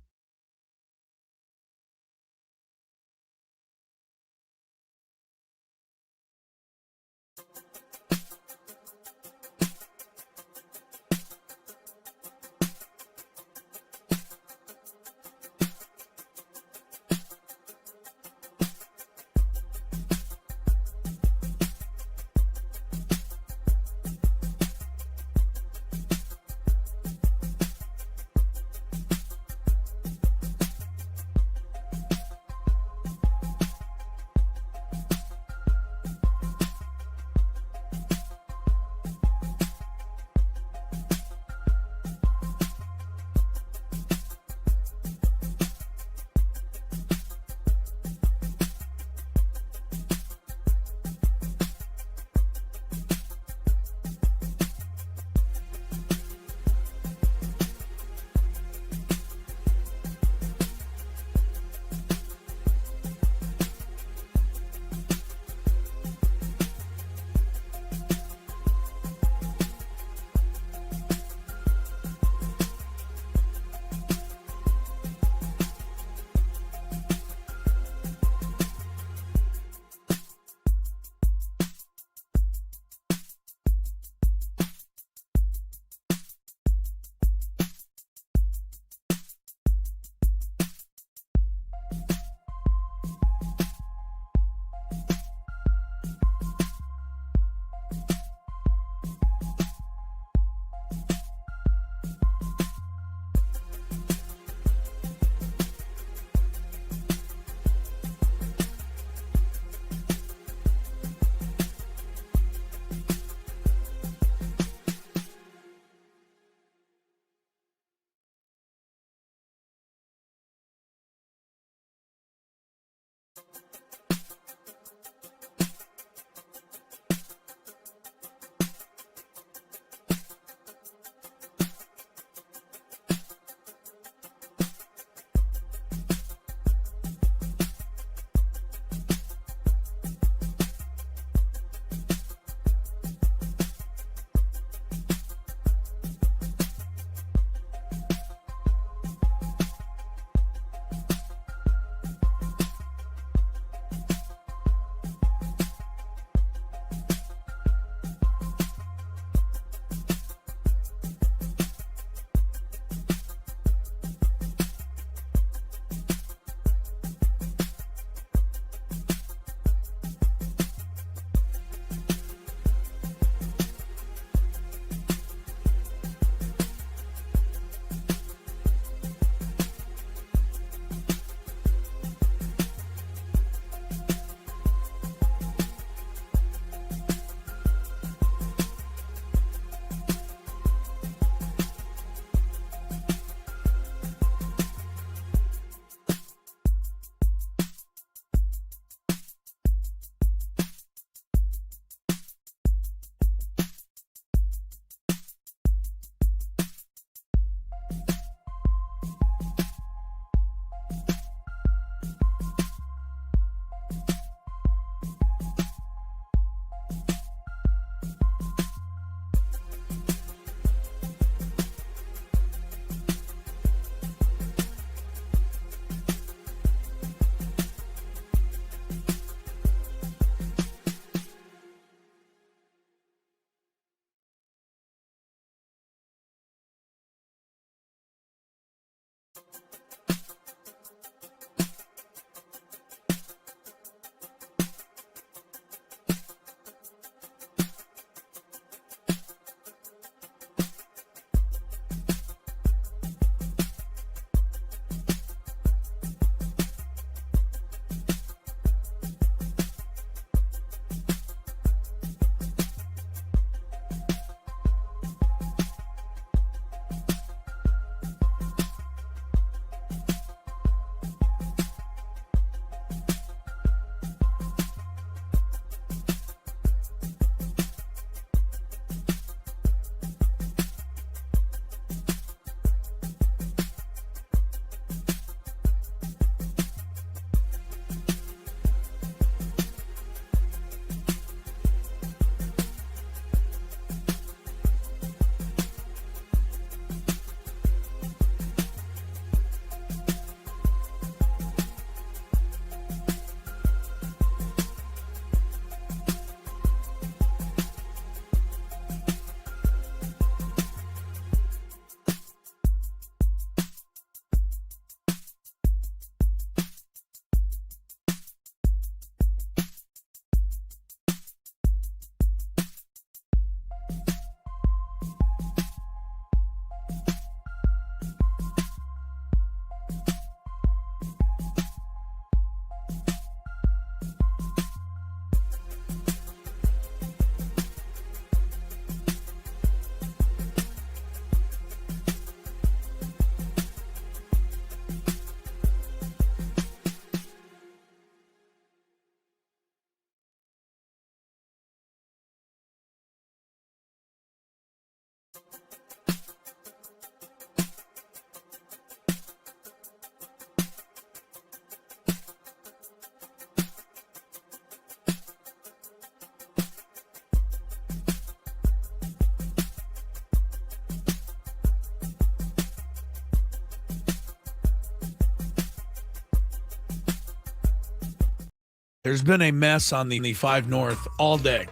There's been a mess on the 5 North all day.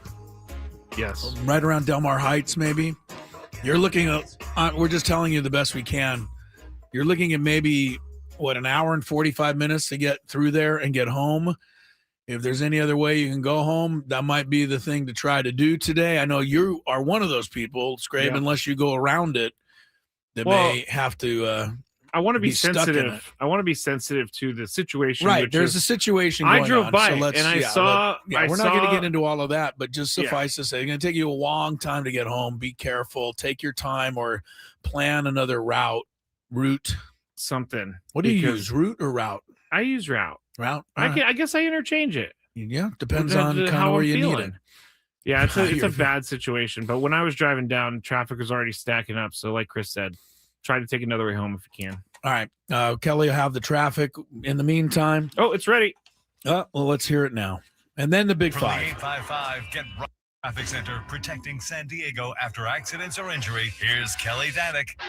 Yes. Right around Delmar Heights, maybe. You're looking at, we're just telling you the best we can. You're looking at maybe, an hour and 45 minutes to get through there and get home. If there's any other way you can go home, that might be the thing to try to do today. I know you are one of those people, Skraby, unless you go around it, that may have to I want to be stuck in it. sensitive. I want to be sensitive to the situation. Right. There's a situation going on. I drove by so it and I saw. we're not going to get into all of that, but just suffice to say, it's going to take you a long time to get home. Be careful. Take your time or plan another route. Something. What do you use, route or route? I use route. Route? I guess I interchange it. Yeah, depends on kind of where you need it. Yeah, it's a bad situation. But when I was driving down, traffic was already stacking up. So like Chris said, try to take another way home if you can. All right. Kelly will have the traffic in the meantime. Oh, it's ready. Well, let's hear it now. And then the Big From Five. the 855 Get Right Traffic Center, protecting San Diego after accidents or injury. Here's Kelly Danick.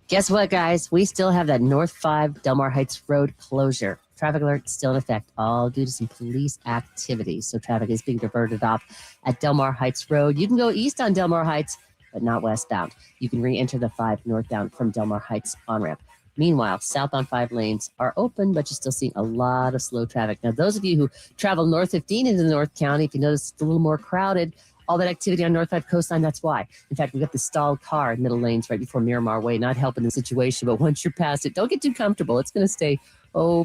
Guess what, guys? We still have that North 5 Delmar Heights Road closure. Traffic alert still in effect, all due to some police activity. So traffic is being diverted off at Delmar Heights Road. You can go east on Delmar Heights, but not westbound. You can re-enter the 5 northbound from Delmar Heights on-ramp. Meanwhile, southbound 5 lanes are open, but you're still seeing a lot of slow traffic. Now, those of you who travel North 15 into the North County, if you notice it's a little more crowded, all that activity on North 5 coastline, that's why. In fact, we got the stalled car in middle lanes right before Miramar Way, not helping the situation. But once you're past it, don't get too comfortable. It's going to stay,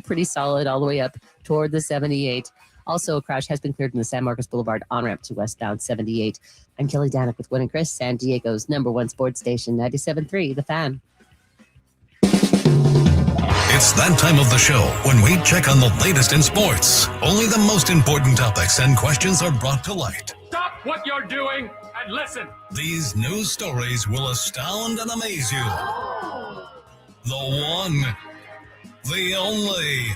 pretty solid all the way up toward the 78. Also, a crash has been cleared in the San Marcos Boulevard on-ramp to westbound 78. I'm Kelly Danick with Gwynn Chris, San Diego's #1 sports station, 97.3, The Fan. It's that time of the show when we check on the latest in sports. Only the most important topics and questions are brought to light. Stop what you're doing and listen. These news stories will astound and amaze you. The one, the only.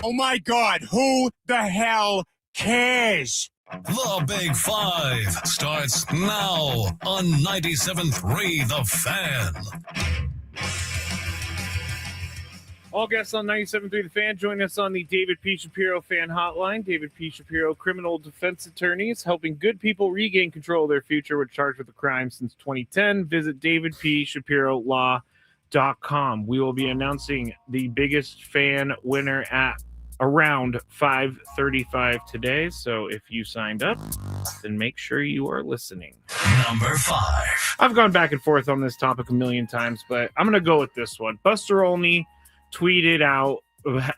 Oh my God, who the hell cares? The Big Five starts now on 97.3 The Fan. All guests on 97.3 The Fan join us on the David P. Shapiro Fan Hotline. David P. Shapiro, criminal defense attorneys, helping good people regain control of their future with charged with a crime since 2010. Visit davidpshapirolaw.com. We will be announcing the biggest fan winner at around 5:35 today. So if you signed up, then make sure you are listening. Number 5. I've gone back and forth on this topic a million times, but I'm going to go with this one. Buster Olney tweeted out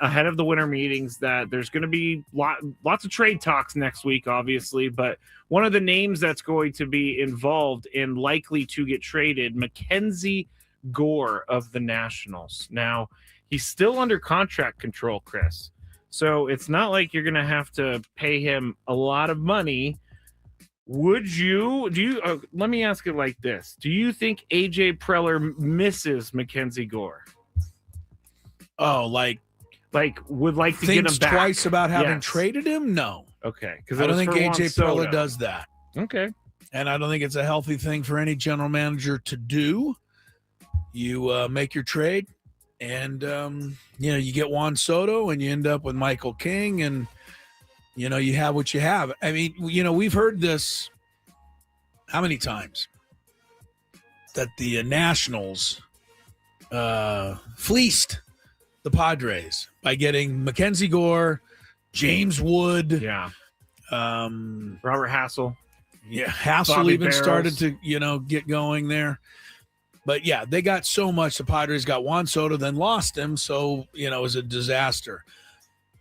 ahead of the winter meetings that there's going to be lots of trade talks next week, obviously, but one of the names that's going to be involved and likely to get traded, Mackenzie Gore of the Nationals. Now, he's still under contract control, Chris, so it's not like you're going to have to pay him a lot of money. Let me ask it like this. Do you think AJ Preller misses Mackenzie Gore? Oh, would like to get him back. Twice about having traded him? No. Okay. Because I don't think AJ Preller does that. Okay. And I don't think it's a healthy thing for any general manager to do. You make your trade, and you get Juan Soto, and you end up with Michael King, and you have what you have. I mean, we've heard this how many times that the Nationals fleeced the Padres by getting Mackenzie Gore, James Wood, Robert Hassel. Yeah, Hassel Bobby even Barrows. started to, get going there. But yeah, they got so much. The Padres got Juan Soto, then lost him. So, it was a disaster.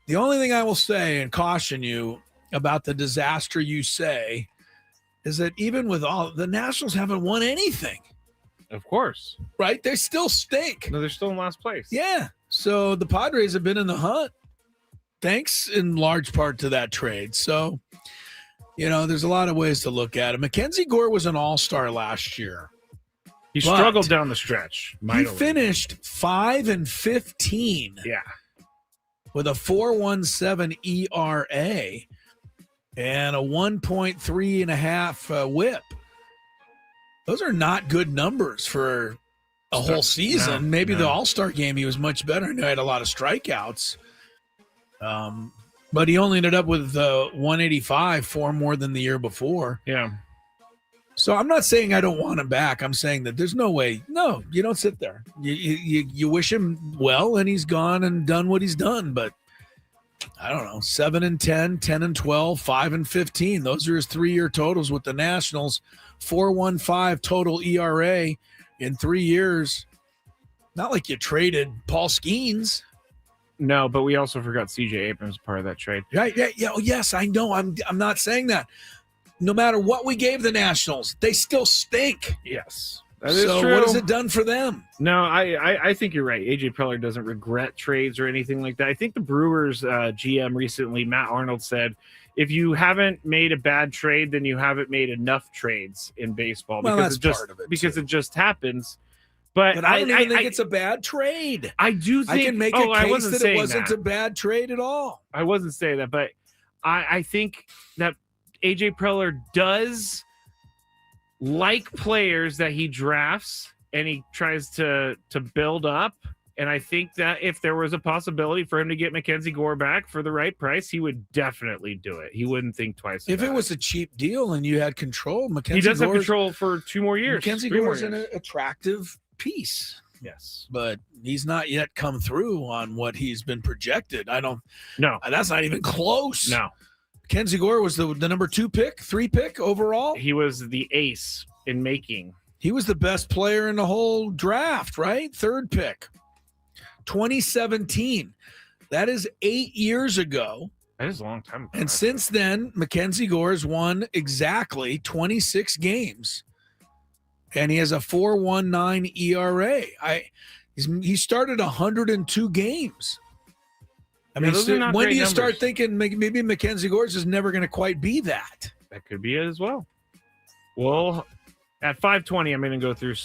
The only thing I will say and caution you about the disaster you say is that even with all, the Nationals haven't won anything. Of course. Right? They still stink. No, they're still in last place. Yeah. So the Padres have been in the hunt, thanks in large part to that trade. So, there's a lot of ways to look at it. Mackenzie Gore was an all-star last year. He struggled down the stretch. He finished 5-15. Yeah. With a 4.17 ERA and a 1.3.5 WHIP. Those are not good numbers for a whole season. Maybe the All-Star game he was much better and he had a lot of strikeouts. But he only ended up with 185, 4 more than the year before. Yeah. So I'm not saying I don't want him back. I'm saying that there's no way. No, you don't sit there. You wish him well, and he's gone and done what he's done. But I don't know, 7-10, 10-12, 5-15. Those are his 3-year totals with the Nationals. 4.15 total ERA in 3 years. Not like you traded Paul Skeens. No, but we also forgot CJ Abrams part of that trade. Right? Yeah. Oh, yes, I know. I'm not saying that. No matter what we gave the Nationals, they still stink. Yes. That is true. What has it done for them? No, I think you're right. AJ Preller doesn't regret trades or anything like that. I think the Brewers GM recently, Matt Arnold, said, if you haven't made a bad trade, then you haven't made enough trades in baseball. Well, because that's part of it. Because too. It just happens. But I don't even think it's a bad trade. I do think I can make a case that it wasn't a bad trade at all. I wasn't saying that, but I think that AJ Preller does like players that he drafts and he tries to build up. And I think that if there was a possibility for him to get Mackenzie Gore back for the right price, he would definitely do it. He wouldn't think twice. If it was a cheap deal and you had control, he does have control for 2 more years. Mackenzie Gore's an attractive piece. Yes. But he's not yet come through on what he's been projected. No. That's not even close. No. Mackenzie Gore was the number 2 pick, 3 pick overall. He was the ace in making. He was the best player in the whole draft, right? 3rd pick. 2017. That is 8 years ago. That is a long time ago. And since then, Mackenzie Gore has won exactly 26 games. And he has a 4.19 ERA. He started 102 games. I mean, when do you start thinking maybe Mackenzie Gore's is never going to quite be that? That could be it as well. Well, at 5:20, I'm going to go through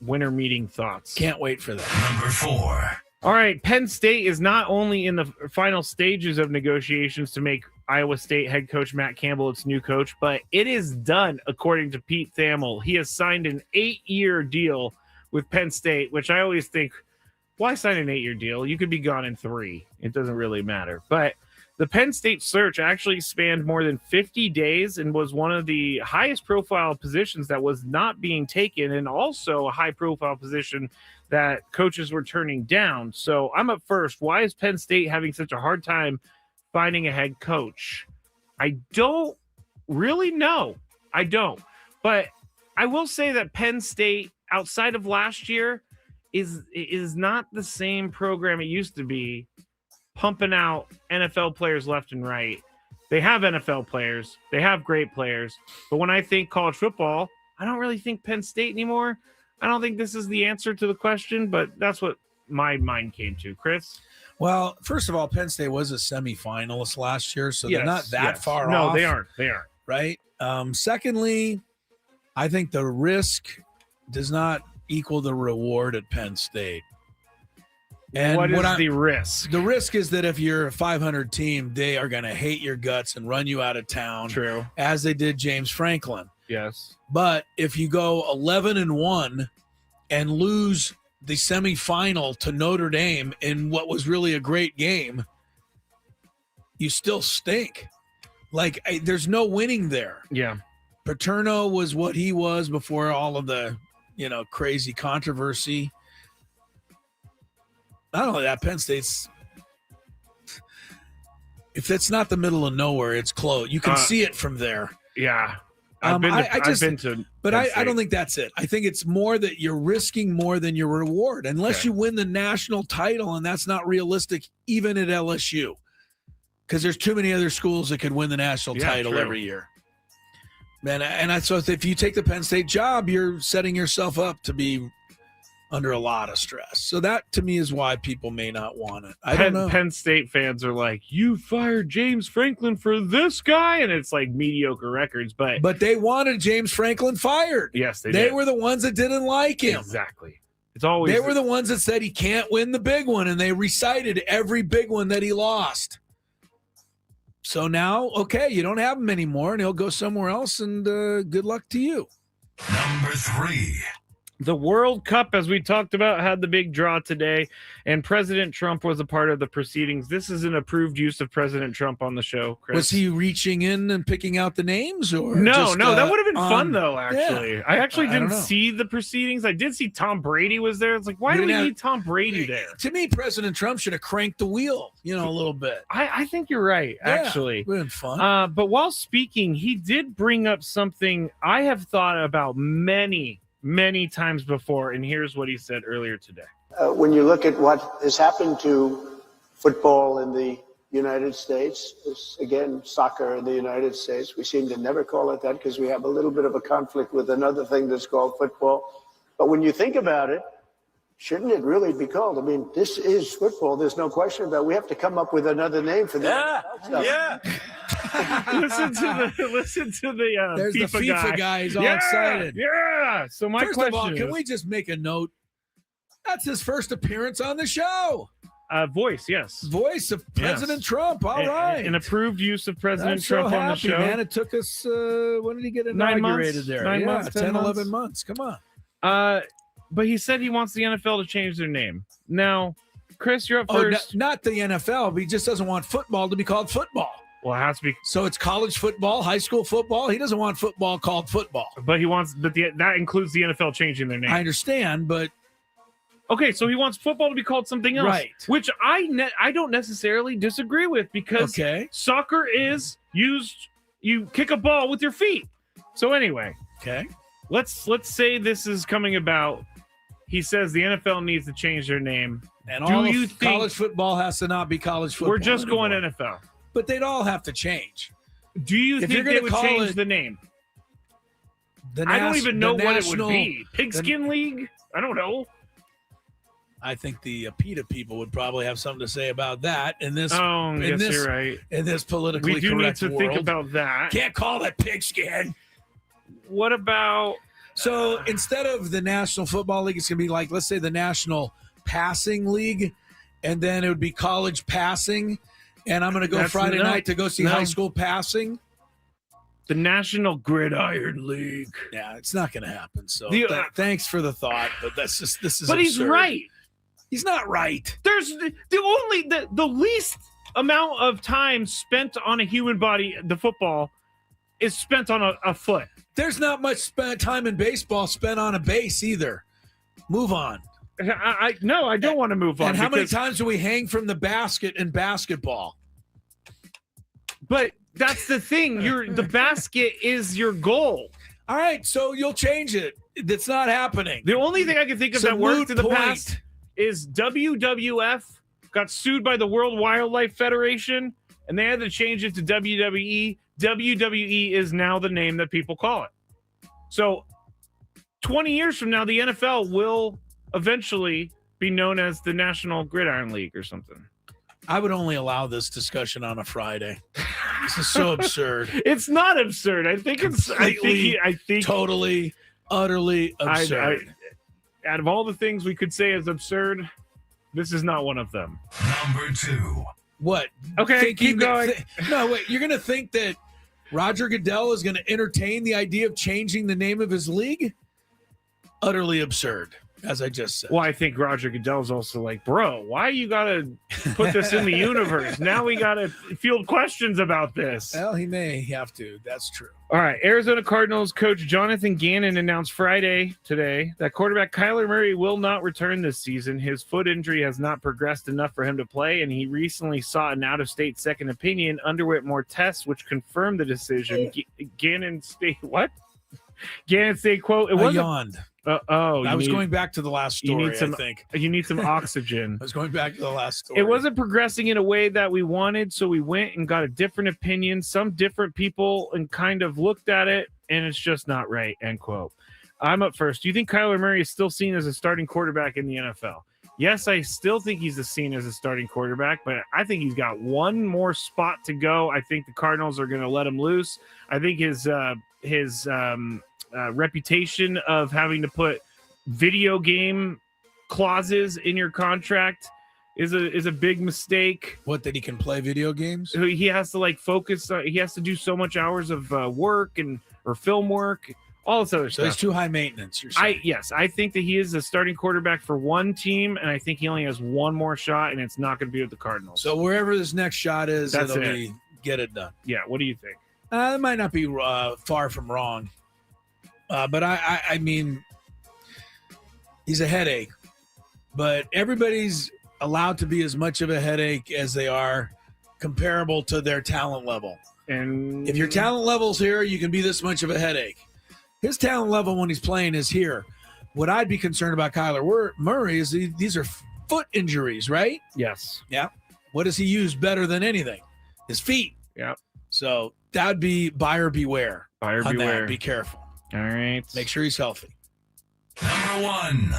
winter meeting thoughts. Can't wait for that. Number 4. All right, Penn State is not only in the final stages of negotiations to make Iowa State head coach Matt Campbell its new coach, but it is done, according to Pete Thamel. He has signed an 8-year deal with Penn State, which I always think, why sign an 8-year deal? You could be gone in 3. It doesn't really matter. But the Penn State search actually spanned more than 50 days and was one of the highest profile positions that was not being taken, and also a high profile position that coaches were turning down. So I'm up first. Why is Penn State having such a hard time finding a head coach? I don't really know. I don't. But I will say that Penn State, outside of last year, is not the same program it used to be, pumping out NFL players left and right. They have NFL players. They have great players. But when I think college football, I don't really think Penn State anymore. I don't think this is the answer to the question, but that's what my mind came to. Chris? Well, first of all, Penn State was a semifinalist last year, so they're not that far off. No, they aren't. They aren't. Right? Secondly, I think the risk does not equal the reward at Penn State. And what is the risk? The risk is that if you're a 500 team, they are going to hate your guts and run you out of town. True. As they did James Franklin. Yes. But if you go 11-1 and lose the semifinal to Notre Dame in what was really a great game, you still stink. Like, there's no winning there. Yeah. Paterno was what he was before all of the, crazy controversy. Not only that, Penn State's, if it's not the middle of nowhere, it's close. You can see it from there. Yeah. I've been to but I don't think that's it. I think it's more that you're risking more than your reward, unless you win the national title, and that's not realistic even at LSU, because there's too many other schools that could win the national title every year. So if you take the Penn State job, you're setting yourself up to be under a lot of stress. So that, to me, is why people may not want it. I don't know. Penn State fans are like, you fired James Franklin for this guy? And it's like mediocre records. But they wanted James Franklin fired. Yes, they were the ones that didn't like him. Exactly. It's always they were the ones that said he can't win the big one, and they recited every big one that he lost. So now, okay, you don't have him anymore, and he'll go somewhere else, and good luck to you. Number 3. The World Cup, as we talked about, had the big draw today, and President Trump was a part of the proceedings. This is an approved use of President Trump on the show, Chris. Was he reaching in and picking out the names? Or No, that would have been fun, though, actually. Yeah. I actually I don't didn't know. see the proceedings. I did see Tom Brady was there. It's like, why do we need Tom Brady there? To me, President Trump should have cranked the wheel, a little bit. I think you're right, actually. It would have been fun. But while speaking, he did bring up something I have thought about many times before, and here's what he said earlier today. When you look at what has happened to football in the United States, again, soccer in the United States, we seem to never call it that because we have a little bit of a conflict with another thing that's called football. But when you think about it, shouldn't it really be called? I mean, this is football. There's no question about it. We have to come up with another name for that. Yeah. Listen to the There's FIFA the FIFA guy. He's all excited. Yeah. So my First question of all, can is, we just make a note? That's his first appearance on the show. Voice, yes. Voice of President Trump. All right. An approved use of President I'm so Trump on the happy, show. man. It took us, when did he get 9 inaugurated months? there? 9 months, 10 months? 11 months. Come on. But he said he wants the NFL to change their name. Now, Chris, you're up Oh, first. not the NFL, but he just doesn't want football to be called football. Well, it has to be. So it's college football, high school football. He doesn't want football called football. But he wants, that includes the NFL changing their name. I understand, but okay, so he wants football to be called something else, right? Which I don't necessarily disagree with because soccer is you kick a ball with your feet. So anyway, let's say this is coming about. He says the NFL needs to change their name. And all of college football has to not be college football. We're just anymore. going NFL. But they'd all have to change. Do you think they would change the name? I don't even know what it would be. Pigskin League? I don't know. I think the PETA people would probably have something to say about that in this. You're right. In this politically we do need correct to world. think about that. Can't call it pigskin. What about? So instead of the National Football League, it's going to be like, let's say, the National Passing League, and then it would be college passing. And I'm going to go Friday night to go see high school passing. The National Gridiron League. Yeah, it's not going to happen. So thanks for the thought, but this is. But absurd. he's right. He's not right. There's the least amount of time spent on a human body, the football, is spent on a foot. There's not much time in baseball spent on a base either. Move on. I don't want to move on. And how many times do we hang from the basket in basketball? But that's the thing. The basket is your goal. All right, so you'll change it. It's not happening. The only thing I can think of that worked in the past is WWF got sued by the World Wildlife Federation, and they had to change it to WWE. WWE is now the name that people call it. So 20 years from now, the NFL will eventually be known as the National Gridiron League or something. I would only allow this discussion on a Friday. This is so absurd. It's not absurd. I think I think totally, utterly absurd. Out of all the things we could say is absurd, this is not one of them. Number 2. What? Okay, keep going. No, wait. You're going to think that Roger Goodell is going to entertain the idea of changing the name of his league? Utterly absurd, as I just said. Well, I think Roger Goodell's also like, bro, why you got to put this in the universe? Now we got to field questions about this. Well, he may have to. That's true. All right. Arizona Cardinals coach Jonathan Gannon announced today that quarterback Kyler Murray will not return this season. His foot injury has not progressed enough for him to play, and he recently sought an out-of-state second opinion, underwent more tests, which confirmed the decision. Gannon state, what? Gannon state, quote, I yawned. I was going back to the last story, I think. You need some oxygen. I was going back to the last story. It wasn't progressing in a way that we wanted, so we went and got a different opinion. Some different people and kind of looked at it, and it's just not right, end quote. I'm up first. Do you think Kyler Murray is still seen as a starting quarterback in the NFL? Yes, I still think he's seen as a starting quarterback, but I think he's got one more spot to go. I think the Cardinals are going to let him loose. I think his reputation of having to put video game clauses in your contract is a big mistake. What, that he can play video games? He has to focus. He has to do so much hours of work or film work all this other So stuff. he's too high maintenance. You're saying. I think that he is a starting quarterback for one team, and I think he only has one more shot, and it's not going to be with the Cardinals. So wherever this next shot is, That's it'll it. be get it done. Yeah, what do you think? It might not be far from wrong, but I mean, he's a headache. But everybody's allowed to be as much of a headache as they are comparable to their talent level. And if your talent level's here, you can be this much of a headache. His talent level when he's playing is here. What I'd be concerned about Kyler Murray is these are foot injuries, right? Yes. Yeah. What does he use better than anything? His feet. Yeah. So that'd be buyer beware. Buyer on beware. That. Be careful. All right. Make sure he's healthy. Number 1.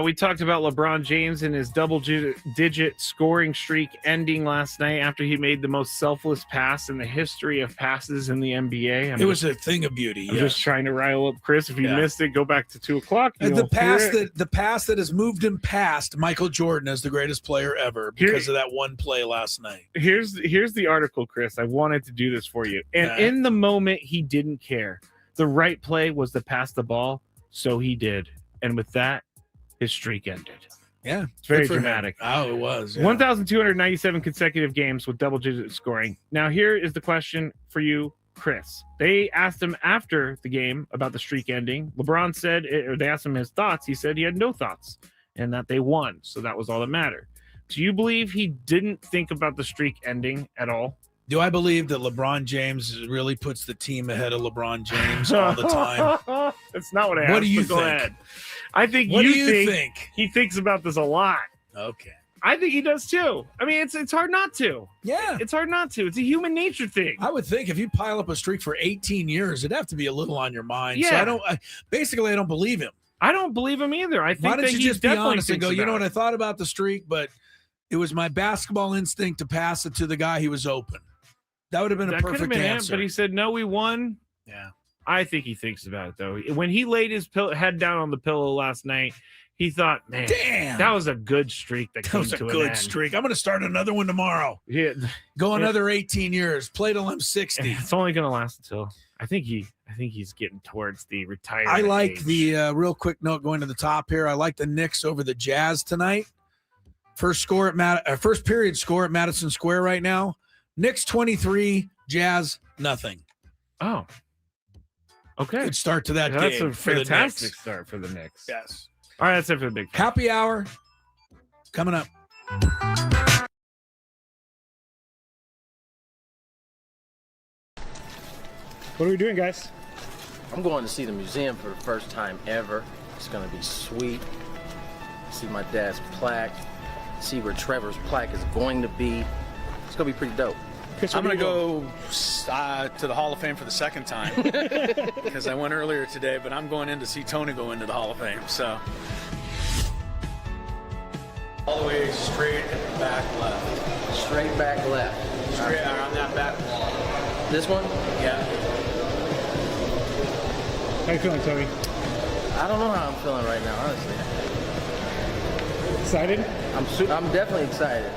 We talked about LeBron James and his double-digit scoring streak ending last night after he made the most selfless pass in the history of passes in the NBA. It was a thing of beauty. I'm just trying to rile up Chris. If you missed it, go back to 2 o'clock. The pass that has moved him past Michael Jordan as the greatest player ever because of that one play last night. Here's the article, Chris. I wanted to do this for you. And in the moment, he didn't care. The right play was to pass the ball, so he did. And with that, his streak ended. Yeah. It's very dramatic. Oh, it was. Yeah. 1,297 consecutive games with double-digit scoring. Now, here is the question for you, Chris. They asked him after the game about the streak ending. LeBron said, or they asked him his thoughts. He said he had no thoughts and that they won. So that was all that mattered. Do you believe he didn't think about the streak ending at all? Do I believe that LeBron James really puts the team ahead of LeBron James all the time? That's not what I asked. What do you but go think? ahead. I think What you do you think? He thinks about this a lot. Okay. I think he does too. I mean, it's hard not to. Yeah. It's hard not to. It's a human nature thing. I would think if you pile up a streak for 18 years, it'd have to be a little on your mind. Yeah. So I don't believe him. I don't believe him either. I think Why don't that you he just be definitely honest and go, thinks you know about what, it. I thought about the streak, but it was my basketball instinct to pass it to the guy he was open. That would have been a That could have perfect been answer. it, but he said, no, we won. Yeah. I think he thinks about it, though. When he laid his head down on the pillow last night, he thought, man, damn, that was a good streak that came was a to an good end. streak. I'm going to start another one tomorrow. Yeah. Go another 18 years. Play till I'm 60. It's only going to last until I think he's getting towards the retirement. I like age. the real quick note going to the top here. I like the Knicks over the Jazz tonight. First period score at Madison Square right now. Knicks 23, Jazz nothing. Oh, okay. Good start to that game. That's a for the fantastic Knicks. start for the Knicks. Yes. All right, that's it for the big. Happy hour coming up. What are we doing, guys? I'm going to see the museum for the first time ever. It's going to be sweet. See my dad's plaque. See where Trevor's plaque is going to be. It's going to be pretty dope. Chris, I'm going to go to the Hall of Fame for the second time because I went earlier today, but I'm going in to see Tony go into the Hall of Fame. So all the way straight and back left. Straight back left. Straight on that back wall. This one? Yeah. How you feeling, Tony? I don't know how I'm feeling right now, honestly. Excited? I'm definitely excited.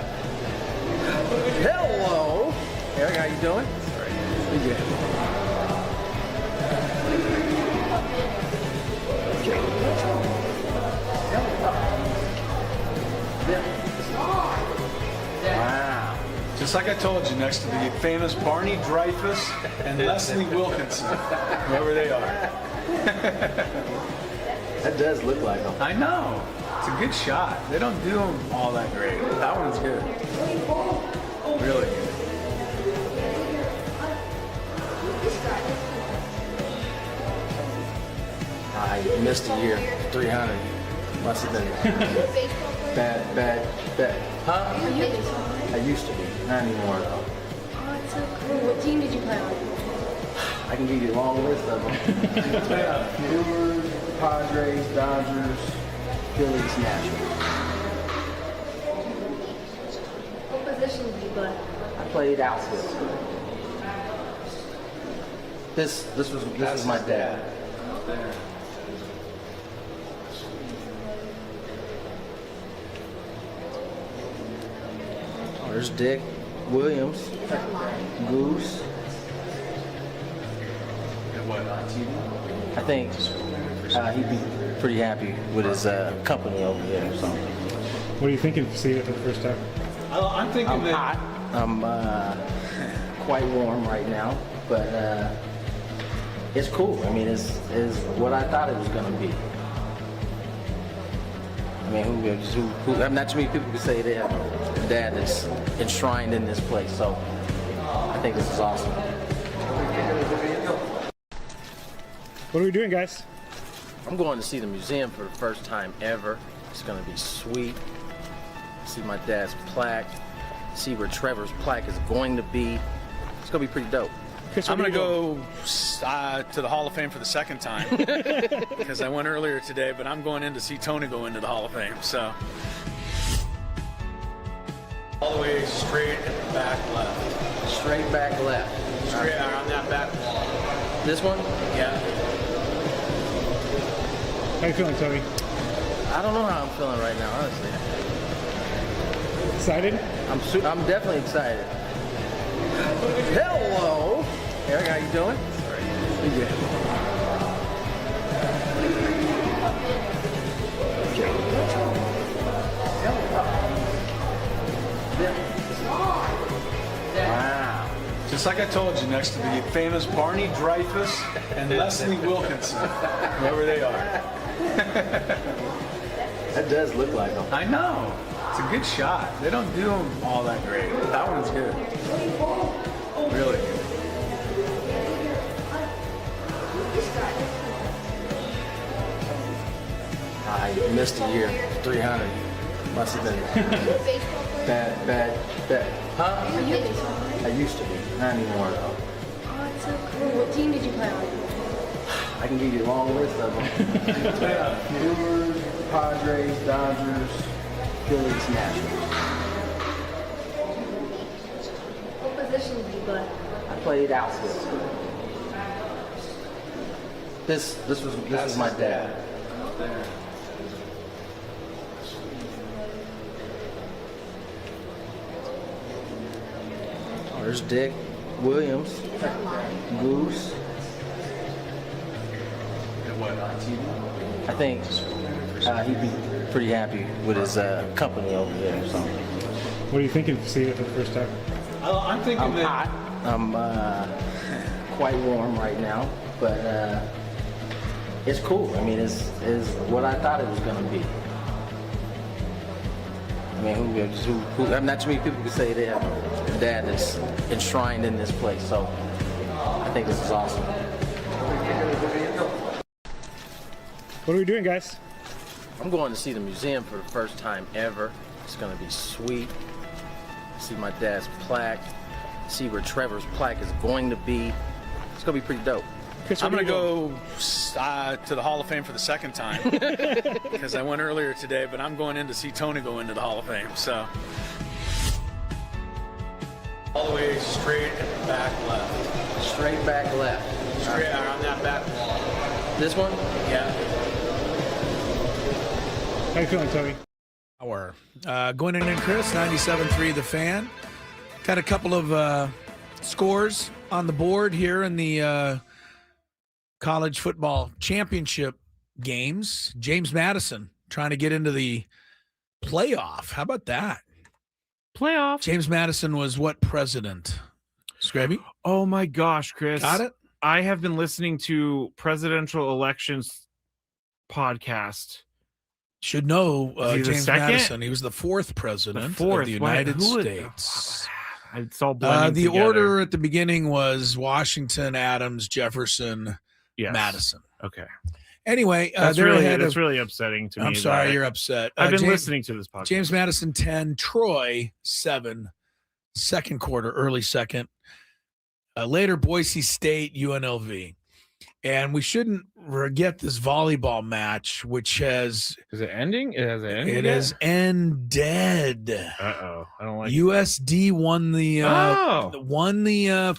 Hello. Eric, how you doing? Pretty good. Wow. Just like I told you, next to the famous Barney Dreyfus and Leslie Wilkinson, whoever they are. That does look like them. I know. It's a good shot. They don't do them all that great. That one's good. Really good. I missed a year. 300. Must have been bad. Huh? I used to be. Not anymore, though. Oh, it's so cool. What team did you play on? I can give you a long list of them. Brewers, Padres, Dodgers, Phillies, Nationals. What position did you play? I played outfield. This was my dad. Oh, there's Dick Williams, Goose. I think he'd be pretty happy with his company over there. So. What are you thinking of seeing it for the first time? I'm thinking I'm hot. I'm quite warm right now, but it's cool. I mean, it's what I thought it was going to be. I mean, not too many people can say they have a dad that's enshrined in this place, so I think this is awesome. What are we doing, guys? I'm going to see the museum for the first time ever. It's going to be sweet. See my dad's plaque. See where Trevor's plaque is going to be. It's going to be pretty dope. Chris, I'm going to go to the Hall of Fame for the second time because I went earlier today, but I'm going in to see Tony go into the Hall of Fame. So all the way straight and back left. Straight back left. Straight on that back wall. This one? Yeah. How you feeling, Tony? I don't know how I'm feeling right now, honestly. Excited? I'm definitely excited. Hello, Eric. How you doing? Pretty good. Wow. Just like I told you, next to the famous Barney Dreyfus and Leslie Wilkinson, whoever they are. That does look like them. I know. It's a good shot. They don't do them all that great. That one's good. Really good. I missed a year. 300. Must have been bad. Huh? I used to be. Not anymore, though. Oh, it's so cool. What team did you play on? I can give you a long list of them. Brewers, Padres, Dodgers, Phillies, Nationals. What position did you play? I played outfield. This was my dad. Oh, there's Dick Williams, Goose. I think he'd be pretty happy with his company over there. So. What are you thinking of seeing it for the first time? I'm thinking I'm hot. I'm quite warm right now, but it's cool. I mean, it's what I thought it was going to be. I mean, not too many people can say they have a dad that's enshrined in this place, so I think this is awesome. What are we doing, guys? I'm going to see the museum for the first time ever. It's going to be sweet. See my dad's plaque. See where Trevor's plaque is going to be. It's going to be pretty dope. Chris, I'm going to go to the Hall of Fame for the second time because I went earlier today, but I'm going in to see Tony go into the Hall of Fame. So all the way straight and back left. Straight back left. Straight on that back wall. This one? Yeah. How you feeling, Tony? Gwynn and Chris, 97.3 The Fan. Got a couple of scores on the board here in the college football championship games. James Madison trying to get into the playoff. How about that? Playoff? James Madison was what president? Skraby? Oh, my gosh, Chris. Got it? I have been listening to presidential elections podcast. Should know James second? Madison. He was the fourth president of the United States. It's all blending the together. order at the beginning was Washington, Adams, Jefferson, Yes. Madison. Okay. Anyway, That's they're really, ahead that's of, really upsetting to me. I'm sorry, you're upset. I've been James, listening to this podcast. James Madison 10, Troy 7, second quarter, early second. Later, Boise State, UNLV. And we shouldn't forget this volleyball match, which has... Is it ending? It has ended. It has ended. Uh-oh. I don't like USD won the Oh.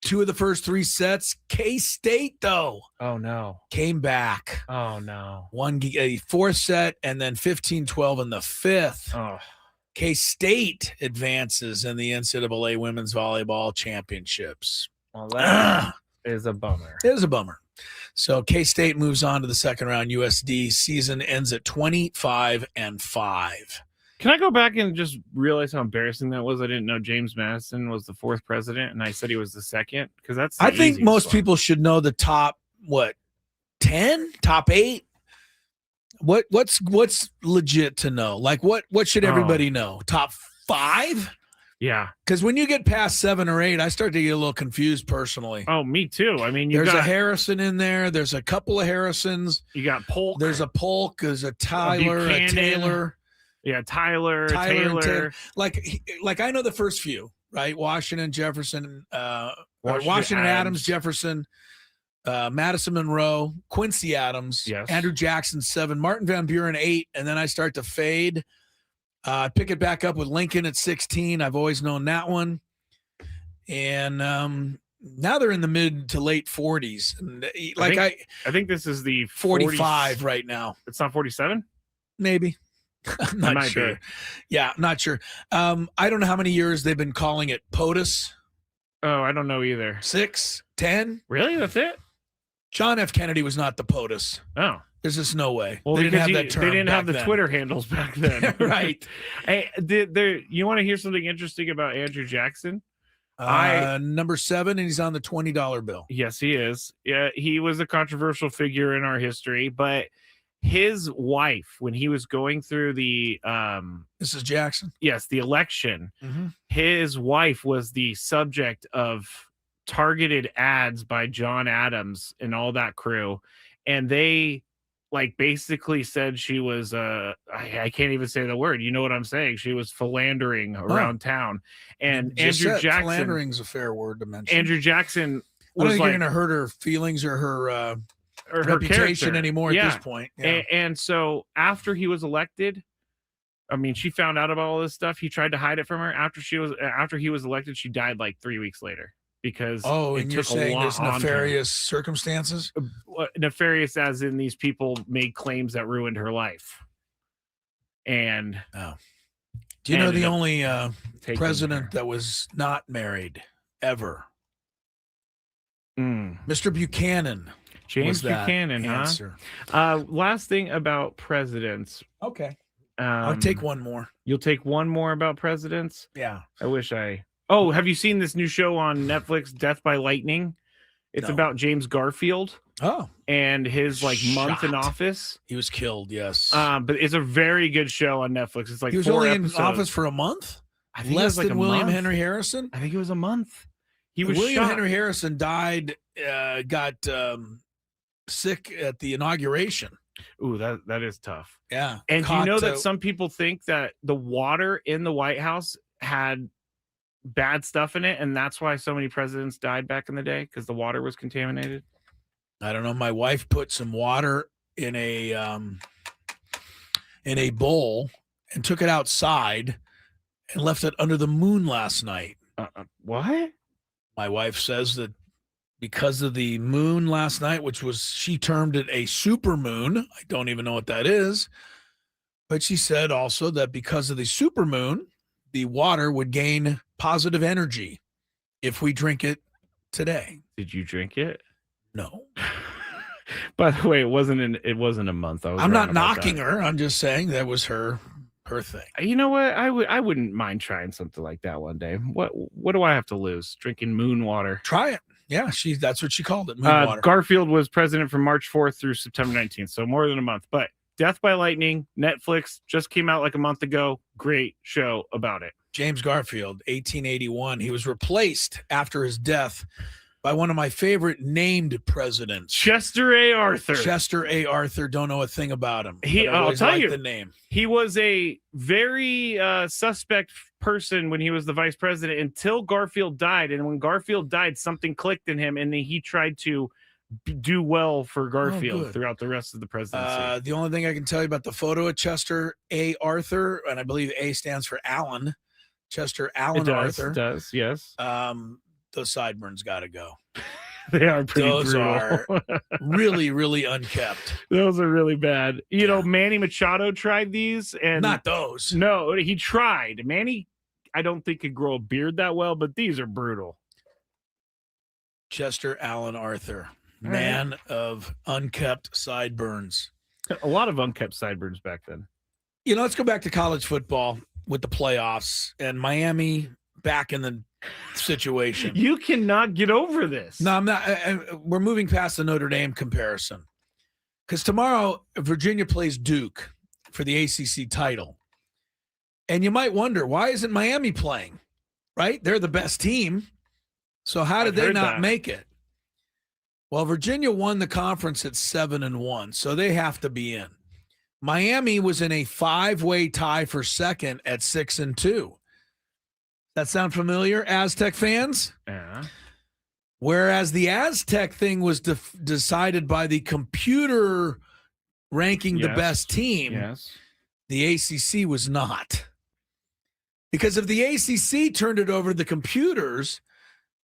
Two of the first three sets. K-State, though, Oh, no. came back. Oh, no. Won a fourth set and then 15-12 in the fifth. Oh. K-State advances in the NCAA Women's Volleyball Championships. Well, is a bummer. It is a bummer. So K-State moves on to the second round. USD season ends at 25-5. Can I go back and just realize how embarrassing that was? I didn't know James Madison was the 4th president, and I said he was the 2nd, because that's. I think most people should know the top 10, top 8. What's legit to know? Like what should everybody know? Top 5? Yeah, because when you get past 7 or 8, I start to get a little confused personally. Oh, me too. I mean, there's a Harrison in there. There's a couple of Harrisons. You got Polk. There's a Polk. There's a Tyler, a Taylor. Yeah, Tyler, Taylor. Like I know the first few, right? Washington, Jefferson, Washington, Adams, Jefferson, Madison Monroe, Quincy Adams, yes. Andrew Jackson 7, Martin Van Buren 8, and then I start to fade. Pick it back up with Lincoln at 16. I've always known that one. And now they're in the mid to late 40s. And I think this is the 45 right now. It's not 47? Maybe. I'm not sure. Be. Yeah, not sure. I don't know how many years they've been calling it POTUS. Oh, I don't know either. 6, 10? Really? That's it? John F. Kennedy was not the POTUS. Oh. There's just no way. Well, they didn't have that term. They didn't have the then. Twitter handles back then. Right. Hey, you want to hear something interesting about Andrew Jackson? Number 7, and he's on the $20 bill. Yes, he is. Yeah, he was a controversial figure in our history, but his wife, when he was going through the Mrs. Jackson. Yes, the election, mm-hmm. His wife was the subject of targeted ads by John Adams and all that crew, and they basically said she was I can't even say the word. You know what I'm saying? She was philandering around town. And Andrew Jackson, philandering's a fair word to mention. Andrew Jackson was I don't think you're going to hurt her feelings or her reputation character anymore at this point. Yeah. And so after he was elected, I mean, she found out about all this stuff. He tried to hide it from her. After he was elected, she died 3 weeks later. Because and you're saying there's nefarious circumstances? Nefarious as in these people made claims that ruined her life. And do you know the only president that was not married ever? Mr. Buchanan. James Buchanan, answer. Last thing about presidents. Okay. I'll take one more. You'll take one more about presidents? Yeah. I wish I... Oh, have you seen this new show on Netflix, Death by Lightning? It's about James Garfield. Oh. And his month in office. He was killed, yes. But it's a very good show on Netflix. It's he was 4 only episodes. in office for a month? I think less it was than William Henry Harrison? I think it was a month. William Henry Harrison died, got sick at the inauguration. Ooh, that is tough. Yeah. And do you know that some people think that the water in the White House had bad stuff in it, and that's why so many presidents died back in the day, because the water was contaminated? I don't know. My wife put some water in a bowl and took it outside and left it under the moon last night. What? My wife says that because of the moon last night, which was, she termed it a super moon. I don't even know what that is. But she said also that because of the super moon, the water would gain positive energy if we drink it today. Did you drink it? No. By the way, it wasn't a month. I'm not knocking her. I'm just saying that was her thing. You know what? I wouldn't mind trying something like that one day. What do I have to lose? Drinking moon water. Try it. Yeah, that's what she called it. Moon water. Garfield was president from March 4th through September 19th, so more than a month. But Death by Lightning, Netflix, just came out a month ago. Great show about it. James Garfield, 1881. He was replaced after his death by one of my favorite named presidents, Chester A. Arthur. Chester A. Arthur. Don't know a thing about him. I'll tell you the name. He was a very suspect person when he was the vice president until Garfield died. And when Garfield died, something clicked in him, and he tried to do well for Garfield throughout the rest of the presidency. The only thing I can tell you about the photo of Chester A. Arthur, and I believe A stands for Allen, Chester Allen Arthur. It does, yes. Those sideburns got to go. They are pretty Those brutal. are really, really unkept. Those are really bad. You know, Manny Machado tried these, and not those. No, he tried. Manny, I don't think could grow a beard that well, but these are brutal. Chester Allen Arthur, man of unkept sideburns. A lot of unkept sideburns back then. Let's go back to college football with the playoffs and Miami back in the situation. You cannot get over this. No, I'm not. We're moving past the Notre Dame comparison because tomorrow Virginia plays Duke for the ACC title. And you might wonder, why isn't Miami playing? Right? They're the best team. So how did they not make it? Well, Virginia won the conference at 7-1, so they have to be in. Miami was in a 5-way tie for second at 6-2. That sound familiar, Aztec fans? Yeah. Whereas the Aztec thing was decided by the computer ranking the best team, the ACC was not. Because if the ACC turned it over to the computers,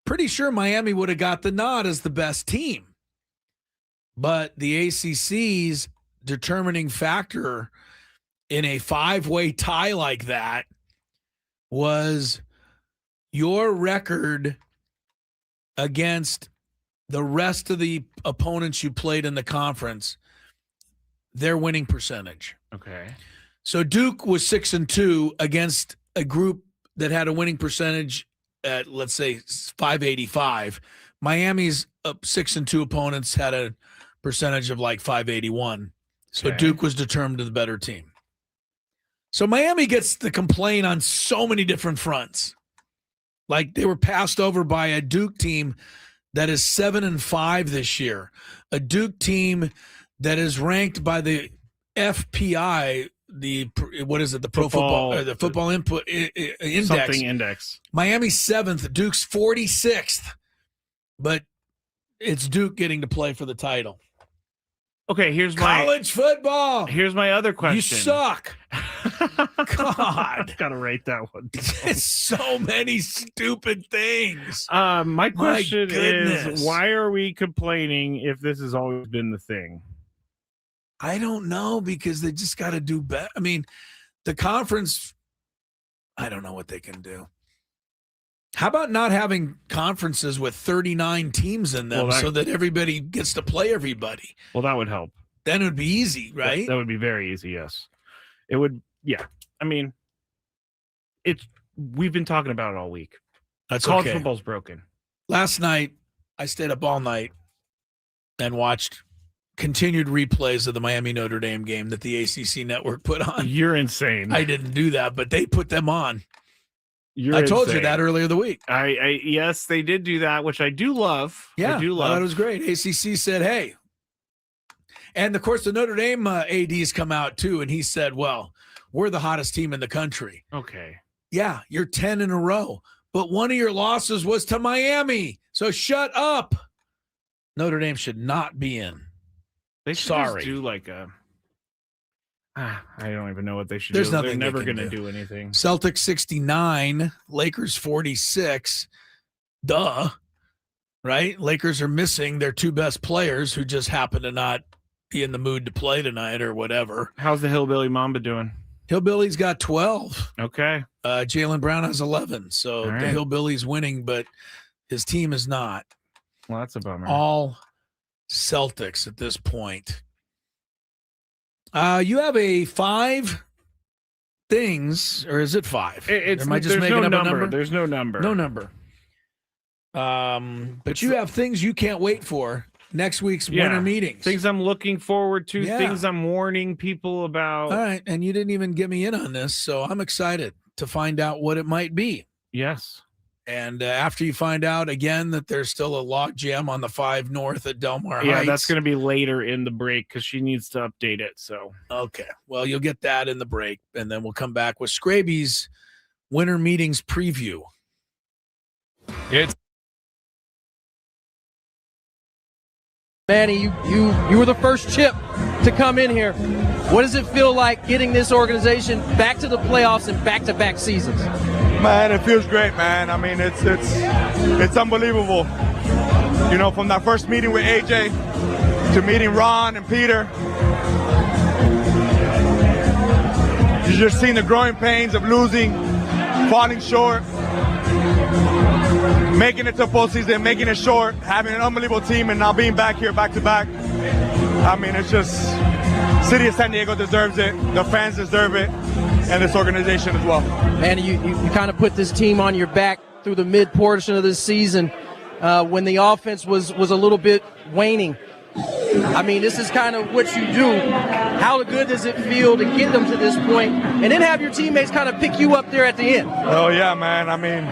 pretty sure Miami would have got the nod as the best team. But the ACC's determining factor in a 5-way tie like that was your record against the rest of the opponents you played in the conference, their winning percentage. Okay. So Duke was 6-2 against a group that had a winning percentage at, let's say, 585. Miami's 6-2 opponents had a percentage of like 581. So Duke was determined to the better team. So Miami gets the complaint on so many different fronts. Like they were passed over by a Duke team that is 7-5 this year. A Duke team that is ranked by the FPI, the Pro Football, or the Football Input Index. Something index. Miami's 7th, Duke's 46th. But it's Duke getting to play for the title. Okay, here's college football. Here's my other question. You suck. God. Gotta rate that one. It's so many stupid things. My question is, why are we complaining if this has always been the thing? I don't know, because they just got to do better. I mean, the conference, I don't know what they can do. How about not having conferences with 39 teams in them so that everybody gets to play everybody? Well, that would help. Then it would be easy, right? That would be very easy, yes. It would, yeah. I mean, we've been talking about it all week. That's College okay. football's broken. Last night, I stayed up all night and watched continued replays of the Miami Notre Dame game that the ACC network put on. You're insane. I didn't do that, but they put them on. I told you that earlier the week. Yes, they did do that, which I do love. Yeah, I do love. I thought it was great. ACC said, hey. And, of course, the Notre Dame AD's come out, too, and he said, well, we're the hottest team in the country. Okay. Yeah, you're 10 in a row. But one of your losses was to Miami. So shut up. Notre Dame should not be in. They should just do like a I don't even know what they should do. Nothing They're never going to do anything. Celtics 69, Lakers 46. Duh. Right? Lakers are missing their two best players who just happen to not be in the mood to play tonight or whatever. How's the Hillbilly Mamba doing? Hillbilly's got 12. Okay. Jaylen Brown has 11. So the Hillbilly's winning, but his team is not. Well, that's a bummer. All Celtics at this point. You have a 5 things, or is it 5? Am I just making up a number? There's no number. No number. But you have things you can't wait for next week's winter meetings. Things I'm looking forward to. Yeah. Things I'm warning people about. All right, and you didn't even get me in on this, so I'm excited to find out what it might be. Yes. And after you find out again that there's still a log jam on the 5 North at Delmar Heights. Yeah, that's going to be later in the break because she needs to update it. So okay, well, you'll get that in the break, and then we'll come back with Skraby's winter meetings preview. Manny, you were the first chip to come in here. What does it feel like getting this organization back to the playoffs and back-to-back seasons? Man, it feels great, man. I mean, it's unbelievable. You know, from that first meeting with AJ to meeting Ron and Peter, you just seen the growing pains of losing, falling short. making it to postseason, making it short, having an unbelievable team, and now being back here back to back. I mean, it's just City of San Diego deserves it. The fans deserve it, and this organization as well. Man, you kind of put this team on your back through the mid portion of this season when the offense was a little bit waning. I mean, this is kind of what you do. How good does it feel to get them to this point and then have your teammates kind of pick you up there at the end? Oh, yeah, man. I mean,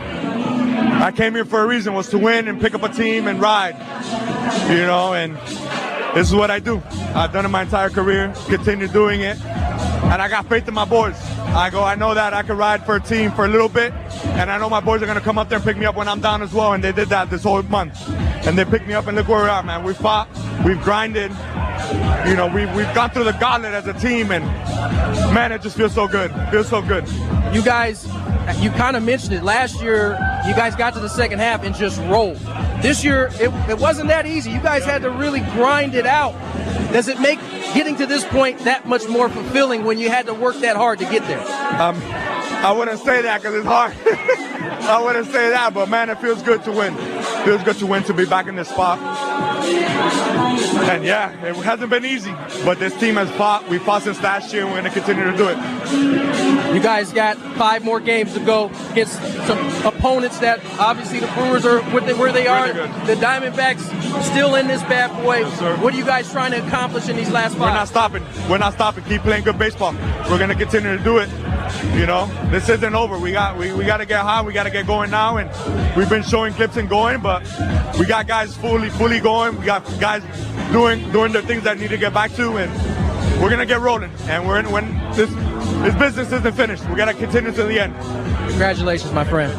I came here for a reason, was to win and pick up a team and ride, you know, and this is what I do. I've done it my entire career, continue doing it, and I got faith in my boys. I know that I can ride for a team for a little bit, and I know my boys are going to come up there and pick me up when I'm down as well, and they did that this whole month. And they picked me up, and look where we are, man. We fought, we've grinded, you know, we've gone through the gauntlet as a team, and man, it just feels so good. Feels so good. You guys, you kind of mentioned it. Last year, you guys got to the second half and just rolled. This year, it wasn't that easy. You guys had to really grind it out. Does it make getting to this point that much more fulfilling when you had to work that hard to get there? I wouldn't say that because it's hard. I wouldn't say that, but man, it feels good to win. Feels good to win, to be back in this spot. And yeah, it hasn't been easy, but this team has fought. We fought since last year, and we're going to continue to do it. You guys got 5 more games to go against some opponents that obviously the Brewers are where they are. The Diamondbacks still in this bad boy. Yes, what are you guys trying to accomplish in these last 5? We're not stopping. We're not stopping. Keep playing good baseball. We're going to continue to do it. You know, this isn't over. We got to get hot. We got to get going now, and we've been showing clips and going, but we got guys fully going. We got guys doing the things that need to get back to, and we're gonna get rolling. And when this business isn't finished, we gotta continue to the end. Congratulations, my friend.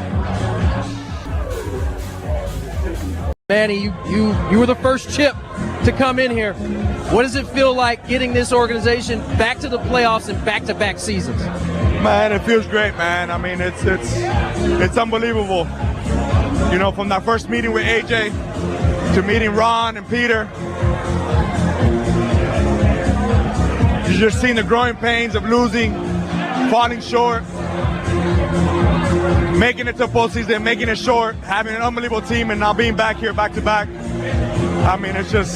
Manny, you were the first chip to come in here. What does it feel like getting this organization back to the playoffs and back-to-back seasons? Man, it feels great, man. I mean, it's unbelievable. You know, from that first meeting with AJ to meeting Ron and Peter, you just seen the growing pains of losing, falling short, making it to postseason, making it short, having an unbelievable team, and now being back here back to back. I mean, it's just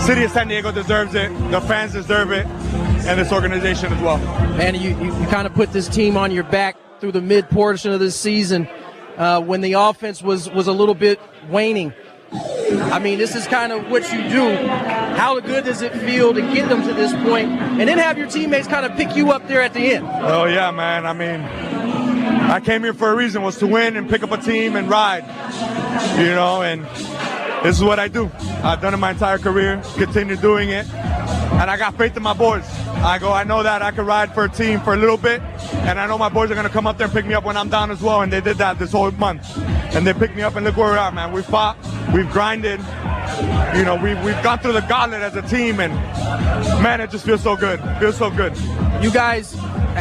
City of San Diego deserves it. The fans deserve it, and this organization as well. Man, you kind of put this team on your back through the mid portion of this season when the offense was a little bit waning. I mean, this is kind of what you do. How good does it feel to get them to this point and then have your teammates kind of pick you up there at the end? Oh, yeah, man. I mean, I came here for a reason, was to win and pick up a team and ride, you know, and this is what I do. I've done it my entire career, continue doing it, and I got faith in my boys. I know that I can ride for a team for a little bit, and I know my boys are going to come up there and pick me up when I'm down as well, and they did that this whole month. And they picked me up, and look where we are, man. We fought, we've grinded, you know, we've gone through the gauntlet as a team, and man, it just feels so good. Feels so good. You guys,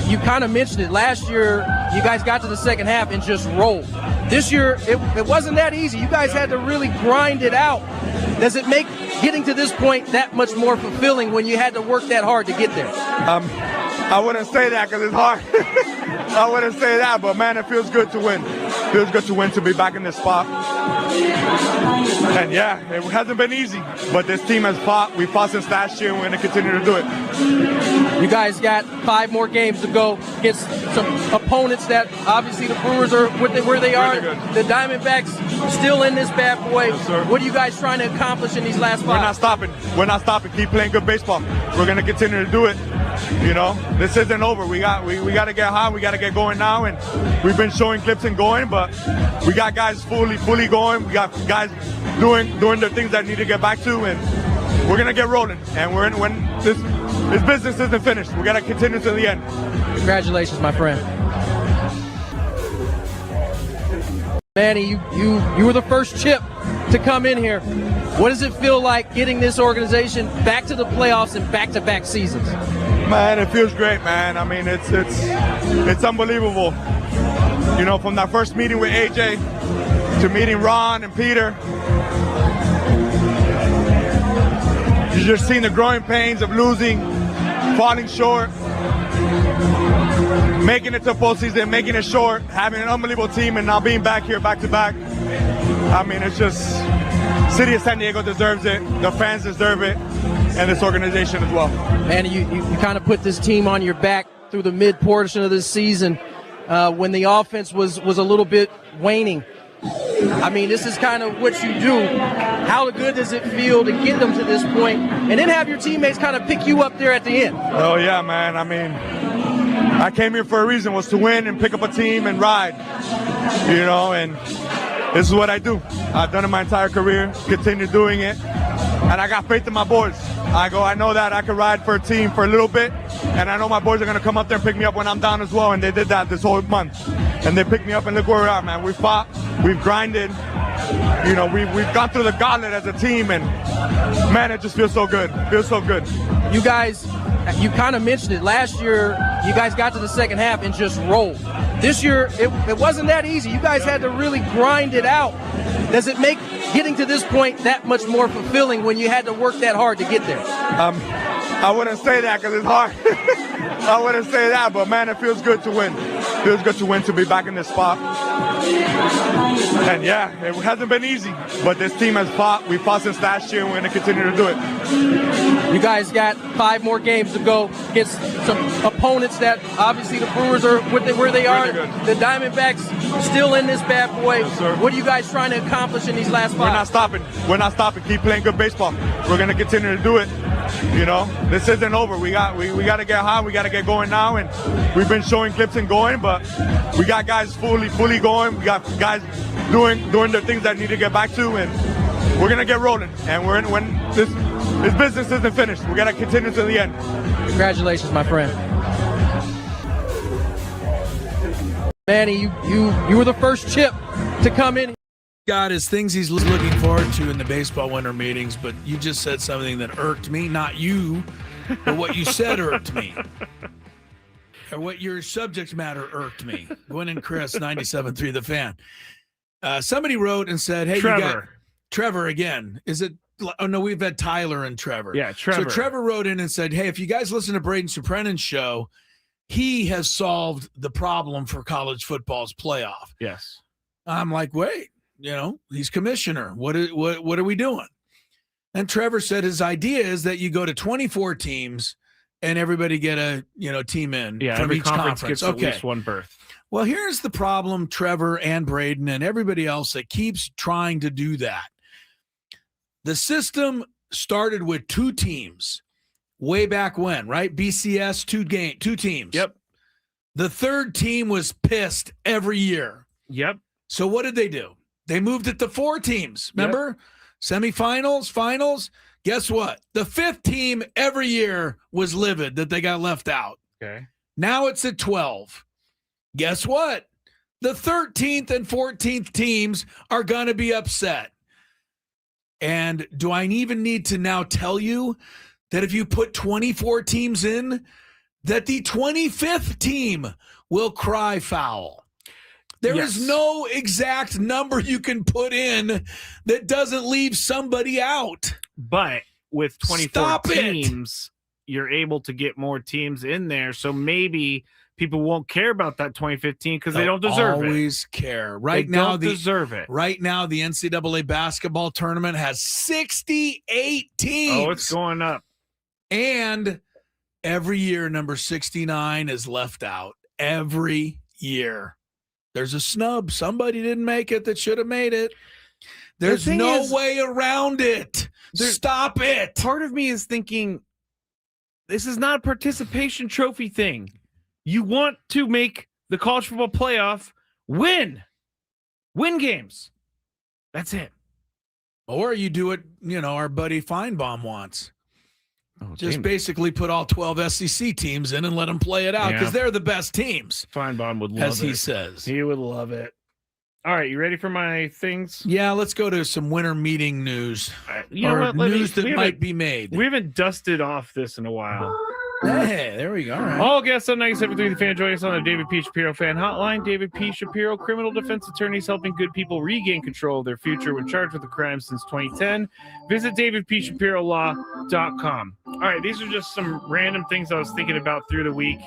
you kind of mentioned it. Last year, you guys got to the second half and just rolled. This year, it wasn't that easy. You guys had to really grind it out. Does it make getting to this point that much more fulfilling when you had to work that hard to get there? I wouldn't say that because it's hard. I wouldn't say that, but man, it feels good to win. Feels good to win, to be back in this spot. And yeah, it hasn't been easy, but this team has fought. We fought since last year, and we're going to continue to do it. You guys got 5 more games to go against some opponents that obviously the Brewers are where they are. The Diamondbacks still in this bad boy. Yes, what are you guys trying to accomplish in these last 5? We're not stopping. We're not stopping. Keep playing good baseball. We're going to continue to do it. You know, this isn't over. We got to get hot. We got to get going now, and we've been showing clips and going, but we got guys fully going. We got guys doing the things that need to get back to, and we're gonna get rolling. And when this business isn't finished, we gotta continue to the end. Congratulations, my friend. Manny, you were the first chip to come in here. What does it feel like getting this organization back to the playoffs and back-to-back seasons? Man, it feels great, man. I mean, it's unbelievable. You know, from that first meeting with AJ to meeting Ron and Peter, you just seen the growing pains of losing, falling short, making it to postseason, making it short, having an unbelievable team, and now being back here back to back. I mean, it's just City of San Diego deserves it. The fans deserve it, and this organization as well. Man, you kind of put this team on your back through the mid portion of this season when the offense was a little bit waning. I mean, this is kind of what you do. How good does it feel to get them to this point and then have your teammates kind of pick you up there at the end? Oh, yeah, man. I mean, I came here for a reason, was to win and pick up a team and ride, you know, and this is what I do. I've done it my entire career, continue doing it, and I got faith in my boys. I know that I can ride for a team for a little bit, and I know my boys are going to come up there and pick me up when I'm down as well, and they did that this whole month. And they picked me up, and look where we are, man. We fought, we've grinded, you know, we've gone through the gauntlet as a team, and man, it just feels so good. Feels so good. You guys, you kind of mentioned it. Last year, you guys got to the second half and just rolled. This year, it wasn't that easy. You guys had to really grind it out. Does it make getting to this point that much more fulfilling when you had to work that hard to get there? I wouldn't say that because it's hard. I wouldn't say that, but man, it feels good to win. It feels good to win, to be back in this spot. And yeah, it hasn't been easy, but this team has fought. We fought since last year, and we're going to continue to do it. You guys got 5 more games to go against some opponents that obviously the Brewers are where they are. Really the Diamondbacks still in this bad boy. Yes, sir. What are you guys trying to accomplish in these last 5? We're not stopping. We're not stopping. Keep playing good baseball. We're going to continue to do it. You know, this isn't over. We got to get hot. We got to get going now, and we've been showing clips and going, but we got guys fully going. We got guys doing the things that need to get back to, and we're gonna get rolling. And when this business isn't finished, we gotta continue to the end. Congratulations, my friend. Manny, you were the first chip to come in. Got his things he's looking forward to in the baseball winter meetings, but you just said something that irked me. Not you, but what you said irked me. Or what your subject matter irked me. Gwynn and Chris, 97.3 The Fan. Somebody wrote and said, hey, Trevor. you got Trevor again. Is it? Oh, no, we've had Tyler and Trevor. Yeah, Trevor. So Trevor wrote in and said, hey, if you guys listen to Braden Suprenan's show, he has solved the problem for college football's playoff. Yes. I'm like, wait, you know, he's commissioner. What are we doing? And Trevor said his idea is that you go to 24 teams and everybody get a team in from every each conference gets at okay. least one berth. Well, here's the problem, Trevor and Braden and everybody else that keeps trying to do that. The system started with 2 teams way back when, right? BCS, 2 teams. Yep. The third team was pissed every year. Yep. So what did they do? They moved it to 4 teams. Remember? Yep. Semifinals, finals. Guess what? The 5th team every year was livid that they got left out. Okay. Now it's at 12. Guess what? The 13th and 14th teams are going to be upset. And do I even need to now tell you that if you put 24 teams in, that the 25th team will cry foul? There is no exact number you can put in that doesn't leave somebody out. But with 24 teams, you're able to get more teams in there. So maybe people won't care about that 2015 because they don't deserve it. Always care. Right now, they deserve it. Right now, the NCAA basketball tournament has 68 teams. Oh, it's going up. And every year, number 69 is left out. Every year. There's a snub. Somebody didn't make it that should have made it. There's no way around it. Stop it. Part of me is thinking, this is not a participation trophy thing. You want to make the college football playoff win games. That's it. Or you do it, our buddy Feinbaum wants. Just damn. Basically put all 12 SEC teams in and let them play it out because they're the best teams. Feinbaum would love it. As he says. He would love it. All right, you ready for my things? Yeah, let's go to some winter meeting news. News that might be made. We haven't dusted off this in a while. Hey, there we go. All right. All guests on 97.3 The Fan join us on the David P. Shapiro Fan Hotline. David P. Shapiro, criminal defense attorneys helping good people regain control of their future when charged with a crime since 2010. Visit davidpshapirolaw.com. All right, these are just some random things I was thinking about through the week.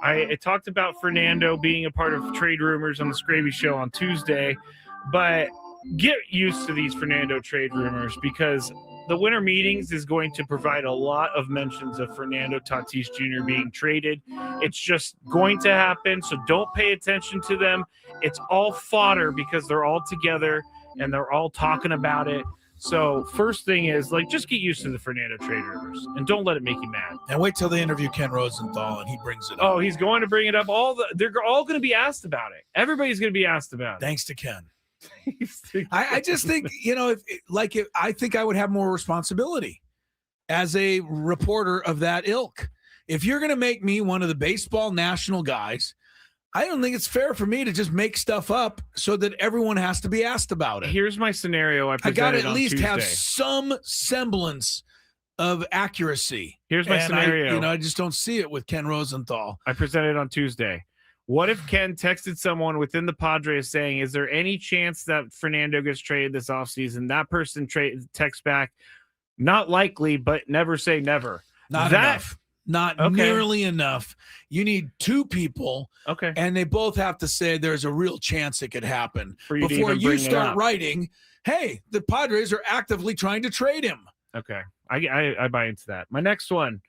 I talked about Fernando being a part of trade rumors on the Skraby show on Tuesday, but get used to these Fernando trade rumors because the winter meetings is going to provide a lot of mentions of Fernando Tatis Jr. being traded. It's just going to happen, so don't pay attention to them. It's all fodder because they're all together and they're all talking about it. So first thing is, like, just get used to the Fernando trade rumors and don't let it make you mad. And wait till they interview Ken Rosenthal and he brings it up. Oh, he's going to bring it up. They're all going to be asked about it. Everybody's going to be asked about it. Thanks to Ken. I just think, I think I would have more responsibility as a reporter of that ilk. If you're going to make me one of the baseball national guys, I don't think it's fair for me to just make stuff up so that everyone has to be asked about it. Here's my scenario. I got to at least Tuesday. have some semblance of accuracy. Here's my scenario. I just don't see it with Ken Rosenthal. I presented on Tuesday. What if Ken texted someone within the Padres saying, is there any chance that Fernando gets traded this offseason? That person texts back, not likely, but never say never. Not enough. Not nearly enough. You need two people, and they both have to say there's a real chance it could happen before you start writing, hey, the Padres are actively trying to trade him. Okay. I buy into that. My next one,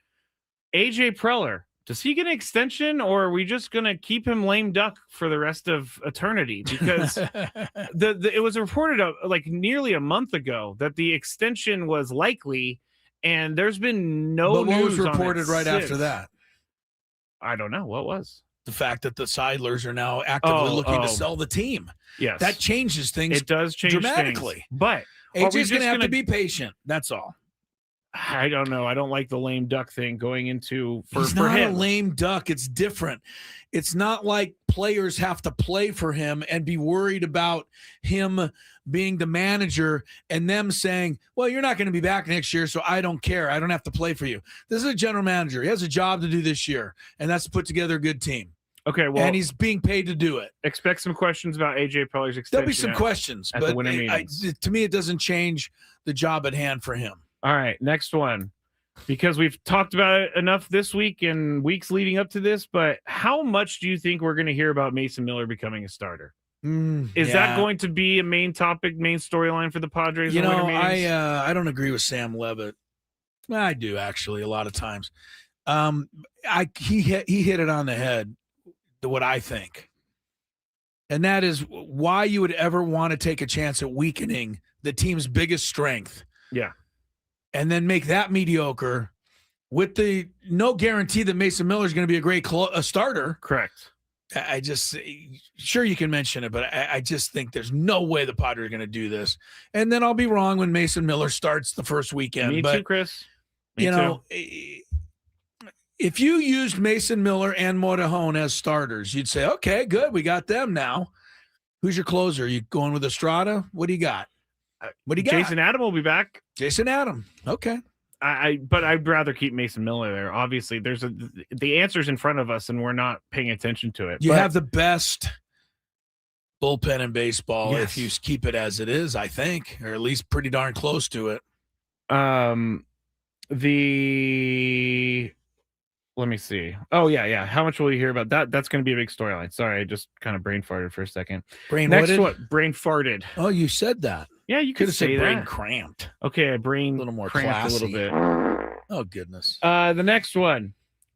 AJ Preller. Does he get an extension, or are we just going to keep him lame duck for the rest of eternity? Because it was reported like nearly a month ago that the extension was likely, and there's been no news. What was reported right after that? I don't know. What was? The fact that the Seidlers are now actively looking to sell the team. Yes. That changes things. It does change dramatically. Things. But AJ's going to have to be patient. That's all. I don't know. I don't like the lame duck thing going into He's for not him. A lame duck. It's different. It's not like players have to play for him and be worried about him being the manager and them saying, well, you're not going to be back next year, so I don't care. I don't have to play for you. This is a general manager. He has a job to do this year, and that's to put together a good team. Okay, well, and he's being paid to do it. Expect some questions about AJ Preller's extension. There'll be some questions, but to me, it doesn't change the job at hand for him. All right, next one. Because we've talked about it enough this week and weeks leading up to this, but how much do you think we're going to hear about Mason Miller becoming a starter? Is that going to be a main topic, main storyline for the Padres? I don't agree with Sam Levitt. I do, actually, a lot of times. He hit it on the head, what I think. And that is why you would ever want to take a chance at weakening the team's biggest strength. Yeah. And then make that mediocre with the no guarantee that Mason Miller is going to be a great starter. Correct. I just, sure you can mention it, but I just think there's no way the Padres are going to do this. And then I'll be wrong when Mason Miller starts the first weekend. Me too, Chris. Me too. If you used Mason Miller and Morejon as starters, you'd say, okay, good, we got them now. Who's your closer? You going with Estrada? What do you got? What do you got? Jason Adam will be back. Jason Adam. Okay. But I'd rather keep Mason Miller there. Obviously, the answer's in front of us, and we're not paying attention to it. You have the best bullpen in baseball if you keep it as it is, I think, or at least pretty darn close to it. Let me see. Oh, yeah. How much will you hear about that? That's going to be a big storyline. Sorry, I just kind of brain farted for a second. Brain farted. Oh, you said that. Yeah, you could say said that. Brain cramped. Okay, brain a little more cramped classy. a little bit. Oh, goodness. The next one.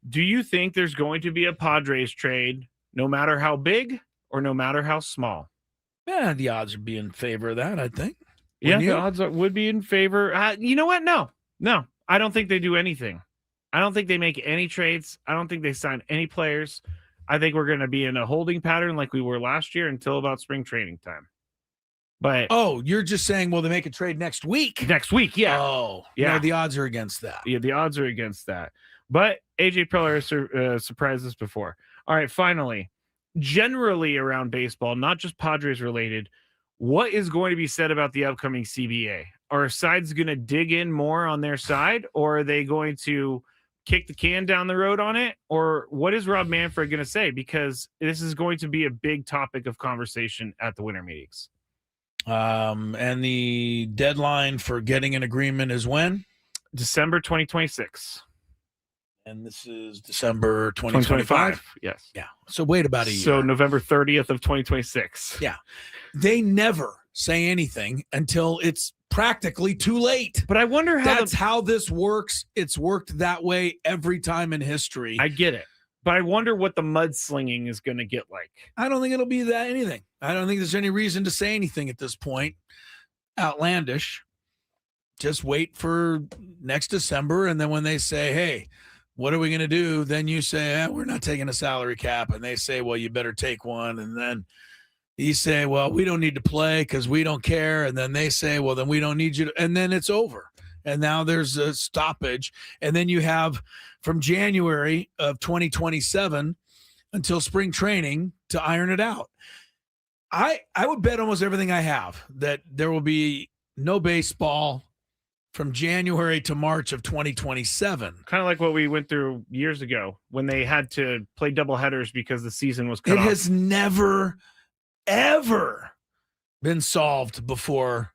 Do you think there's going to be a Padres trade, no matter how big or no matter how small? Yeah, the odds would be in favor of that, I think. The odds would be in favor. You know what? No, I don't think they do anything. I don't think they make any trades. I don't think they sign any players. I think we're going to be in a holding pattern like we were last year until about spring training time. But you're just saying, well, they make a trade next week. Next week, yeah. Oh, yeah. No, the odds are against that. Yeah, the odds are against that. But AJ Preller surprised us before. All right, finally, generally around baseball, not just Padres related, what is going to be said about the upcoming CBA? Are sides going to dig in more on their side, or are they going to kick the can down the road on it? Or what is Rob Manfred going to say? Because this is going to be a big topic of conversation at the winter meetings. And the deadline for getting an agreement is when? December 2026. And this is December 2025. Yes. Yeah. So wait about a year. So November 30th of 2026. Yeah. They never say anything until it's practically too late. But I wonder how that's how this works. It's worked that way every time in history. I get it. But I wonder what the mudslinging is going to get like. I don't think it'll be that anything. I don't think there's any reason to say anything at this point. Outlandish. Just wait for next December. And then when they say, hey, what are we going to do? Then you say, we're not taking a salary cap. And they say, well, you better take one. And then you say, well, we don't need to play because we don't care. And then they say, well, then we don't need you to. And then it's over. And now there's a stoppage. And then you have from January of 2027 until spring training to iron it out. I would bet almost everything I have that there will be no baseball from January to March of 2027. Kind of like what we went through years ago when they had to play doubleheaders because the season was cut off. It has never, ever been solved before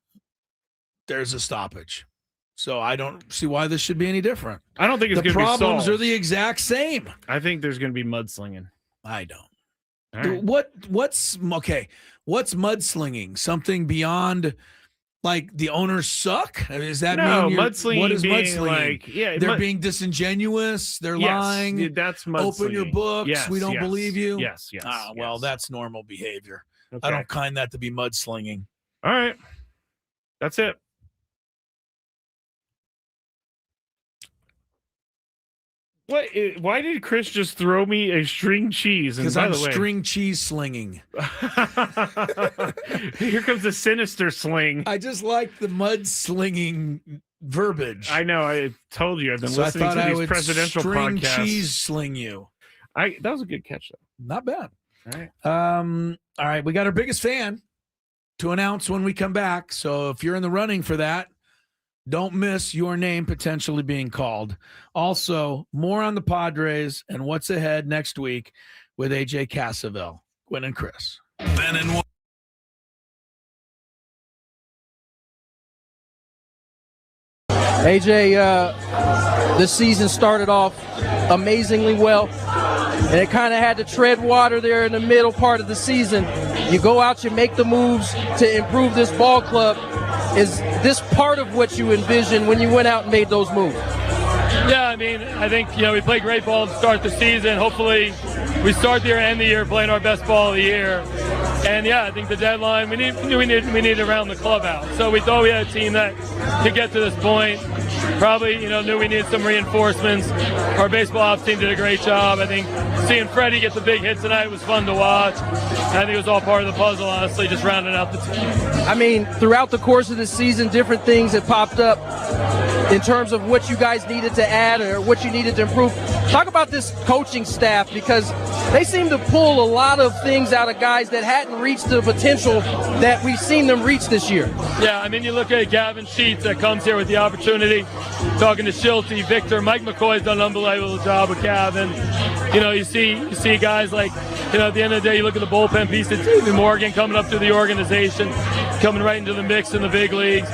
there's a stoppage. So I don't see why this should be any different. I don't think it's going to be solved. The problems are the exact same. I think there's going to be mudslinging. I don't. All right. What's mudslinging? Something beyond like the owners suck? Does that mean mudslinging? What is mudslinging? They're being disingenuous. They're lying. That's mudslinging. Open your books. Yes, we don't believe you. Yes. Well, that's normal behavior. Okay. I don't find that to be mudslinging. All right. That's it. What? Why did Chris just throw me a string cheese? Because I'm string cheese slinging. Here comes the sinister sling. I just like the mud slinging verbiage. I know. I told you. I've been listening to these presidential string podcasts. Cheese sling you. That was a good catch, though. Not bad. All right. All right. We got our biggest fan to announce when we come back. So if you're in the running for that, don't miss your name potentially being called. Also, more on the Padres and what's ahead next week with AJ Cassavell, Gwynn and Chris. Ben and AJ, this season started off amazingly well, and it kind of had to tread water there in the middle part of the season. You go out, you make the moves to improve this ball club. Is this part of what you envisioned when you went out and made those moves? Yeah, I mean, I think, we played great ball to start the season. Hopefully we start the year and end the year playing our best ball of the year. And, yeah, I think the deadline, we needed to round the club out. So we thought we had a team that could get to this point. Probably, knew we needed some reinforcements. Our baseball ops team did a great job. I think seeing Freddie get the big hit tonight was fun to watch. And I think it was all part of the puzzle, honestly, just rounding out the team. I mean, throughout the course of the season, different things have popped up in terms of what you guys needed to add or what you needed to improve. Talk about this coaching staff, because they seem to pull a lot of things out of guys that hadn't reached the potential that we've seen them reach this year. Yeah, I mean, you look at Gavin Sheets that comes here with the opportunity, talking to Schulte, Victor, Mike McCoy's done an unbelievable job with Gavin. You see guys like, at the end of the day, you look at the bullpen piece of David Morgan coming up through the organization, coming right into the mix in the big leagues.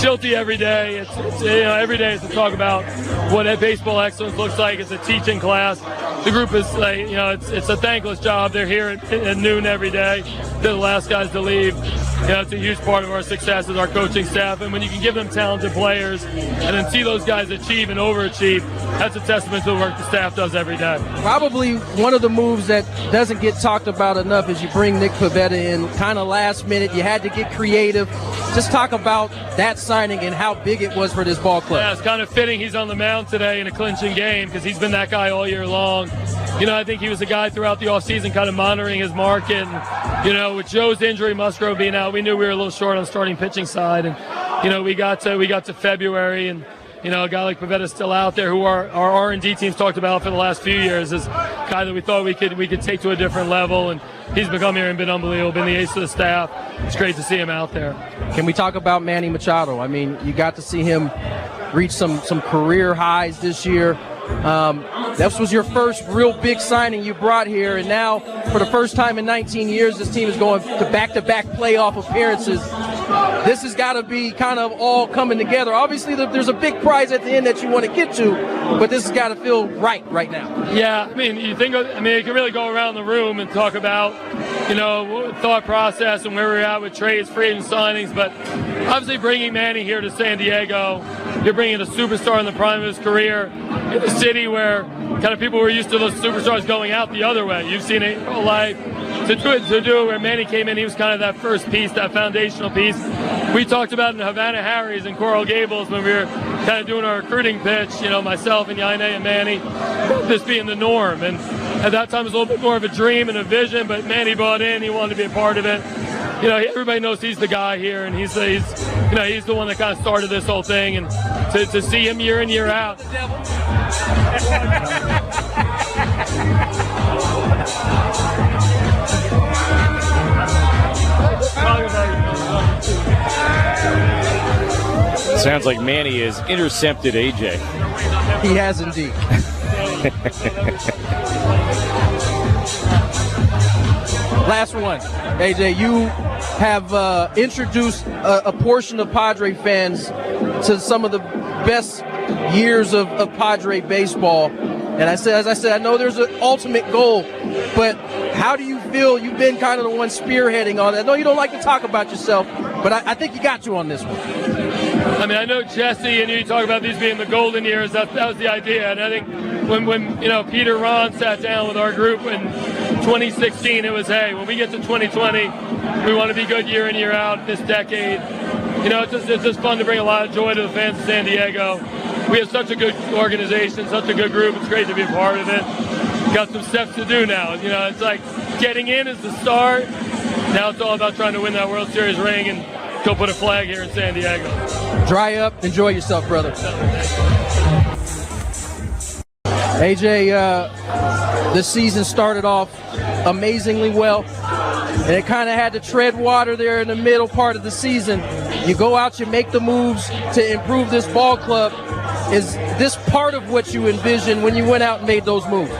Schulte every day. It's every day is to talk about what baseball excellence looks like. It's a teaching class. The group is it's a thankless job. They're here at noon every day. They're the last guys to leave. It's a huge part of our success is our coaching staff. And when you can give them talented players and then see those guys achieve and overachieve, that's a testament to the work the staff does every day. Probably one of the moves that doesn't get talked about enough is you bring Nick Pivetta in kind of last minute. You had to get creative. Just talk about that signing and how big it was for this ball club. Yeah, it's kind of fitting he's on the mound today in a clinching game because he's been that guy all year long. I think he was a guy throughout the offseason kind of monitoring his market. And, with Joe's injury, Musgrove being out, we knew we were a little short on the starting pitching side. And, we got to February and, a guy like Pavetta's still out there who our R&D teams talked about for the last few years is a guy that we thought we could take to a different level. And he's become here and been unbelievable, been the ace of the staff. It's great to see him out there. Can we talk about Manny Machado? I mean, you got to see him reach some career highs this year. This was your first real big signing you brought here, and now for the first time in 19 years, this team is going to back-to-back playoff appearances. this has got to be kind of all coming together. Obviously, there's a big prize at the end that you want to get to, but this has got to feel right now. Yeah, I mean, you can really go around the room and talk about, thought process and where we're at with trades, free agent signings, but obviously bringing Manny here to San Diego, you're bringing a superstar in the prime of his career in a city where kind of people were used to those superstars going out the other way. You've seen it your whole life. To do it where Manny came in, he was kind of that first piece, that foundational piece. We talked about in Havana Harry's and Coral Gables when we were kind of doing our recruiting pitch, myself and Yaine and Manny, this being the norm. And at that time it was a little bit more of a dream and a vision, but Manny bought in, he wanted to be a part of it. Everybody knows he's the guy here, and he's the one that kind of started this whole thing. And to see him year in, year out. Sounds like Manny has intercepted AJ. He has indeed. Last one. AJ, you have introduced a portion of Padre fans to some of the best years of Padre baseball. And as I said, I know there's an ultimate goal, but how do you feel? You've been kind of the one spearheading on that. I know you don't like to talk about yourself, but I think you got you on this one. I mean, I know Jesse and you talk about these being the golden years. That was the idea. And I think when Peter Ron sat down with our group in 2016, it was, hey, when we get to 2020, we want to be good year in, year out this decade. It's just fun to bring a lot of joy to the fans of San Diego. We have such a good organization, such a good group. It's great to be a part of it. Got some steps to do now. It's like getting in is the start. Now it's all about trying to win that World Series ring and go put a flag here in San Diego. Dry up. Enjoy yourself, brother. AJ, this season started off amazingly well, and it kind of had to tread water there in the middle part of the season. You go out, you make the moves to improve this ball club. Is this part of what you envisioned when you went out and made those moves?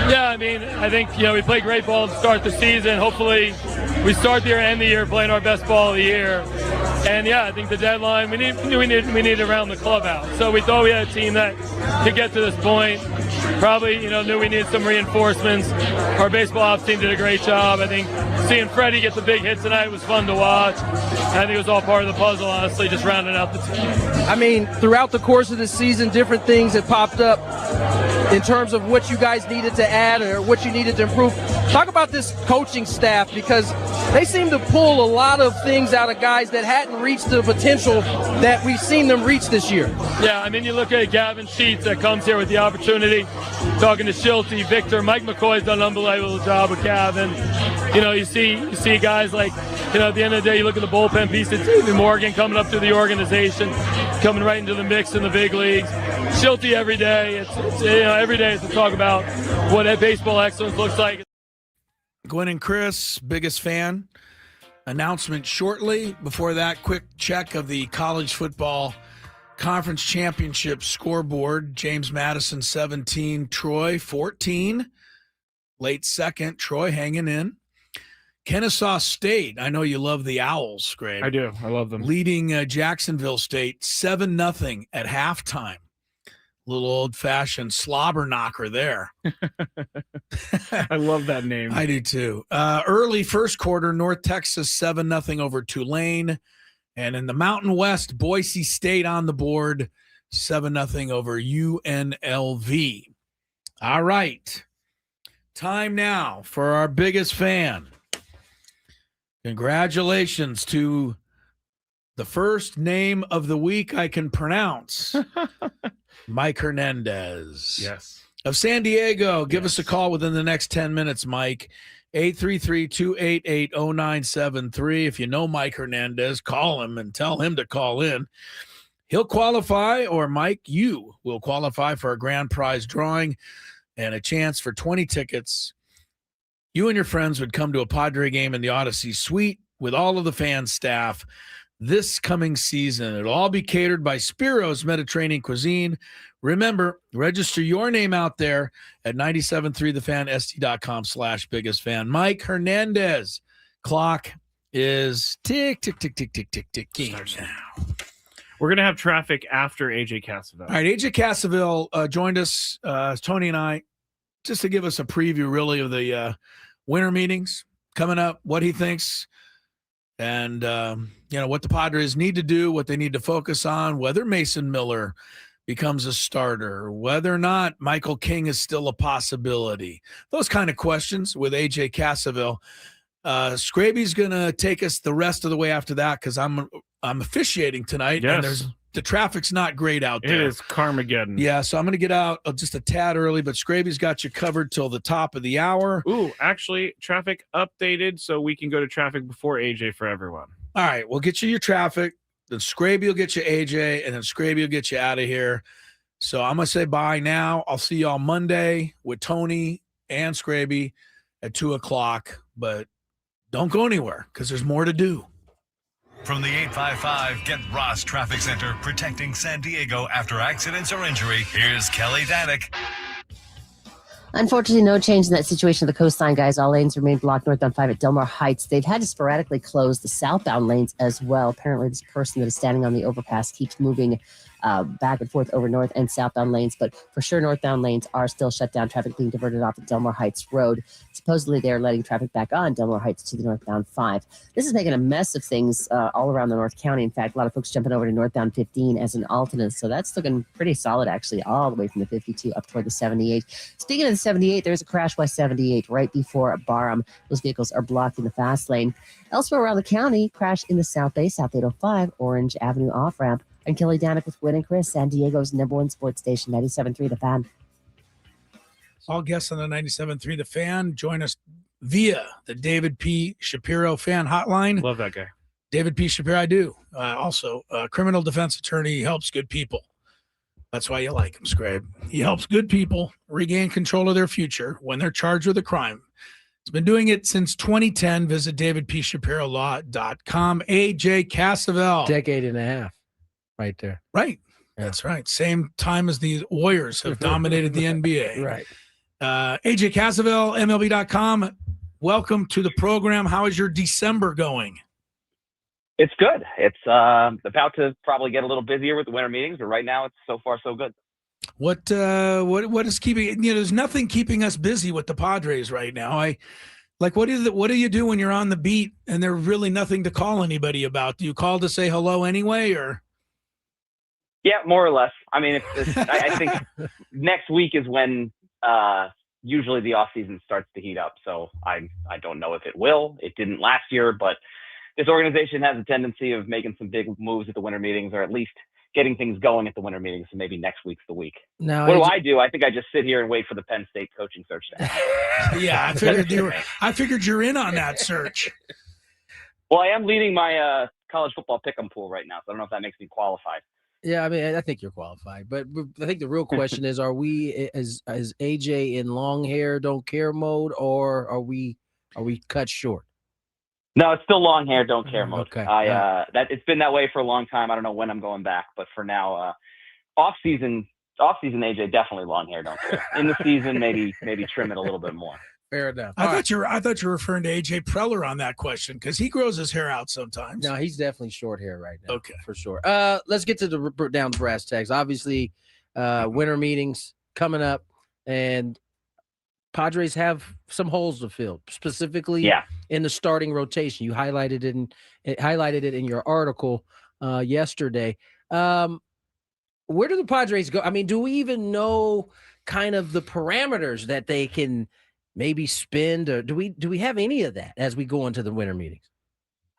Yeah, I mean, I think, we play great ball to start the season. Hopefully we start the year and end the year playing our best ball of the year. And yeah, I think the deadline, we need to round the club out. So we thought we had a team that could get to this point. Probably, knew we needed some reinforcements. Our baseball ops team did a great job. I think seeing Freddie get the big hit tonight was fun to watch. I think it was all part of the puzzle, honestly, just rounding out the team. I mean, throughout the course of the season, different things have popped up in terms of what you guys needed to add or what you needed to improve. Talk about this coaching staff, because they seem to pull a lot of things out of guys that hadn't reached the potential that we've seen them reach this year. Yeah, I mean, you look at Gavin Sheets that comes here with the opportunity, talking to Schulte, Victor, Mike McCoy's done an unbelievable job with Gavin. You see guys like, at the end of the day, you look at the bullpen piece, it's David Morgan coming up through the organization, coming right into the mix in the big leagues. Schulte every day, every day is to talk about what baseball excellence looks like. Gwynn and Chris, biggest fan. Announcement shortly. Before that, quick check of the college football conference championship scoreboard. James Madison 17, Troy 14. Late second, Troy hanging in. Kennesaw State, I know you love the Owls, Skraby. I do. I love them. Leading Jacksonville State 7-0 at halftime. Little old-fashioned slobber knocker there. I love that name. I do too. Early first quarter, North Texas 7-0 over Tulane. And in the Mountain West, Boise State on the board, 7-0 over UNLV. All right. Time now for our biggest fan. Congratulations to the first name of the week I can pronounce. Mike Hernandez. Yes. Of San Diego. Give us a call within the next 10 minutes, Mike. 833-288-0973. If you know Mike Hernandez, call him and tell him to call in. He'll qualify, or Mike, you will qualify for a grand prize drawing and a chance for 20 tickets. You and your friends would come to a Padre game in the Odyssey Suite with all of the fan staff this coming season. It'll all be catered by Spiro's Mediterranean Cuisine. Remember, register your name out there at 973thefan.st.com/biggest fan. Mike Hernandez, clock is ticking now. We're going to have traffic after AJ Cassavell. All right, AJ Cassavell joined us, Tony and I, just to give us a preview, really, of the winter meetings coming up, what he thinks, and what the Padres need to do, what they need to focus on, whether Mason Miller becomes a starter, whether or not Michael King is still a possibility. Those kind of questions with AJ Cassavell. Skraby's going to take us the rest of the way after that because I'm officiating tonight, and the traffic's not great out there. It is Carmageddon. Yeah, so I'm going to get out just a tad early, but Skraby's got you covered till the top of the hour. Ooh, actually, traffic updated, so we can go to traffic before AJ for everyone. All right, we'll get you your traffic. Then Skraby will get you AJ, and then Skraby will get you out of here. So I'm going to say bye now. I'll see you all Monday with Tony and Skraby at 2 o'clock, but don't go anywhere because there's more to do. From the 855 Get Ross Traffic Center, protecting San Diego after accidents or injury, here's Kelly Danick. Unfortunately, no change in that situation. The coastline, guys, all lanes remain blocked northbound 5 at Delmar Heights. They've had to sporadically close the southbound lanes as well. Apparently, this person that is standing on the overpass keeps moving back and forth over north and southbound lanes, but for sure northbound lanes are still shut down, traffic being diverted off at Delmar Heights Road. Supposedly they're letting traffic back on Delmar Heights to the northbound 5. This is making a mess of things all around the North County. In fact, a lot of folks jumping over to northbound 15 as an alternate, so that's looking pretty solid actually, all the way from the 52 up toward the 78. Speaking of the 78, there's a crash west 78 right before Barham. Those vehicles are blocking the fast lane. Elsewhere around the county, crash in the South Bay, South 805, Orange Avenue off-ramp. I'm Kelly Danick with Gwynn and Chris, San Diego's #1 sports station, 97.3 The Fan. All guests on the 97.3 The Fan join us via the David P. Shapiro fan hotline. Love that guy. David P. Shapiro, I do. Also, a criminal defense attorney. He helps good people. That's why you like him, Skrabe. He helps good people regain control of their future when they're charged with a crime. He's been doing it since 2010. Visit davidpshapirolaw.com. AJ Cassavell. Decade and a half. Right there. Right. Yeah. That's right. Same time as the Warriors have dominated the NBA. Right. AJ Cassavell, MLB.com. Welcome to the program. How is your December going? It's good. It's about to probably get a little busier with the winter meetings, but right now it's so far so good. What is keeping, there's nothing keeping us busy with the Padres right now. What do you do when you're on the beat and there's really nothing to call anybody about? Do you call to say hello anyway, or? Yeah, more or less. I mean, I think next week is when usually the off season starts to heat up. So I don't know if it will. It didn't last year, but this organization has a tendency of making some big moves at the winter meetings, or at least getting things going at the winter meetings. So maybe next week's the week. Now, what do I do? I think I just sit here and wait for the Penn State coaching search to happen. Yeah, I figured you're in on that search. Well, I am leading my college football pick'em pool right now, so I don't know if that makes me qualified. Yeah, I mean, I think you're qualified, but I think the real question is: are we as AJ in long hair, don't care mode, or are we cut short? No, it's still long hair, don't care mode. Okay. It's been that way for a long time. I don't know when I'm going back, but for now, off season AJ definitely long hair, don't care. In the season, maybe trim it a little bit more. Fair enough. I thought you were referring to AJ Preller on that question because he grows his hair out sometimes. No, he's definitely short hair right now. Okay, for sure. Let's get to the down to brass tacks. Obviously, winter meetings coming up, and Padres have some holes to fill, specifically in the starting rotation. You highlighted it in your article yesterday. Where do the Padres go? I mean, do we even know kind of the parameters that they can maybe spend, or do we have any of that as we go into the winter meetings?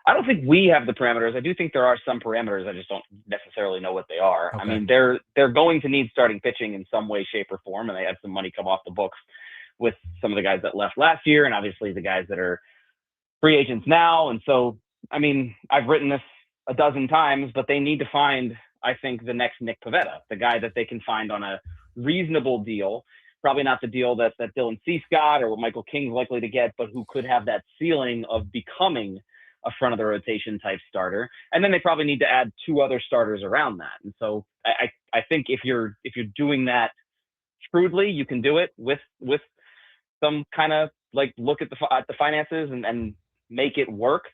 I don't think we have the parameters. I do think there are some parameters. I just don't necessarily know what they are. Okay. I mean, they're going to need starting pitching in some way, shape, or form, and they had some money come off the books with some of the guys that left last year, and obviously the guys that are free agents now. And so, I mean, I've written this a dozen times, but they need to find, I think, the next Nick Pivetta, the guy that they can find on a reasonable deal. Probably not the deal that Dylan Cease got or what Michael King's likely to get, but who could have that ceiling of becoming a front of the rotation type starter. And then they probably need to add 2 other starters around that. And so I think if you're doing that shrewdly, you can do it with some kind of like look at the finances and make it work.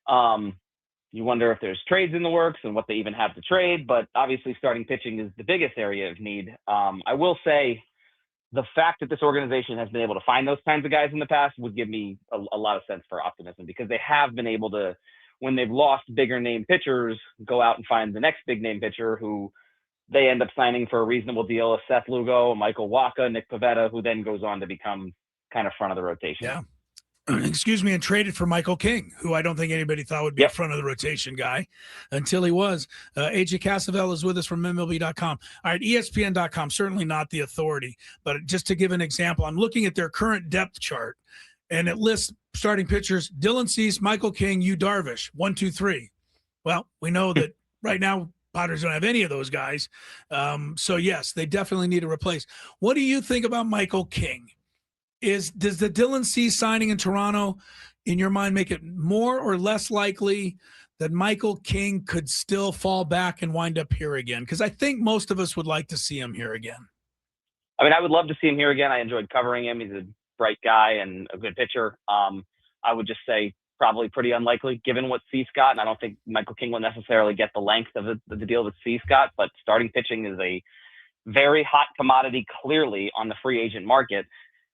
You wonder if there's trades in the works and what they even have to trade, but obviously starting pitching is the biggest area of need. I will say the fact that this organization has been able to find those kinds of guys in the past would give me a lot of sense for optimism, because they have been able to, when they've lost bigger name pitchers, go out and find the next big name pitcher who they end up signing for a reasonable deal, a Seth Lugo, Michael Wacha, Nick Pivetta, who then goes on to become kind of front of the rotation. Yeah. Excuse me, and traded for Michael King, who I don't think anybody thought would be a front of the rotation guy until he was. AJ Cassavell is with us from MLB.com. All right, ESPN.com, certainly not the authority, but just to give an example, I'm looking at their current depth chart, and it lists starting pitchers: Dylan Cease, Michael King, Yu Darvish, 1, 2, 3. Well, we know that right now Padres don't have any of those guys. So, yes, they definitely need to replace. What do you think about Michael King? Does the Dylan Cease signing in Toronto, in your mind, make it more or less likely that Michael King could still fall back and wind up here again? Because I think most of us would like to see him here again. I mean, I would love to see him here again. I enjoyed covering him. He's a bright guy and a good pitcher. I would just say probably pretty unlikely given what Cease got. And I don't think Michael King will necessarily get the length of the deal that Cease got, but starting pitching is a very hot commodity clearly on the free agent market.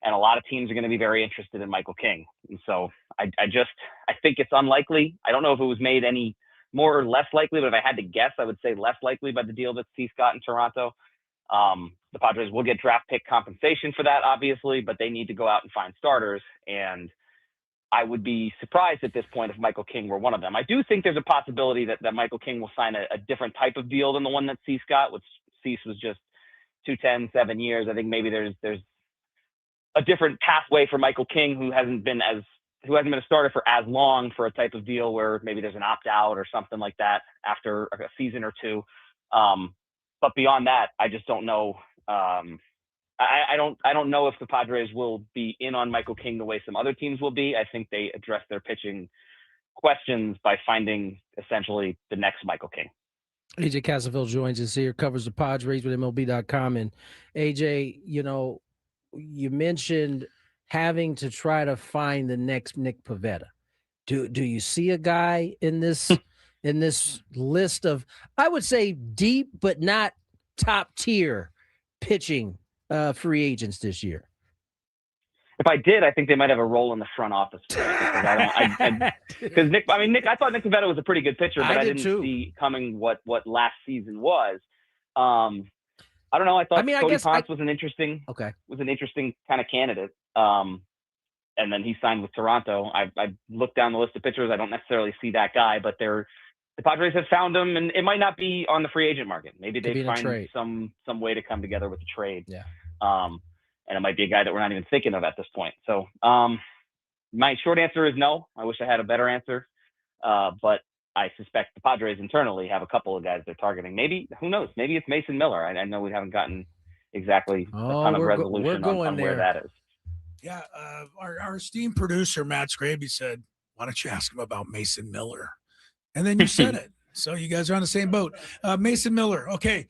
And a lot of teams are going to be very interested in Michael King. And so I think it's unlikely. I don't know if it was made any more or less likely, but if I had to guess, I would say less likely by the deal that Cease got in Toronto. The Padres will get draft pick compensation for that, obviously, but they need to go out and find starters. And I would be surprised at this point if Michael King were one of them. I do think there's a possibility that Michael King will sign a different type of deal than the one that Cease got, which Cease was just 210, 7 years. I think maybe there's a different pathway for Michael King, who hasn't been a starter for as long, for a type of deal where maybe there's an opt out or something like that after a season or two. But beyond that, I just don't know. I don't know if the Padres will be in on Michael King the way some other teams will be. I think they address their pitching questions by finding essentially the next Michael King. AJ Cassavell joins us here, covers the Padres with MLB.com. And AJ, you mentioned having to try to find the next Nick Pivetta. Do you see a guy in this list of, I would say, deep but not top tier pitching free agents this year? If I did, I think they might have a role in the front office. Because Nick, I thought Nick Pivetta was a pretty good pitcher, but I didn't see coming what last season was. I don't know. I thought Cody Ponce was an interesting kind of candidate. And then he signed with Toronto. I looked down the list of pitchers. I don't necessarily see that guy, but the Padres have found him, and it might not be on the free agent market. Maybe they find some way to come together with a trade. Yeah. And it might be a guy that we're not even thinking of at this point. So my short answer is no. I wish I had a better answer. But I suspect the Padres internally have a couple of guys they're targeting. Maybe, who knows? Maybe it's Mason Miller. I know we haven't gotten exactly a ton of resolution on where that is. Yeah, our esteemed producer, Matt Skraby, said, why don't you ask him about Mason Miller? And then you said it. So you guys are on the same boat. Mason Miller, okay,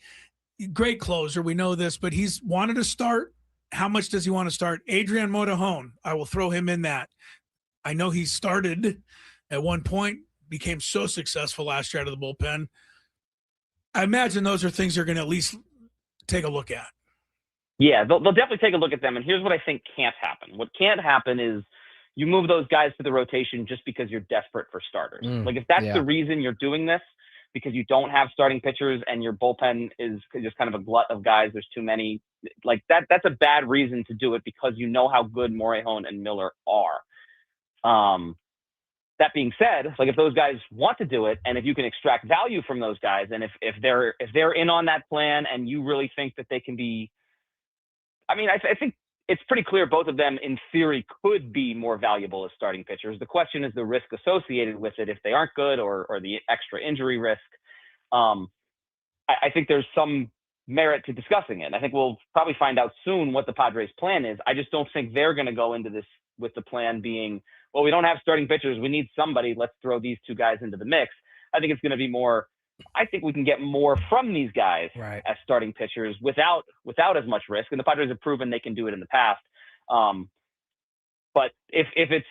great closer. We know this, but he's wanted to start. How much does he want to start? Adrian Morejon, I will throw him in that. I know he started at one point, became so successful last year out of the bullpen. I imagine those are things they're going to at least take a look at. Yeah, they'll definitely take a look at them. And here's what I think can't happen. What can't happen is you move those guys to the rotation just because you're desperate for starters. Like if that's the reason you're doing this, because you don't have starting pitchers and your bullpen is just kind of a glut of guys, there's too many, like that's a bad reason to do it, because you know how good Morejon and Miller are. That being said, like if those guys want to do it, and if you can extract value from those guys, and if they're in on that plan, and you really think that they can be, I think it's pretty clear both of them in theory could be more valuable as starting pitchers. The question is the risk associated with it if they aren't good, or the extra injury risk. I think there's some merit to discussing it. I think we'll probably find out soon what the Padres' plan is. I just don't think they're going to go into this with the plan being, well, we don't have starting pitchers, we need somebody, let's throw these two guys into the mix. I think it's going to be more, I think we can get more from these guys as starting pitchers without as much risk. And the Padres have proven they can do it in the past. But if it's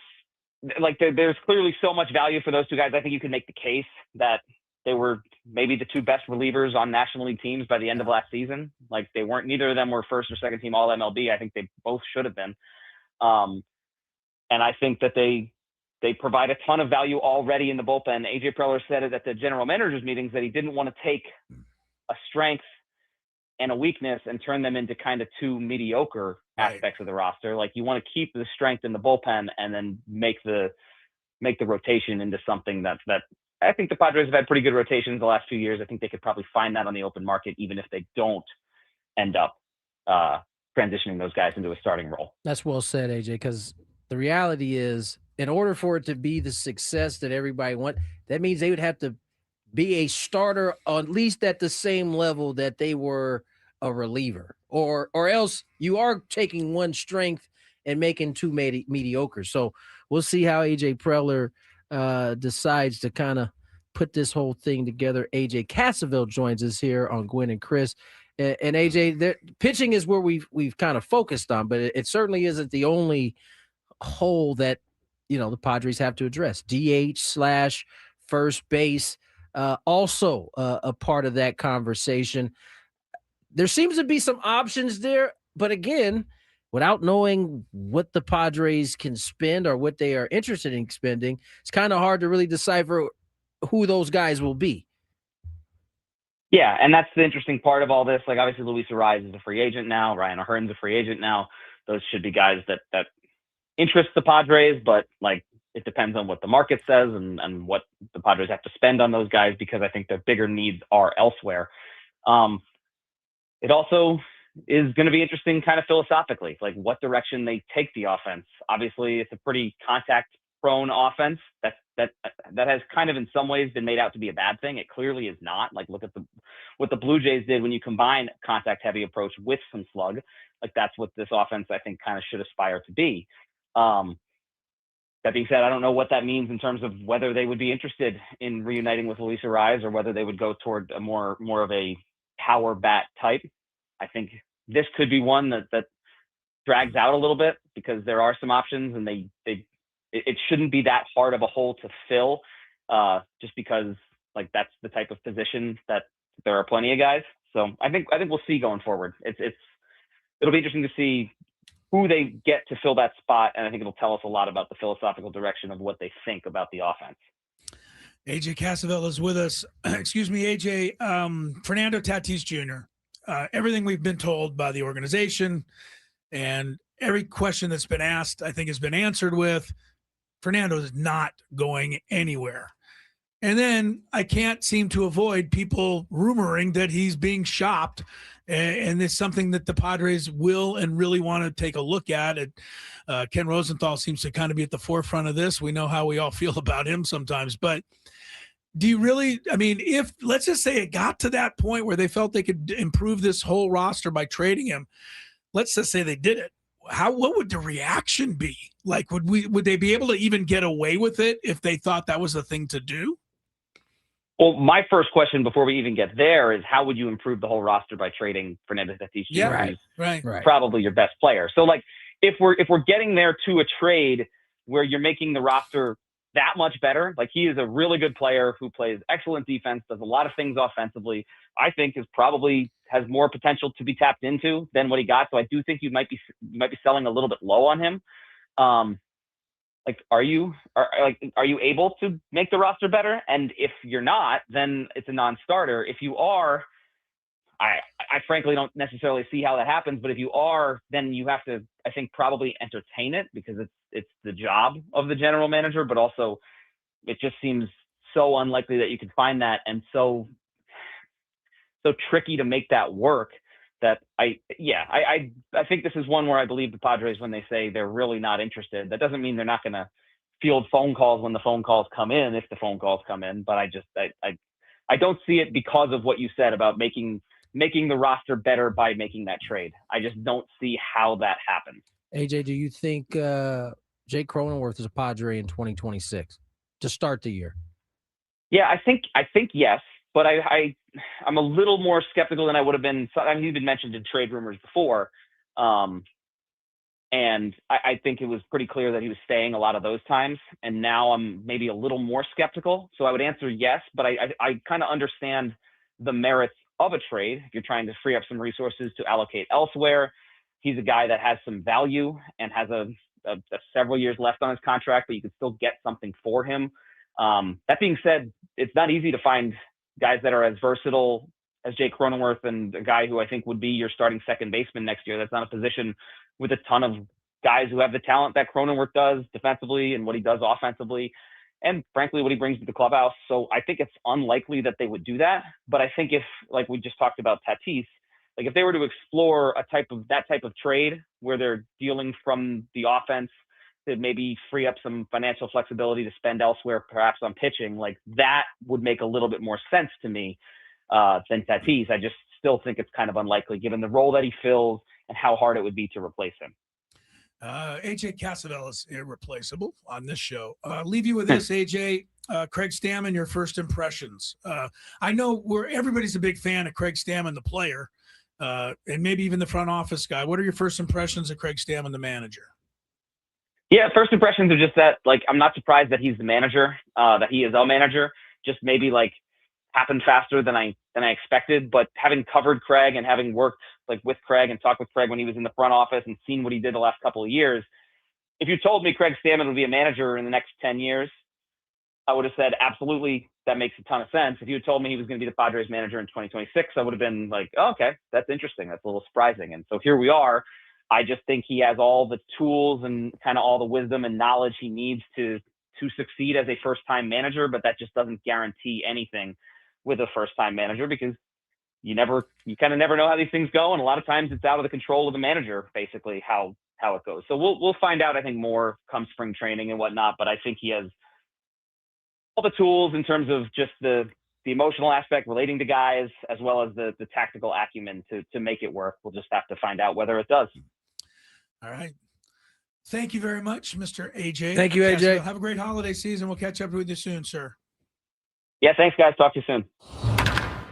like there's clearly so much value for those two guys. I think you could make the case that they were maybe the two best relievers on National League teams by the end of last season. Like they weren't, neither of them were first or second team All MLB. I think they both should have been. And I think that they provide a ton of value already in the bullpen. AJ Preller said it at the general managers meetings that he didn't want to take a strength and a weakness and turn them into kind of two mediocre aspects of the roster. Like you want to keep the strength in the bullpen and then make the rotation into something that I think the Padres have had pretty good rotations the last few years. I think they could probably find that on the open market, even if they don't end up transitioning those guys into a starting role. That's well said, AJ, because the reality is, in order for it to be the success that everybody wants, that means they would have to be a starter, at least at the same level that they were a reliever, or else you are taking one strength and making two mediocre. So we'll see how AJ Preller decides to kind of put this whole thing together. AJ Cassavell joins us here on Gwynn and Chris. And AJ, pitching is where we've kind of focused on, but it certainly isn't the only hole that the Padres have to address. DH / first base, also a part of that conversation. There seems to be some options there, but again, without knowing what the Padres can spend or what they are interested in spending, it's kind of hard to really decipher who those guys will be. Yeah, and that's the interesting part of all this. Like, obviously, Luis Arraez is a free agent now. Ryan O'Hearn's a free agent now. Those should be guys that interest the Padres, but, like, it depends on what the market says and what the Padres have to spend on those guys, because I think their bigger needs are elsewhere. It also is going to be interesting kind of philosophically, like what direction they take the offense. Obviously, it's a pretty contact-prone offense that has kind of in some ways been made out to be a bad thing. It clearly is not. Like, look at what the Blue Jays did when you combine contact-heavy approach with some slug. Like, that's what this offense, I think, kind of should aspire to be. That being said, I don't know what that means in terms of whether they would be interested in reuniting with Luis Arraez or whether they would go toward a more of a power bat type. I think this could be one that drags out a little bit because there are some options, and it shouldn't be that hard of a hole to fill, just because, like, that's the type of position that there are plenty of guys. So I think we'll see going forward. It'll be interesting to see who they get to fill that spot, and I think it'll tell us a lot about the philosophical direction of what they think about the offense. AJ Cassavell is with us. Excuse me, AJ. Fernando Tatis Jr. Everything we've been told by the organization and every question that's been asked, I think, has been answered with Fernando is not going anywhere. And then I can't seem to avoid people rumoring that he's being shopped. And it's something that the Padres will and really want to take a look at. Ken Rosenthal seems to kind of be at the forefront of this. We know how we all feel about him sometimes. But do you really – I mean, if – let's just say it got to that point where they felt they could improve this whole roster by trading him. Let's just say they did it. What would the reaction be? Like, would they be able to even get away with it if they thought that was the thing to do? Well, my first question before we even get there is, how would you improve the whole roster by trading Fernando Tatis Jr.? Yeah, right. Probably your best player. So, like, if we're getting there to a trade where you're making the roster that much better, like, he is a really good player who plays excellent defense, does a lot of things offensively, I think has more potential to be tapped into than what he got. So I do think you might be selling a little bit low on him. Like, are you able to make the roster better? And if you're not, then it's a non-starter. If you are, I frankly don't necessarily see how that happens. But if you are, then you have to, I think, probably entertain it, because it's the job of the general manager. But also, it just seems so unlikely that you could find that, and so tricky to make that work. That I think this is one where I believe the Padres when they say they're really not interested. That doesn't mean they're not going to field phone calls when the phone calls come in, if the phone calls come in. But I don't see it because of what you said about making the roster better by making that trade. I just don't see how that happens. AJ, do you think Jake Cronenworth is a Padre in 2026 to start the year? Yeah, I think yes. But I'm a little more skeptical than I would have been. I mean, you've been mentioned in trade rumors before. And And I think it was pretty clear that he was staying a lot of those times. And now I'm maybe a little more skeptical. So I would answer yes, but I kind of understand the merits of a trade. If you're trying to free up some resources to allocate elsewhere, he's a guy that has some value and has a several years left on his contract, but you could still get something for him. That being said, it's not easy to find guys that are as versatile as Jake Cronenworth, and a guy who I think would be your starting second baseman next year. That's not a position with a ton of guys who have the talent that Cronenworth does defensively and what he does offensively, and frankly, what he brings to the clubhouse. So I think it's unlikely that they would do that. But I think if, like we just talked about Tatis, like if they were to explore that type of trade where they're dealing from the offense to maybe free up some financial flexibility to spend elsewhere, perhaps on pitching, like that would make a little bit more sense to me than Tatis. I just still think it's kind of unlikely given the role that he fills and how hard it would be to replace him. AJ Casavell is irreplaceable on this show. Leave you with this, AJ. Craig Stammen, your first impressions. I know everybody's a big fan of Craig Stammen, the player, and maybe even the front office guy. What are your first impressions of Craig Stammen, the manager? Yeah, first impressions are just that, like, I'm not surprised that he's the manager, that he is a manager. Just maybe like happened faster than I expected. But having covered Craig and having worked like with Craig and talked with Craig when he was in the front office and seen what he did the last couple of years, if you told me Craig Stammen would be a manager in the next 10 years, I would have said, absolutely, that makes a ton of sense. If you had told me he was going to be the Padres manager in 2026, I would have been like, oh, okay, that's interesting. That's a little surprising. And so here we are. I just think he has all the tools and kind of all the wisdom and knowledge he needs to succeed as a first-time manager, but that just doesn't guarantee anything with a first-time manager because you kind of never know how these things go. And a lot of times it's out of the control of the manager, basically, how it goes. So we'll find out, I think, more come spring training and whatnot, but I think he has all the tools in terms of just the emotional aspect relating to guys, as well as the tactical acumen to make it work. We'll just have to find out whether it does. All right. Thank you very much, Mr. AJ. Thank you, AJ. Have a great holiday season. We'll catch up with you soon, sir. Yeah, thanks, guys. Talk to you soon.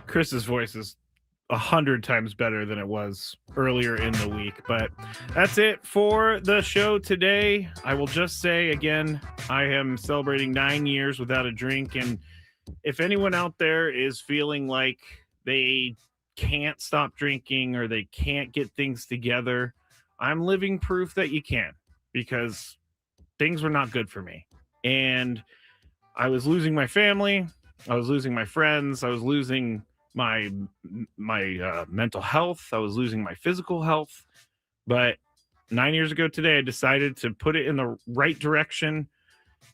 Chris's voice is 100 times better than it was earlier in the week. But that's it for the show today. I will just say again, I am celebrating 9 years without a drink. And if anyone out there is feeling like they can't stop drinking or they can't get things together, I'm living proof that you can, because things were not good for me. And I was losing my family. I was losing my friends. I was losing my mental health. I was losing my physical health. But 9 years ago today, I decided to put it in the right direction.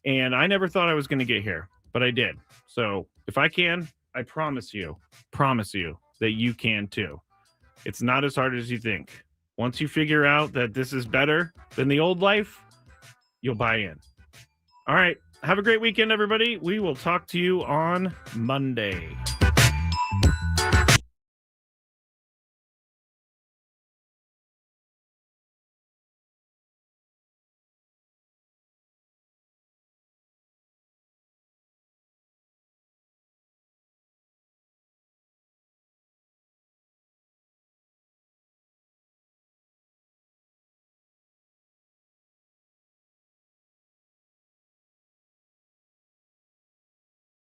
And I never thought I was going to get here, but I did. So if I can, I promise you that you can too. It's not as hard as you think. Once you figure out that this is better than the old life, you'll buy in. All right. Have a great weekend, everybody. We will talk to you on Monday.